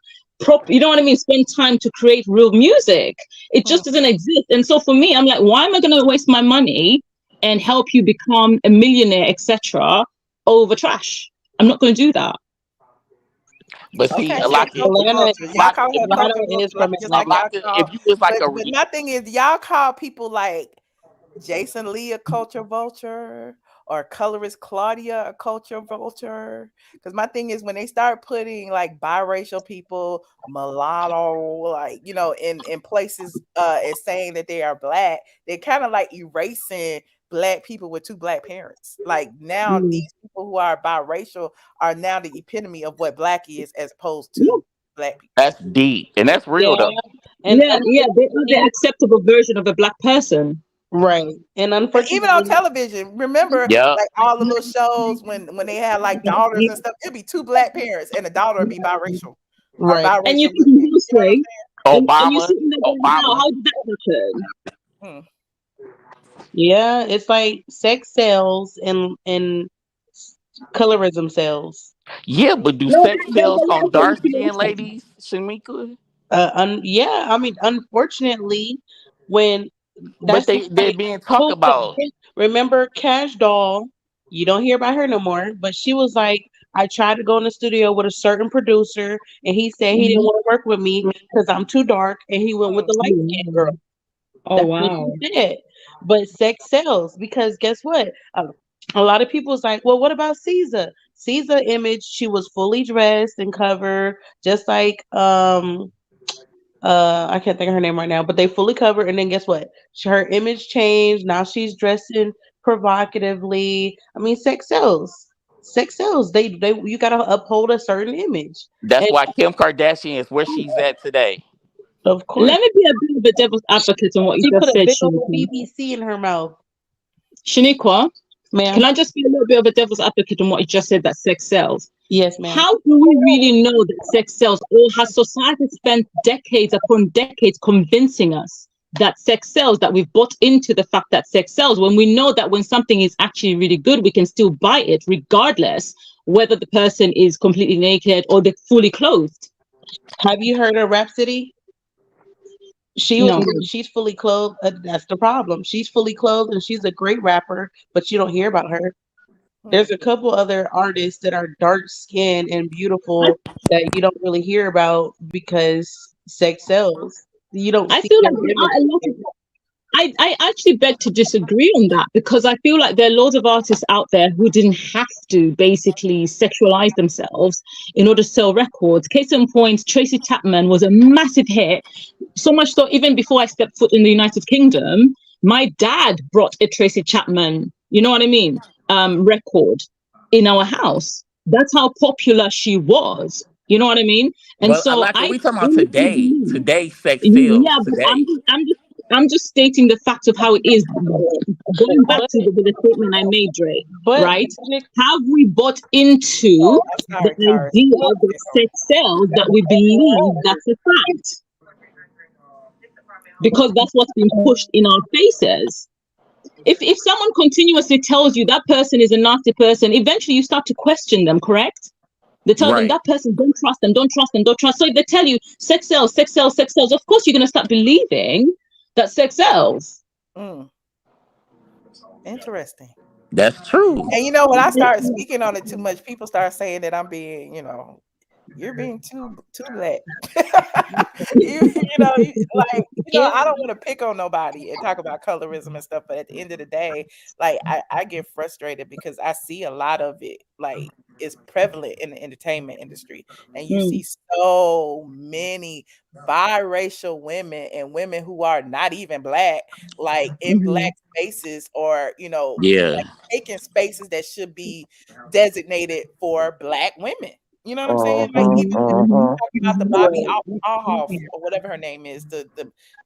you know what I mean, spend time to create real music. It just doesn't exist. And so for me, I'm like, why am I going to waste my money and help you become a millionaire, etc., over trash? I'm not going to do that. But see, Okay, a she a lot culture Atlanta, vulture. Y'all like call her if a you culture Atlanta is vulture, from just a like Atlanta. y'all lot of, call. if you was like But my thing is, y'all call people like Jason Lee a culture vulture or colorist Claudia a culture vulture. Because my thing is when they start putting like biracial people, mulatto, like in places and saying that they are black, they're kind of like erasing black people with two black parents. Like now these people who are biracial are now the epitome of what black is as opposed to black people. that's deep and that's real Yeah, though. and Yeah, they are the unfortunately, acceptable version of a black person. right, and And even on unfortunately, television, remember Yep. like all the little shows when they had like daughters and stuff, it'd be two black parents and the daughter would be biracial or right. And you biracial think looking. You know what I'm mostly, and you Obama. sitting there going, Obama. how did that happen? saying? Yeah, it's like sex sells and colorism sells. Yeah, but do No, sex there's sales a lot on of dark skinned manipulation. ladies, Shamika? Yeah, I mean, unfortunately, when But that's they're like being talked who the about. remember Cash Doll? You don't hear about her no more, but she was like, I tried to go in the studio with a certain producer, and he said he didn't want to work with me because I'm too dark, and he went with the light skinned girl. Oh That's what wow. she said. But sex sells because guess what? A lot of people's like, well, what about Caesar? Caesar image, she was fully dressed and covered, just like I can't think of her name right now, but they fully covered, and then guess what? Her image changed. Now she's dressing provocatively. I mean, sex sells. Sex sells. They you gotta uphold a certain image, That's and why Kim Kardashian is where she's at today. of course, Let me be a bit of a devil's advocate on what you she put just a said, big old Shaniqua. BBC in her mouth, Shaniqua, ma'am. can I just be a little bit of a devil's advocate on what you just said that sex sells? Yes, ma'am. How do we really know that sex sells, or has society spent decades upon decades convincing us that sex sells, that we've bought into the fact that sex sells, when we know that when something is actually really good, we can still buy it regardless whether the person is completely naked or they're fully clothed? Have you heard of Rhapsody? No. She's fully clothed. That's the problem. She's fully clothed and she's a great rapper, but you don't hear about her. There's a couple other artists that are dark skinned and beautiful that you don't really hear about because sex sells. You don't I see feel their like there image. are a lot of I actually beg to disagree on that because I feel like there are loads of artists out there who didn't have to basically sexualize themselves in order to sell records. Case in point, Tracy Chapman was a massive hit. So much so, even before I stepped foot in the United Kingdom, my dad brought a Tracy Chapman, you know what I mean, record in our house. That's how popular she was. You know what I mean? And But so like I we talking about honestly today. believe Today sex sells. yeah, but Today. I'm just stating the fact of how it is. Going back But to the statement I made, Dre, but right? Have we bought into Oh, I'm the sorry, Tara. idea that sex sells, that we believe that's a fact? Because that's what's been pushed in our faces. If someone continuously tells you that person is a nasty person, eventually you start to question them, correct? They tell them Right. that person, don't trust them, don't trust them, don't trust. So if they tell you sex sells, sex sells, sex sells, of course you're going to start believing that sex sells. Mm, interesting. That's true. And when I start speaking on it too much, people start saying that I'm being, you're being too black. I don't want to pick on nobody and talk about colorism and stuff, but at the end of the day, like I get frustrated because I see a lot of it, like is prevalent in the entertainment industry, and you Mm. see so many biracial women and women who are not even black, like in black spaces, or Yeah. like taking spaces that should be designated for black women. You know what I'm saying? Like even when you talk about the Bobby Alhoff or whatever her name is, the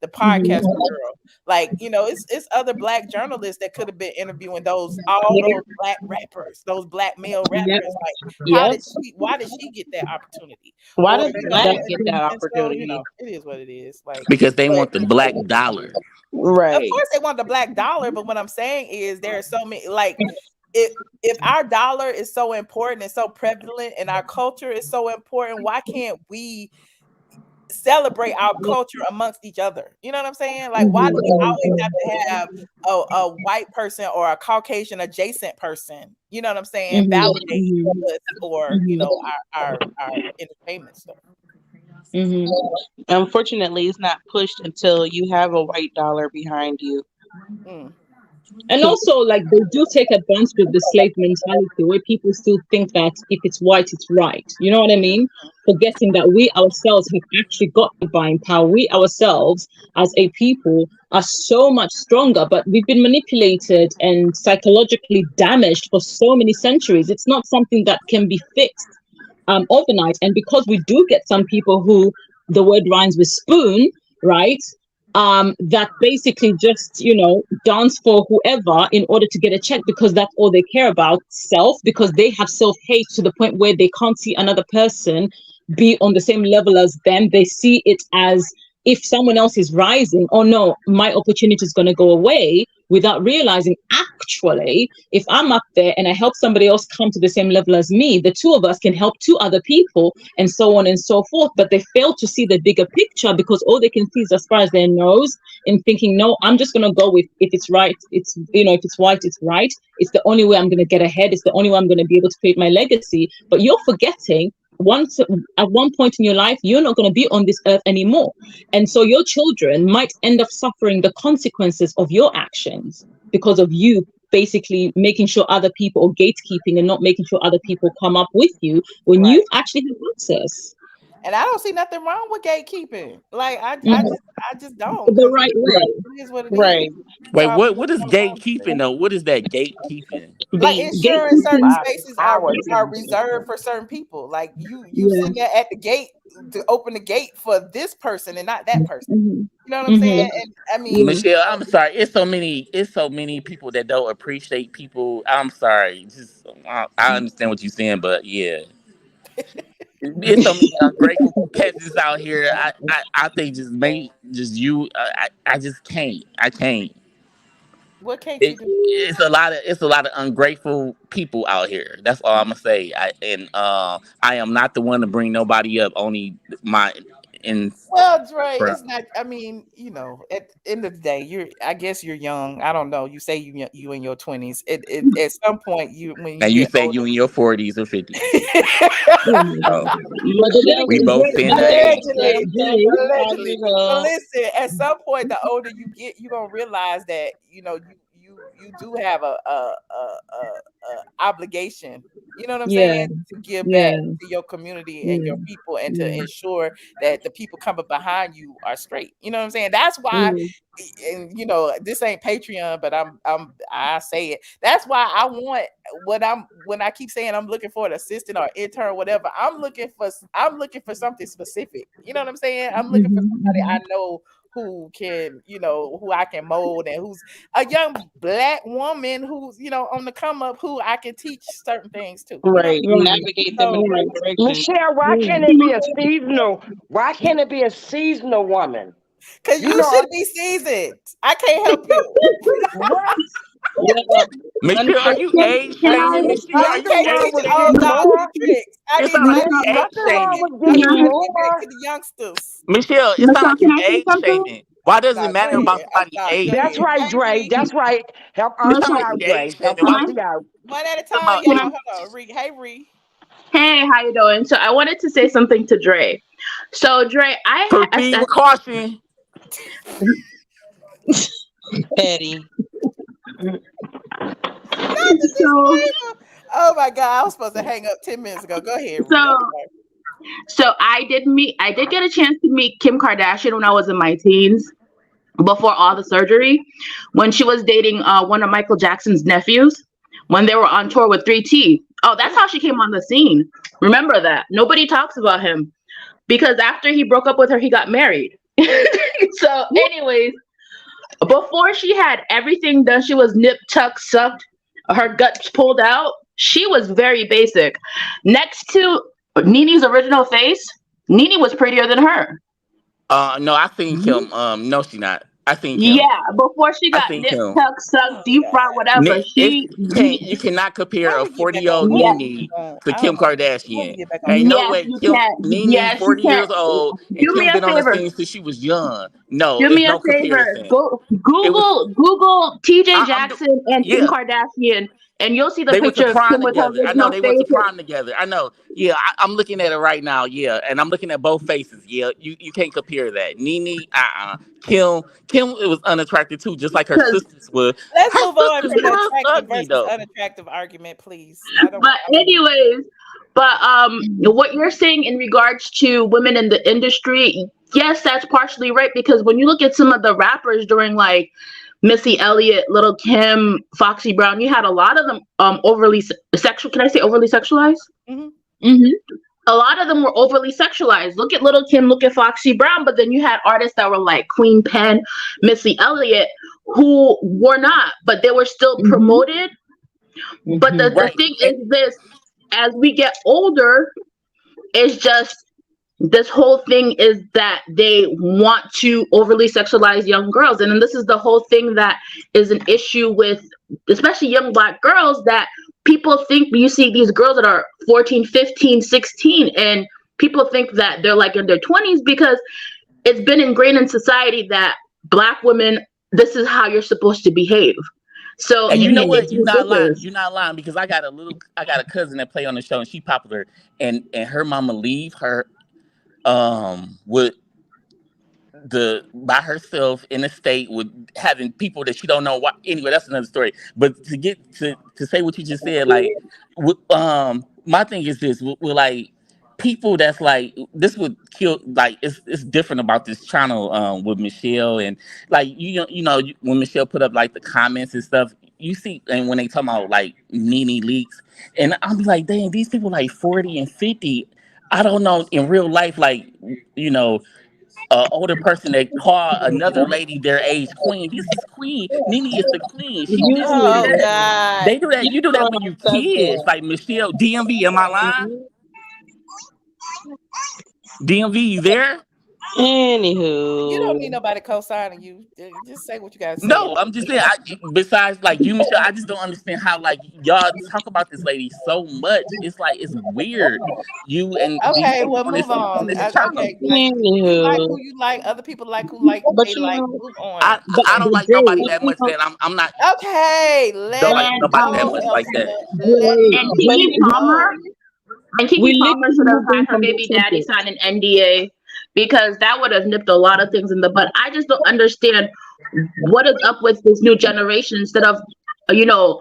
podcast girl, like it's other black journalists that could have been interviewing all those black rappers, those black male rappers. Yep. Like Yep. why did she get that opportunity? Why Or does black get that and so opportunity? it is what it is. Like, Because they but want the black dollar. of Right. course they want the black dollar, but what I'm saying is there are so many, like, if our dollar is so important and so prevalent and our culture is so important, why can't we celebrate our culture amongst each other? You know what I'm saying? Like, why do we always have to have a white person or a Caucasian adjacent person, you know what I'm saying, validate us or our entertainment stuff? Unfortunately, it's not pushed until you have a white dollar behind you. And also, like, they do take advantage of the slave mentality where people still think that if it's white, it's right. You know what I mean? Forgetting that we ourselves have actually got the buying power. We ourselves, as a people, are so much stronger, but we've been manipulated and psychologically damaged for so many centuries. It's not something that can be fixed overnight. And because we do get some people who the word rhymes with spoon, right? That basically just, dance for whoever in order to get a check because that's all they care about, because they have self-hate to the point where they can't see another person be on the same level as them. They see it as if someone else is rising, oh no, my opportunity is going to go away, without realizing actually, if I'm up there and I help somebody else come to the same level as me, the two of us can help two other people, and so on and so forth. But they fail to see the bigger picture because all they can see is as far as their nose, and thinking, no, I'm just going to go with, if it's right, it's, if it's white, it's right. It's the only way I'm going to get ahead. It's the only way I'm going to be able to create my legacy. But you're forgetting, once at one point in your life, you're not going to be on this earth anymore, and so your children might end up suffering the consequences of your actions because of you basically making sure other people, or gatekeeping and not making sure other people come up with you when you've actually had access. And I don't see nothing wrong with gatekeeping. Like I just don't. The right way. It is what it Right. is. Wait, So what is gatekeeping though? What is that gatekeeping? like ensuring certain Gatekeeping. spaces are reserved for certain people. Like you sitting there at the gate to open the gate for this person and not that person. You know what I'm saying? And I mean, Michelle, I'm sorry. It's so many people that don't appreciate people. I'm sorry. Just I understand what you're saying, but yeah. There's so many ungrateful peasants out here. I think just you. I just can't. I can't. what can't you do? It's a lot of ungrateful people out here. That's all I'm gonna say. I am not the one to bring nobody up. Only my in. Well, Dre, it's not. I mean, at the end of the day, I guess you're young. I don't know. You say you in your 20s. At some point, when you And you get say older, you in your 40s or 50s. We But both saying the age. allegedly. But listen, at some point, the older you get, you're gonna realize that you do have a obligation. You know what I'm saying? To give back to your community and your people, and to ensure that the people coming behind you are straight. You know what I'm saying? That's why, and this ain't Patreon, but I say it. That's why I want when I keep saying I'm looking for an assistant or intern, whatever. I'm looking for something specific. You know what I'm saying? I'm looking for somebody I know who can, who I can mold, and who's a young black woman who's, on the come up, who I can teach certain things to. Right. Navigate them in the right direction. Michelle, why can't it be a seasonal? Why can't it be a seasonal woman? Because you should be seasoned. I can't help you. What? Michelle, are you age shaming? Michelle, are you age shaming? It sounds like you age shaming. To the youngsters. Michelle, it sounds like you age shaming. Why does it matter about somebody's age? That's right, Dre. That's right. Help Auntie out, Dre. Help Auntie out. One at a time, y'all. Hold on, Ree. Hey, Ree. Hey, how you doing? So I wanted to say something to Dre. So Dre, proceed with caution. Petty. So Oh my God, I was supposed to hang up 10 minutes ago. Go ahead, Ree. So, so I did get a chance to meet Kim Kardashian when I was in my teens, before all the surgery, when she was dating one of Michael Jackson's nephews, when they were on tour with 3T. Oh, that's how she came on the scene. Remember that. Nobody talks about him because after he broke up with her, he got married. So, anyways, before she had everything done, she was nipped, tucked, sucked, her guts pulled out. She was very basic. Next to Nene's original face, Nene was prettier than her. No, I think Kim. No, she not. I think Kim. Yeah, before she I got think nip Kim. tucked, sucked, deep fried, whatever. You cannot compare a 40-year-old Yeah. Nene to Kim Kardashian. back Ain't no Yes, way. you Kim can. Nene Yes, you 40 can. years old and Do me Kim a been on the favor. scene since she was young. No, Do it's me a no favor. comparison. It was Google TJ I'm do, Jackson and Kim yeah. Kardashian, and you'll see the They went to picture of prom Kim with her together. I know original they went to face. prom together. I know. Yeah, I'm looking at it right now. Yeah, and I'm looking at both faces. Yeah, you can't compare that. Nene, Kim, it was unattractive too, just like her sisters were. Let's Her move on sisters from the was attractive ugly versus though. unattractive argument, please. I don't. But anyways, what you're saying in regards to women in the industry, yes, that's partially right, because when you look at some of the rappers during like Missy Elliott, Little Kim, Foxy Brown, you had a lot of them overly sexual. Can I say overly sexualized? Mm-hmm. A lot of them were overly sexualized. Look at Little Kim, look at Foxy Brown, but then you had artists that were like Queen Pen, Missy Elliott, who were not, but they were still promoted. But the thing is this, as we get older, it's just this whole thing is that they want to overly sexualize young girls. And then this is the whole thing that is an issue with especially young Black girls, that people think, you see these girls that are 14, 15, 16, and people think that they're like in their 20s because it's been ingrained in society that Black women, this is how you're supposed to behave. So And you know what? it's You're not lying. ridiculous. You're not lying because I got a cousin that play on the show and she popular, and her mama leave her with by herself in a state with having people that she don't know why. Anyway, that's another story. But to get to say what you just said, like my thing is this with like people that's like this would kill, like it's different about this channel with Michelle, and like you know when Michelle put up like the comments and stuff, you see, and when they talk about like Nene leaks, and I'll be like, dang, these people like 40 and 50. I don't know in real life, like, you know, older person that call another lady their age queen. This is queen. Nene is the queen. She this, she Oh that. God. They do that. You do that when you kids. Like Michelle, DMV, am I lying? DMV, you there? Anywho, You don't need nobody co-signing you. Just say what you gotta say. No, I'm just saying. Besides, like you, Michelle, I just don't understand how like y'all talk about this lady so much. It's like it's weird. You and Okay, you well, on this move on. channel. Okay, like, you like who you like. Other people like who like who but they you like. know, Move on. I don't like nobody that much. That I'm not. Okay, Don't let like it nobody that go, much like that. Elsa. Let And it Kiki Palmer, go. and Kiki Palmer should have had her baby daddy sign an NDA, because that would have nipped a lot of things in the bud. I just don't understand what is up with this new generation. Instead of, you know,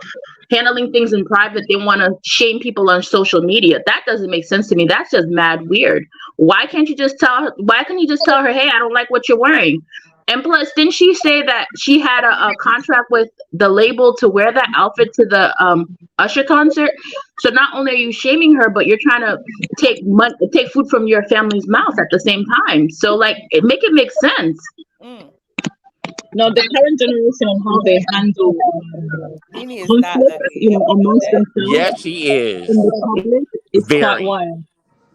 handling things in private, they want to shame people on social media. That doesn't make sense to me. That's just mad weird. Why can't you just tell her? Why can't you just tell her, hey, I don't like what you're wearing? And plus, didn't she say that she had a contract with the label to wear that outfit to the Usher concert? So not only are you shaming her, but you're trying to take food from your family's mouth at the same time. So like, make it make sense. No, the current generation and how they handle Nene is not conflict, ugly. you know, amongst themselves Yes, she is. in the public is quite Very. wild.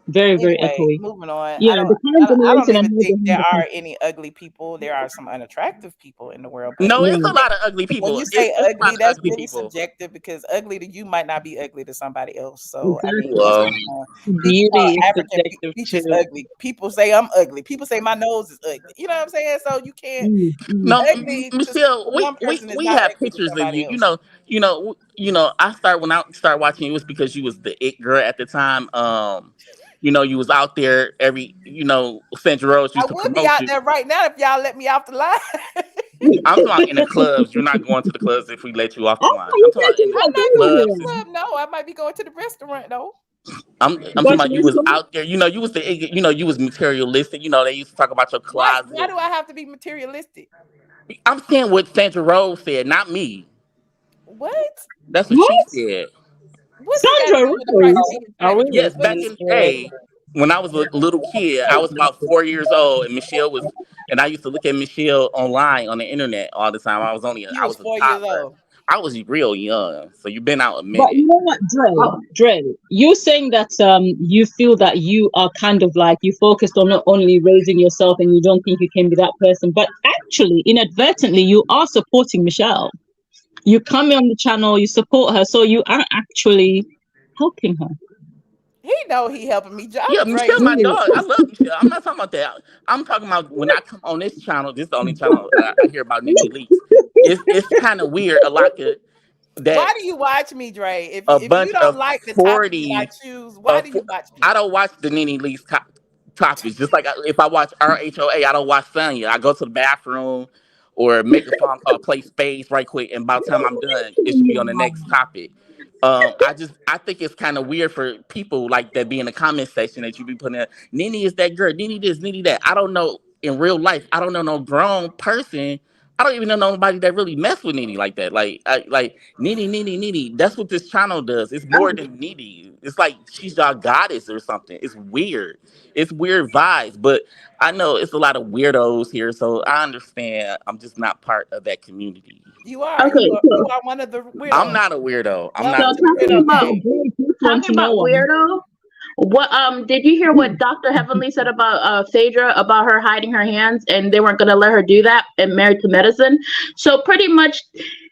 Very, very Anyway, echoey. moving on. Yeah, the current I don't generation and even how they think there handle are conflict. any ugly people. There are some unattractive people in the world. But No, Yeah. it's a lot of ugly when people. you say It's a lot ugly, of that's ugly really people. subjective, because ugly to you might not be ugly to somebody else. So I mean, Exactly. just Well, beauty is African subjective peach is too. ugly. People say I'm ugly. People say my nose is ugly. You know what I'm saying? So you can't no, ugly to Michelle, one person is we not have ugly to pictures of somebody you. else. When I started watching, it was because you was the it girl at the time. You was out there every, Central Rose I used to would be promote out you. there right now if y'all let me off the line. I'm talking about in the clubs. You're not going to the clubs if we let you off the Oh, line. I'm you talking guys about in are the not To clubs. the doing club, no, I might be going to the restaurant though. I'm talking it. about you was out there. You was you was materialistic. They used to talk about your Why closet. do I have to be materialistic? I'm saying what Sandra Rose said, not me. What? That's what she What? said. What she got to Sandra do with the price of Rose? being Are we attractive? Yes, What back is in listening the day, when I was a little kid, I was about 4 years old, and and I used to look at Michelle online on the internet all the time. you I was was a 4 years toddler. old? I was real young, so you've been out a But minute. you know what, Dre, you're saying that you feel that you are kind of like you focused on not only raising yourself and you don't think you can be that person, but actually inadvertently you are supporting Michelle. You come on the channel, you support her, so you are actually helping her. He know he helping me. Yeah, I'm Dre. Michelle, my dog. I love Michelle. I'm not talking about that. I'm talking about when I come on this channel. This is the only channel I hear about Nene Leaks. It's kind of weird. A lot of that. Why do you watch me, Dre? A If you bunch don't of like the topics that I 40 choose, why do you watch me? I don't watch the Nene Leaks topics. Just like if I watch RHOA, I don't watch Sonya. I go to the bathroom or make a phone call, play space right quick, and by the time I'm done, it should be on the next topic. I think it's kind of weird for people like that be in the comment section that you be putting in, Nene is that girl, Nene this, Nene that. I don't know in real life. I don't know no grown person. I don't even know nobody that really mess with Nene like that. Like Nene, Nene, Nene. That's what this channel does. It's more than Nene. It's like she's y'all goddess or something. It's weird. It's weird vibes. But I know it's a lot of weirdos here, so I understand. I'm just not part of that community. You are. Okay, You are one of the I'm weirdos. not a weirdo. I'm so not Welcome a to the talking weirdo. weirdo about gang. weirdo. What did you hear what Dr. Heavenly said about Phaedra about her hiding her hands and they weren't gonna let her do that and Married to Medicine? So pretty much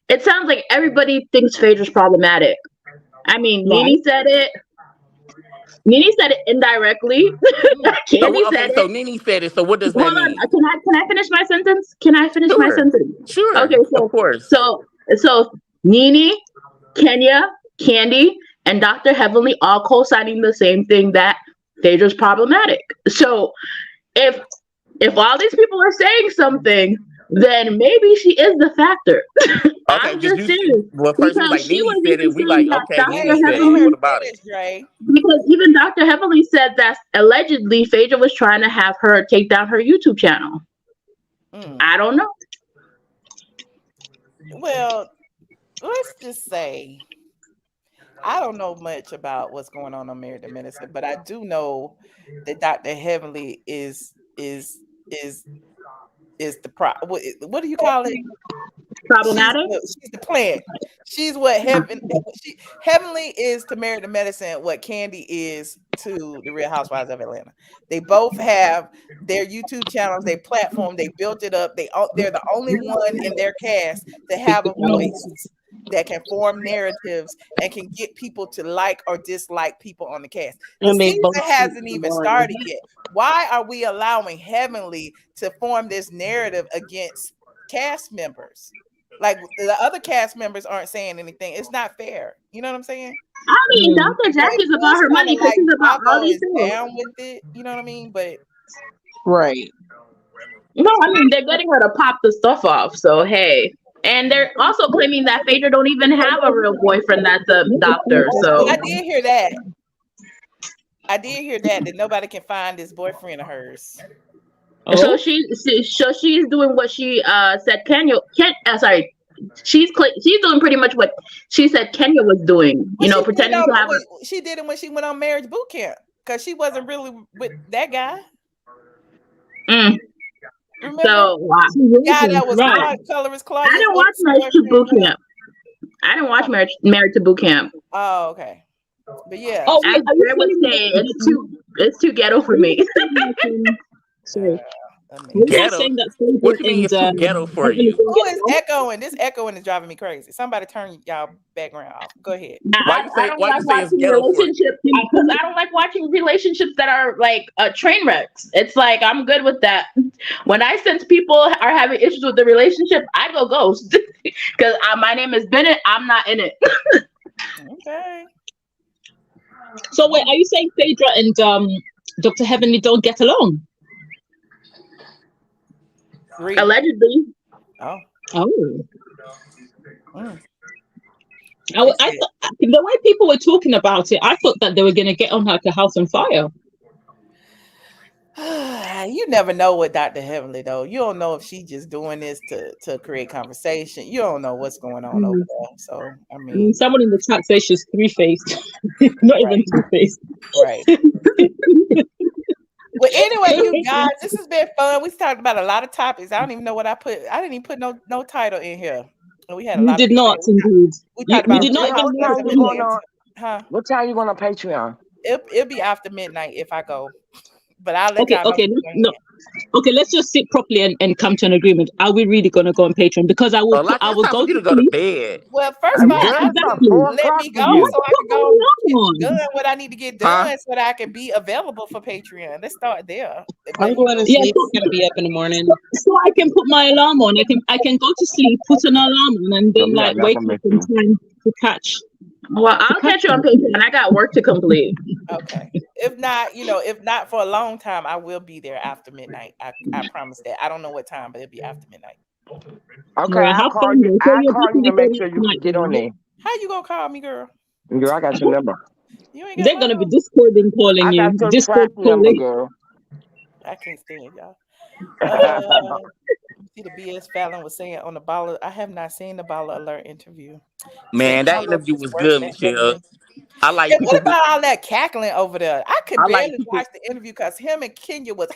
it sounds like everybody thinks Phaedra's problematic. I mean, Right. Nene said it. Nene said it indirectly. Candy said So it. Nene said it. So what does that Hold on. mean? Can I finish my sentence? Can I finish my Sure, sentence? sure, Okay, of course. so Nene, Kenya, Candy, and Dr. Heavenly all co-signing the same thing that Phaedra's problematic. So if all these people are saying something, then maybe she is the factor. Okay, I'm because just serious. well, first we Because like she Nene was said even it. We like saying that okay, Dr. Nene Hey, said let it. her What Heavenly, about it? finish, Dre. because even Dr. Heavenly said that allegedly Phaedra was trying to have her take down her YouTube channel. I don't know. Well, let's just say I don't know much about what's going on Married to Medicine, but I do know that Dr. Heavenly is the what do you call it? Problematic? She's the plant. She's what Heavenly is to Married to Medicine, what Candy is to the Real Housewives of Atlanta. They both have their YouTube channels, their platform. They built it up. They're the only one in their cast to have a voice that can form narratives and can get people to like or dislike people on the cast. The And they season both hasn't even started yet. Why are we allowing Heavenly to form this narrative against cast members? Like the other cast members aren't saying anything. It's not fair. You know what I'm saying? I mean, Dr. Jackie's about her money because she's about all these things. Down with it. You know what I mean? But right. No, I mean they're getting her to pop the stuff off. So hey. And they're also claiming that Phaedra don't even have a real boyfriend that's a doctor. So I did hear that. That nobody can find this boyfriend of hers. So she's doing what she said she's doing pretty much what she said Kenya was doing. Pretending to have she did it when she went on marriage boot camp because she wasn't really with that guy. Remember? So wow. Yeah, that was right. Colorist I didn't watch Marriage to Boot Camp. I didn't watch Married to Boot Camp. Oh, okay. But yeah. Oh, as I would say, it's too ghetto for me. Sorry. Ghetto? What you mean it's too ghetto for you? Oh, it's echoing. This echoing is driving me crazy. Somebody turn y'all background off. Go ahead. Why you say it's ghetto for you? Because I don't like watching relationships that are like train wrecks. It's like I'm good with that. When I sense people are having issues with the relationship, I go ghost. Because my name is Bennett. I'm not in it. Okay. So wait, are you saying Phaedra and Dr. Heavenly don't get along? Allegedly. Oh. Oh. Mm. I thought the way people were talking about it, I thought that they were gonna get on like a house on fire. You never know with Dr. Heavenly though. You don't know if she's just doing this to create conversation. You don't know what's going on over there. So I mean, Someone in the chat says she's three-faced, not even two-faced. Right. Well, anyway, you guys, this has been fun. We talked about a lot of topics. I don't even know what I put. I didn't even put no title in here. And we had a You lot did of people. not, indeed. We You talked about did not What even time mention you going on? Huh? What time you going on Patreon? It'll be after midnight if I go. But I'll let Okay, y'all know. okay, okay. Let's just sit properly and come to an agreement. Are we really gonna go on Patreon? Because I will, Like I it's will time go for you to to go to sleep. bed. Well, first of all, Girl, I it's about Exactly. 4 let o'clock me for go you. so I can go get on. done what I need to get done so that I can be available for Patreon. Let's start there. I'm going to sleep. I'm gonna be up in the morning. So I can put my alarm on. I can go to sleep, put an alarm on, and then like wake up in time to catch. Well, I'll catch you on Patreon. I got work to complete. Okay. If not, if not for a long time, I will be there after midnight. I promise that. I don't know what time, but it'll be after midnight. Okay, Right, I'll have call fun, you. though. So I'll you're call you definitely to make going sure out you can tonight, get on then, there. How you gonna call me, girl? Girl, I got your number. You ain't They're got gonna be mine. Discording calling I you. got your Discord track number, calling. girl. I can't stand y'all. See the BS Fallon was saying on the baller. I have not seen the baller alert interview. Man, that Carlos interview is was worse good, than Michelle. ever. I like And what people who about all that cackling over there? I could I like barely people. watch the interview because him and Kenya was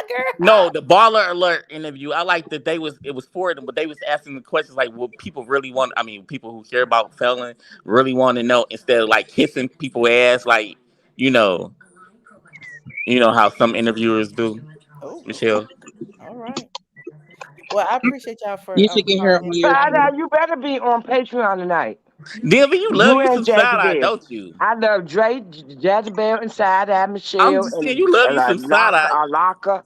girl. No, the baller alert interview. I like that it was for them, but they was asking the questions like what people really want. I mean, people who care about felon really want to know instead of like kissing people ass, like you know, how some interviewers do, Oh, Michelle. all right. Well, I appreciate y'all for You should get her calling on in. your Side Eye, show. you better be on Patreon tonight. Denver, you love You you and some side eye, Jezebel. don't you? I love Drake, Jezebel, and Side Eye, I'm Michelle, just saying and you love you some side eye. Alaka.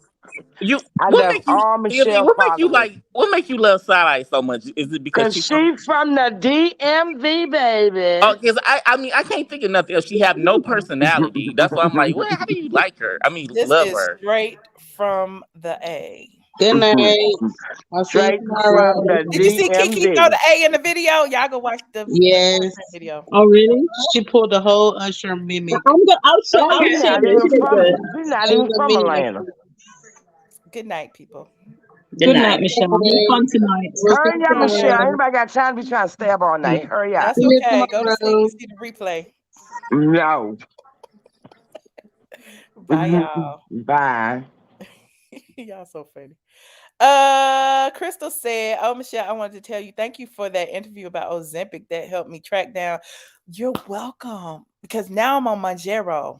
You I what love make you all Denver, Michelle followers. what make you love side eye so much? Is it because Cause she's from? she from the DMV, baby. Oh, because I mean I can't think of nothing else. She have no personality. That's why I'm like, well, how do you like her? I mean, This love is her. straight from the A. Good night. I'll see you Straight tomorrow. from the Did you see Kiki throw DMV. the A in the video? Y'all go watch the Yes. video. Oh really? She pulled the whole Usher mimic. I'll share She's not the even from. Instagram. She's not It even was a from video. Atlanta. Good night, people. Good night, Michelle. Have fun tonight. We'll see Hurry you up, Michelle. tomorrow. Anybody got time to be trying to stay up all night? Hurry up. That's See you okay. Go to sleep tomorrow. and see the replay. No. Bye, y'all. Bye. Y'all so funny. Crystal said, "Oh, Michelle, I wanted to tell you, thank you for that interview about Ozempic. That helped me track down. You're welcome. Because now I'm on Mounjaro,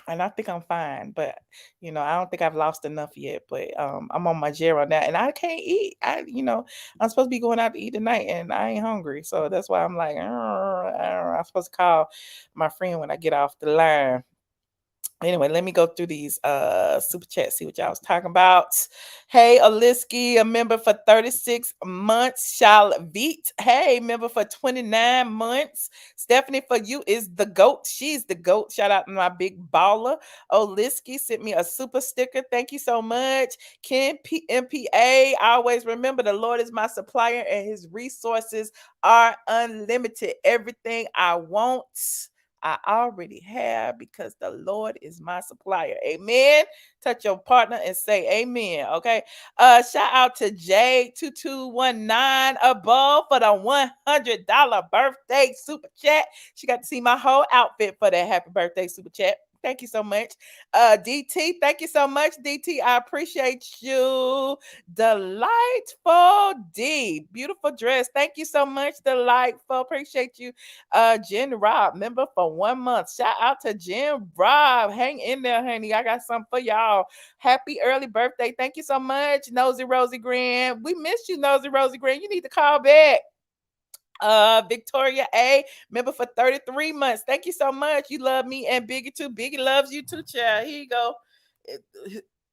and I think I'm fine. But I don't think I've lost enough yet. But I'm on Mounjaro now, and I can't eat. I'm supposed to be going out to eat tonight, and I ain't hungry. So that's why I'm like, I'm supposed to call my friend when I get off the line." Anyway, let me go through these super chats, see what y'all was talking about. Hey, Aliski, a member for 36 months. Charlotte, hey, member for 29 months. Stephanie, for you is the GOAT. She's the GOAT. Shout out to my big baller. Aliski sent me a super sticker. Thank you so much. Ken MPA, always remember the Lord is my supplier and his resources are unlimited. Everything I want, I already have because the Lord is my supplier. Amen. Touch your partner and say amen. Okay. Shout out to J2219 above for the $100 birthday super chat. She got to see my whole outfit for that happy birthday super chat. Thank you so much. DT, thank you so much, DT. I appreciate you. Delightful D. Beautiful dress. Thank you so much, Delightful. Appreciate you. Jen Rob, member for 1 month. Shout out to Jen Rob. Hang in there, honey. I got something for y'all. Happy early birthday. Thank you so much, Nosy Rosie Graham. We missed you, Nosy Rosie Graham. You need to call back. Victoria A, member for 33 months. Thank you so much. You love me and Biggie too. Biggie loves you too, child. Here you go.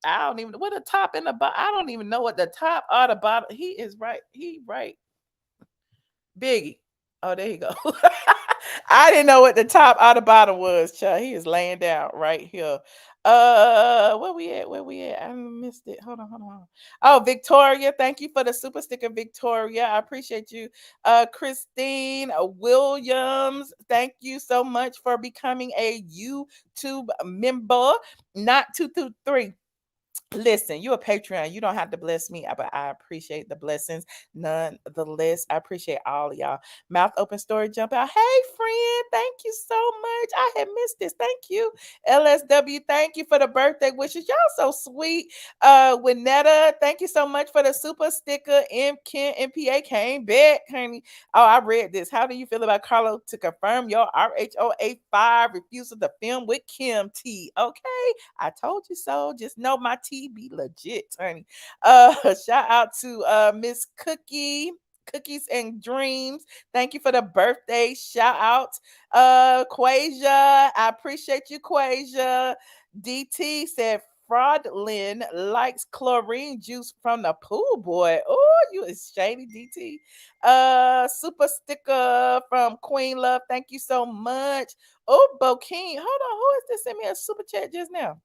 I don't even know what the top and the bottom. I don't even know what the top or the bottom. He is right. He right. Biggie. Oh, there you go. I didn't know what the top or the bottom was, child. He is laying down right here. Where we at? Where we at? I missed it. Hold on, hold on, hold on. Oh, Victoria, thank you for the super sticker, Victoria. I appreciate you. Christine Williams, thank you so much for becoming a YouTube member. Not 223. Listen, you're a Patreon. You don't have to bless me, but I appreciate the blessings nonetheless. I appreciate all of y'all. Mouth open story jump out. Hey, friend, thank you so much. I had missed this. Thank you. LSW, thank you for the birthday wishes. Y'all so sweet. Winetta, thank you so much for the super sticker. M Ken MPA came back, honey. Oh, I read this. How do you feel about Carlo to confirm your RHOA 5 refusal to film with Kim T? Okay, I told you so. Just know my T be legit, honey. Shout out to Miss Cookies and Dreams. Thank you for the birthday shout out. Quasia, I appreciate you, Quasia. DT said FALYNN likes chlorine juice from the pool boy. Oh, you is shady, DT. Super sticker from Queen Love. Thank you so much. Oh, Bokeem. Hold on. Who is this? Send me a super chat just now.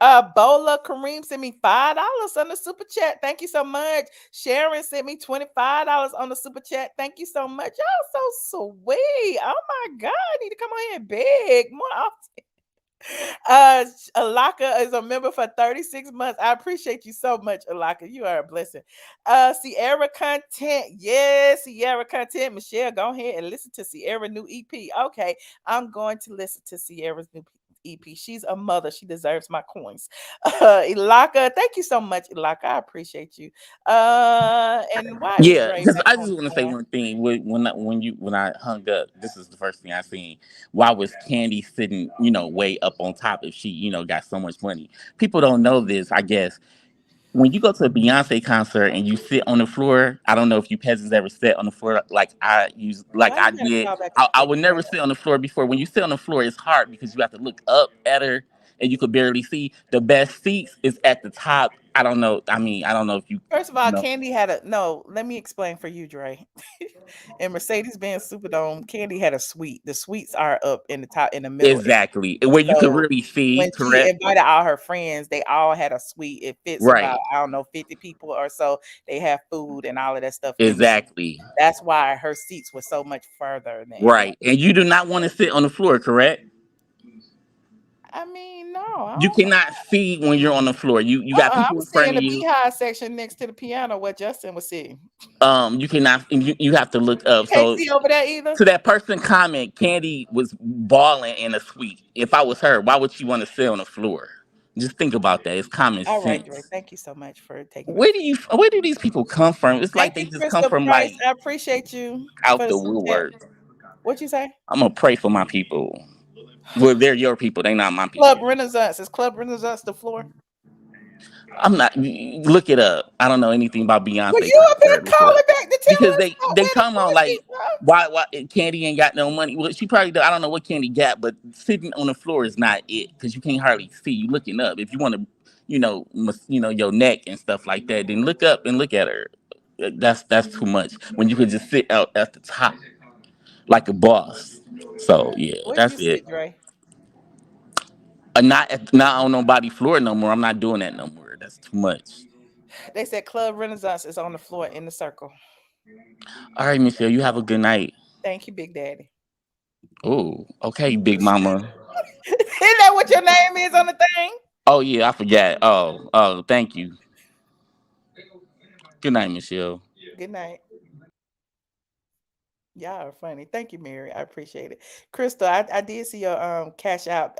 Bola Kareem sent me $5 on the super chat. Thank you so much. Sharon sent me $25 on the super chat. Thank you so much. Y'all so sweet. Oh my God. I need to come on here and beg more often. Alaka is a member for 36 months. I appreciate you so much, Alaka. You are a blessing. Sierra Content. Yes, Sierra Content. Michelle, go ahead and listen to Sierra's new EP. Okay, I'm going to listen to Sierra's new EP. She's a mother. She deserves my coins. Ilaka, thank you so much, Ilaka. I appreciate you. And why is Yeah, Dre because back I on just the want to say phone? one thing. When I hung up, this is the first thing I seen. Why was Candy sitting, way up on top if she, got so much money? People don't know this, I guess. When you go to a Beyonce concert and you sit on the floor, I don't know if you peasants ever sit on the floor like Why I you gotta did. call back and I forth? would never sit on the floor before. When you sit on the floor, it's hard because you have to look up at her and you could barely see. The best seats is at the top. I don't know. I mean, I don't know if you First of all, know. Candy had a no. Let me explain for you, Dre. In Mercedes-Benz Superdome, Candy had a suite. The suites are up in the top, in the middle. Exactly. Where you could So really see, when she correct? invited all her friends, they all had a suite. It fits about, Right. I don't know, 50 people or so. They have food and all of that stuff in the suite. Exactly. That's why her seats were so much further than everybody. Right. And you do not want to sit on the floor, correct? I mean, no, I You don't. cannot see when you're on the floor. You got I people in was sitting front in of the you. beehive section next to the piano where Justin was sitting. You cannot, you have to look up. You can't So see over there either. to that person comment, Candy was balling in a suite. If I was her, why would she want to sit on the floor? Just think about that. It's common All right, Dre. sense. Thank you so much for taking me. Where do these people come from? It's Thank like they you, just come Crystal from Price. like I appreciate you for out the the super chat. woodwork. What you say? I'm gonna pray for my people. Well, they're your people. They not my Club people. Renaissance. Is Club Renaissance the floor? I'm not. Look it up. I don't know anything about Well, Beyonce you up here concert. Look it calling up back to tell because us they where the come on floor like is, bro. why Candy ain't got no money. Well, she probably I don't know what Candy got, but sitting on the floor is not it because you can't hardly see. You looking up if you want to, your neck and stuff like that. Then look up and look at her. That's too much when you could just sit out at the top like a boss. So yeah, Where do you that's it. sit, Dre? Not on nobody floor no more. I'm not doing that no more. That's too much. They said Club Renaissance is on the floor in the circle. All right, Michelle, you have a good night. Thank you, Big Daddy. Oh, okay, Big Mama. Isn't that what your name is on the thing? Oh yeah, I forgot. Oh, thank you. Good night, Michelle. Good night. Y'all are funny. Thank you, Mary. I appreciate it. Crystal, I did see your cash app.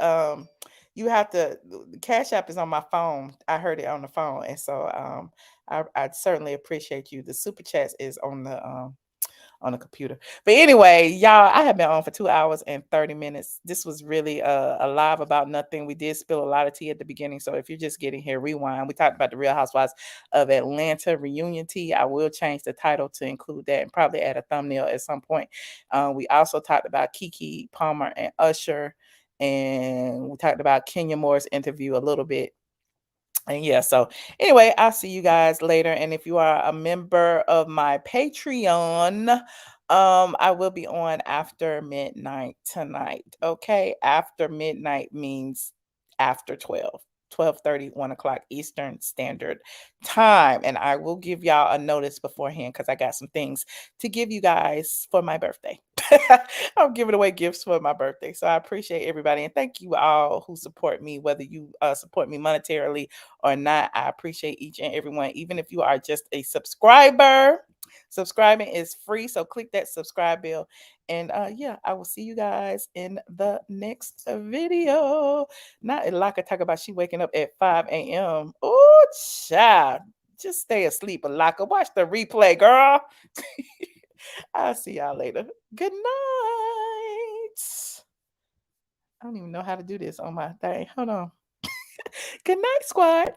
You have to the cash app is on my phone. I heard it on the phone. And so I certainly appreciate you. The super chats is on the computer. But anyway, y'all, I have been on for 2 hours and 30 minutes. This was really a live about nothing. We did spill a lot of tea at the beginning. So if you're just getting here, rewind. We talked about the Real Housewives of Atlanta reunion tea. I will change the title to include that and probably add a thumbnail at some point. We also talked about Keke Palmer and Usher. And we talked about Kenya Moore's interview a little bit. And yeah, so anyway, I'll see you guys later. And if you are a member of my Patreon, I will be on after midnight tonight. Okay. After midnight means after 12:30, 1 o'clock Eastern Standard Time. And I will give y'all a notice beforehand because I got some things to give you guys for my birthday. I'm giving away gifts for my birthday. So I appreciate everybody. And thank you all who support me, whether you support me monetarily or not. I appreciate each and every one, even if you are just a subscriber. Subscribing is free. So click that subscribe bell. And yeah, I will see you guys in the next video. Not Alaka talk about she waking up at 5 a.m. Oh, child. Just stay asleep, Alaka. Watch the replay, girl. I'll see y'all later. Good night. I don't even know how to do this on my thing. Hold on. Good night, squad.